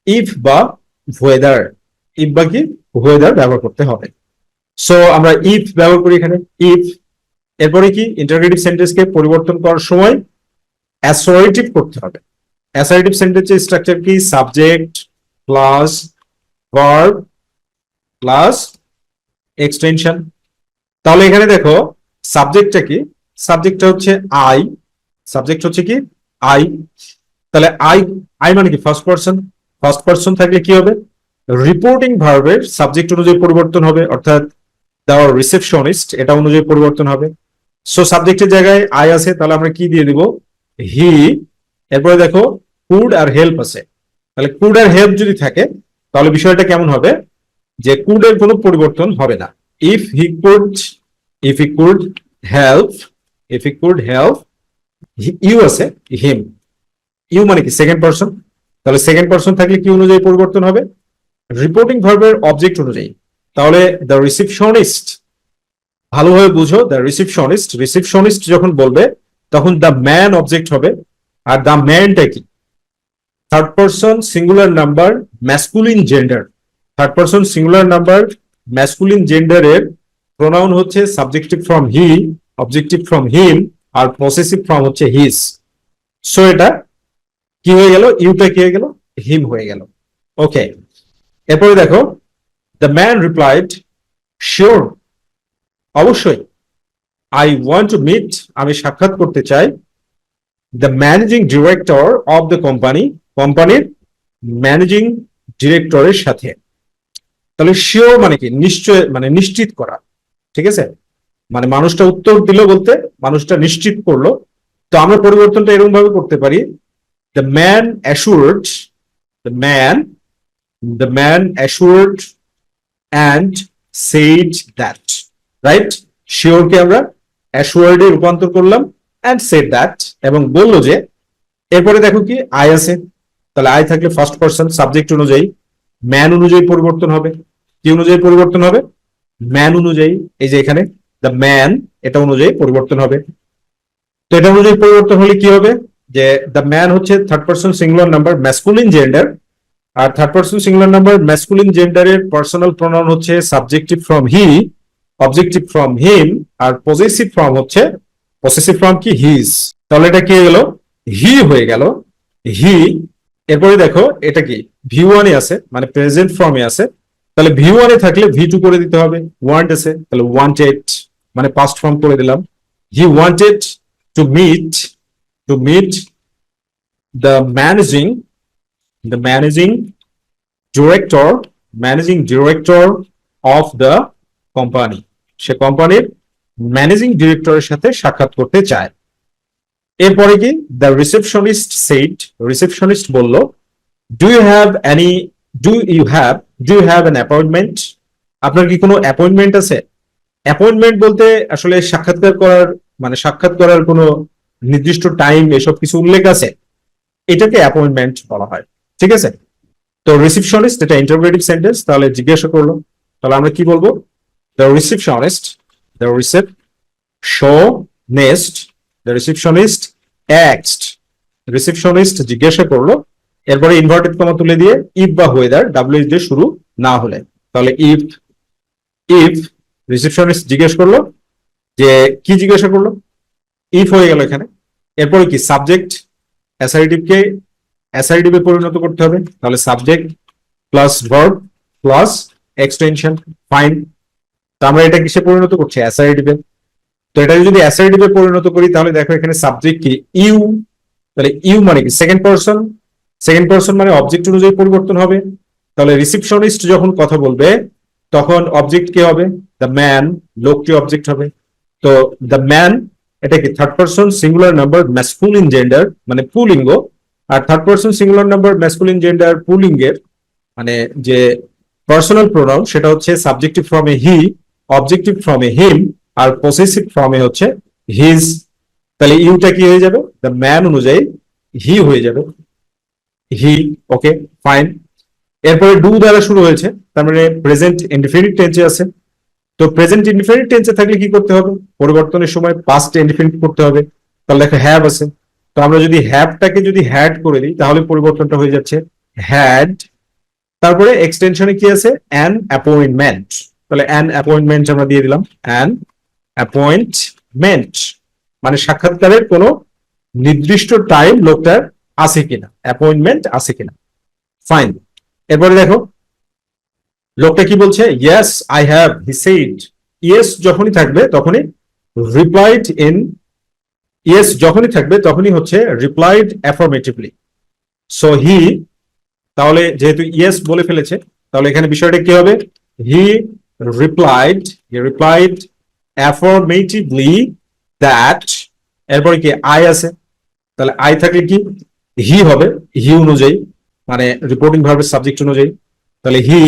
ইফ বা ওয়েদার, ইফ বা কি ওয়েদার ব্যবহার করতে হবে। সো আমরা ইফ ব্যবহার করি এখানে, ইফ। এরপরে কি ইন্টারোগেটিভ সেন্টেন্সকে পরিবর্তন করার সময় অ্যাসার্টিভ করতে হবে। অ্যাসার্টিভ সেন্টেন্সের স্ট্রাকচার কি, subject plus verb plus extension. তাহলে এখানে দেখো সাবজেক্টটা কি, সাবজেক্টটা হচ্ছে আই, সাবজেক্ট হচ্ছে কি আই। তাহলে আই, আই মানে কি ফার্স্ট পারসন, ফার্স্ট পারসন থাকলে কি হবে, রিপোর্টিং ভার্বের সাবজেক্ট অনুযায়ী পরিবর্তন হবে, অর্থাৎ দ্য রিসেপশনিস্ট এটা অনুযায়ী পরিবর্তন হবে। সো সাবজেক্টের জায়গায় আই আছে, তাহলে আমরা কি দিয়ে দিব, হি। এরপরে দেখো কুড আর হেল্প আছে, তাহলে কুড আর হেল্প যদি থাকে তাহলে বিষয়টা কেমন হবে, যে কুড এর কোনো পরিবর্তন হবে না। If he could, if he could help, if he could help, you আছে, হিম, ইউ মানে কি সেকেন্ড পারসন, তাহলে সেকেন্ড পারসন থাকলে কি অনুযায়ী পরিবর্তন হবে, রিপোর্টিং ভার্বের অবজেক্ট অনুযায়ী। তাহলে দ্য রিসিপশনিস্ট, ভালোভাবে বুঝো, দ্য রিসিপশনিস্ট যখন বলবে তখন দ্য ম্যান অবজেক্ট হবে। আর দ্য ম্যানটা কি? Third person singular number masculine gender. Third person singular number masculine জেন্ডারের প্রোনাউন হচ্ছে subjective from he, objective from him, আর পসেসিভ ফ্রম হচ্ছে হিজ। সো এটা কি হয়ে গেল? ইউটা কি হয়ে গেল? হিম হয়ে গেল। ওকে, এরপরে দেখো, দ্য ম্যান রিপ্লাইড শিওর, অবশ্যই। আই ওয়ান্ট টু মিট, আমি সাক্ষাৎ করতে চাই। The managing director of the company, কোম্পানির ম্যানেজিং ডিরেক্টরের সাথে। তাহলে শিওর মানে কি? নিশ্চয়, মানে নিশ্চিত করা, ঠিক আছে? মানে মানুষটা উত্তর দিল বলতে মানুষটা নিশ্চিত করলো। তো আমরা পরিবর্তনটা এরকম ভাবে করতে পারি, the man assured, the man assured and said that, right? শিওরকে আমরা অ্যাসুয়ার্ডে রূপান্তর করলাম, অ্যান্ড সেড দ্যাট, এবং বললো যে। এরপরে দেখো কি আই আছে, তাহলে আই থাকলে ফার্স্ট পারসন সাবজেক্ট অনুযায়ী ম্যান অনুযায়ী পরিবর্তন হবে। কি অনুযায়ী পরিবর্তন হবে? ম্যান অনুযায়ী। এই যে এখানে দ্য ম্যান, এটা অনুযায়ী পরিবর্তন হবে। তো এটা অনুযায়ী পরিবর্তন হলে কি হবে? যে দ্য ম্যান হচ্ছে third person singular number masculine gender, আর third person singular number masculine জেন্ডারের পার্সোনাল প্রোনাউন হচ্ছে subjective from he, objective from him, আর পজেসিভ ফ্রম কি? হিজ। তাহলে এটা কি হয়ে গেল? হি হয়ে গেল, হি। এরপরে দেখো এটা কি? ভি ওয়ানে আছে, মানে প্রেজেন্ট ফর্মে আছে। তাহলে ভি ওয়ানে থাকলে ভি টু করে দিতে হবে। ওয়ান্ট আছে, তাহলে ওয়ান্টেড, মানে পাস্ট ফর্ম করে দিলাম। He wanted to meet the managing director of the company. সে কোম্পানির ম্যানেজিং ডিরেক্টরের সাথে সাক্ষাৎ করতে চায়। এরপরে কি? দ্য রিসেপশনিস্ট বলল, do you have an appointment? আপনার কি কোনো অ্যাপয়েন্টমেন্ট আছে? অ্যাপয়েন্টমেন্ট বলতে আসলে সাক্ষাৎ করার কোনো নির্দিষ্ট টাইম এসব কিছু উল্লেখ আছে, এটাকে অ্যাপয়েন্টমেন্ট বলা হয়, ঠিক আছে? তো রিসেপশনিস্ট এটা ইন্টারোগেটিভ সেন্টেন্স, তাহলে জিজ্ঞাসা করলো, তাহলে আমরা কি বলবো? দ্য রিসেপশনিস্ট রিসেপশনিস্ট জিজ্ঞাসা করলো। এরপরে ইনভার্টেড কমা তুলে দিয়ে ইফ বা ওয়েদার ডাব্লিউ দিয়ে শুরু না হলে, তাহলে ইফ রিসেপশনিস্ট জিজ্ঞেস করলো যে কি জিজ্ঞাসা করলো? ইফ হয়ে গেল এখানে। এরপরে কি? সাবজেক্ট অ্যাসারিটিভকে অ্যাসারিটিভে পরিণত করতে হবে, তাহলে subject plus verb plus extension. Fine, তো আমরা এটা কিসে পরিণত করছি? অ্যাসারিটিভে। তো এটা যদি অ্যাসারিটিভে পরিণত করি তাহলে দেখো এখানে সাবজেক্ট কি? ইউ। তাহলে ইউ মানে কি? সেকেন্ড পারসন মানে অবজেক্ট অনুযায়ী পরিবর্তন হবে। তাহলে রিসেপশনিস্ট যখন কথা বলবে তখন অবজেক্ট কে হবে? দ্য ম্যান, লোকটি অবজেক্ট হবে। তো দ্য ম্যান এটা কি? Third person singular number masculine gender, মানে পুলিঙ্গ। আর third person singular number masculine gender পুলিঙ্গের মানে যে পার্সোনাল প্রোনাউন সেটা হচ্ছে সাবজেক্টিভ ফ্রম এ হি, অবজেক্টিভ ফ্রম এ হিম, আর পসেসিভ ফ্রম এ হচ্ছে হিজ। তাহলে ইউটা কি হয়ে যাবে? দ্য ম্যান অনুযায়ী হি হয়ে যাবে, হি। ওকে, ফাইন। এরপরে ডু দ্বারা শুরু হয়েছে, তার মানে প্রেজেন্ট ইনডিফিনিট টেন্সে আছে। তো প্রেজেন্ট ইনডিফিনিট টেন্সে থাকলে কি করতে হবে? পরিবর্তনের সময় পাস্ট ইনডিফিনিট করতে হবে। তাহলে দেখো হ্যাভ আছে, তো আমরা যদি হ্যাভটাকে যদি হ্যাড করে দিই তাহলে পরিবর্তনটা হয়ে যাচ্ছে হ্যাড। তারপরে এক্সটেনশনে কি আছে? An appointment. তাহলে অ্যান অ্যাপয়েন্টমেন্ট আমরা দিয়ে দিলাম, অ্যান অ্যাপয়েন্টমেন্ট, মানে সাক্ষাৎকারের কোনো নির্দিষ্ট টাইম লোকটার আছে কিনা, অ্যাপয়েন্টমেন্ট আছে কিনা। ফাইন। এরপরে দেখো লোকটা কি বলছে? Yes I have, he shed. Yes যখনই থাকবে তখনই রিপ্লাইড ইন, ইয়েস যখনই থাকবে তখনই হচ্ছে রিপ্লাইড অ্যাফার্মেটিভলি। সো হি, তাহলে যেহেতু ইয়েস বলে ফেলেছে তাহলে এখানে বিষয়টা কি হবে? He replied affirmatively that. এরপরে কি? আই আছে, তাহলে আই থাকলে কি? হি হবে, হি অনুযায়ী, মানে রিপোর্টিং ভার্বের সাবজেক্ট অনুযায়ী। তাহলে হি,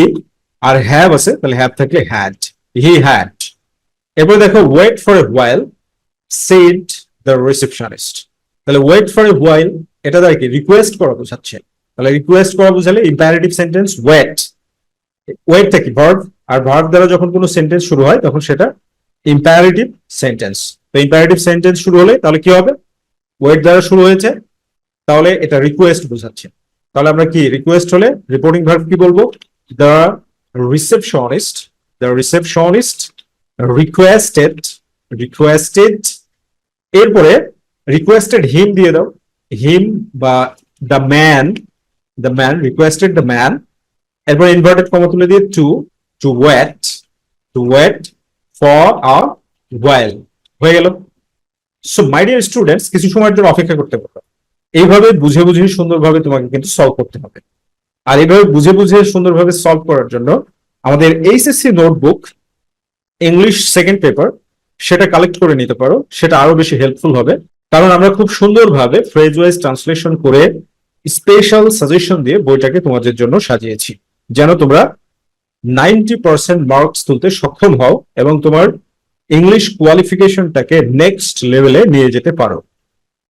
আর হ্যাভ আছে, তাহলে হ্যাভ থাকলে হ্যাড, হি হ্যাড। এরপরে দেখো wait for a while said the receptionist. তাহলে ওয়েট ফর এ হোয়াইল এটা দ্বারা কি? রিকোয়েস্ট করা বোঝাচ্ছে। তাহলে রিকোয়েস্ট করা বোঝালে ইম্পারেটিভ সেন্টেন্স ওয়েটটা কি? ভার্ব, আর ভার্ব দ্বারা যখন কোনো সেন্টেন্স শুরু হয় তখন সেটা ইম্পারেটিভ সেন্টেন্স। তো ইম্পারেটিভ সেন্টেন্স শুরু হলে তাহলে কি হবে? ওয়েট দ্বারা শুরু হয়েছে, তাহলে এটা রিকোয়েস্ট বোঝাচ্ছে। তাহলে আমরা কি রিকোয়েস্ট হলে রিপোর্টিং ভার্ব কি বলবো? The receptionist, the receptionist requested, requested, এরপরে রিকোয়েস্টেড হিম দিয়ে দাও, হিম বা the man, the man requested the man, এরপর ইনভার্টেড কমা তুলে দিয়ে to, to wait, to wait for a while, হয়ে গেল। সো মাই ডিয়ার স্টুডেন্টস, কিছু সময়ের জন্য অপেক্ষা করতে পারো। এইভাবে বুঝে বুঝে সুন্দরভাবে তোমাকে কিন্তু সলভ করতে হবে। আর এইভাবে বুঝে বুঝে সুন্দরভাবে সলভ করার জন্য আমাদের HSC notebook English second paper সেটা কালেক্ট করে নিতে পারো, সেটা আরো বেশি হেল্পফুল হবে। কারণ আমরা খুব সুন্দরভাবে ফ্রেজ ওয়াইজ ট্রান্সলেশন করে স্পেশাল সাজেশন দিয়ে বইটাকে তোমাদের জন্য সাজিয়েছি, যেন তোমরা 90% মার্কস তুলতে সক্ষম হও এবং তোমার ইংলিশ কোয়ালিফিকেশনটাকে নেক্সট লেভেলে নিয়ে যেতে পারো।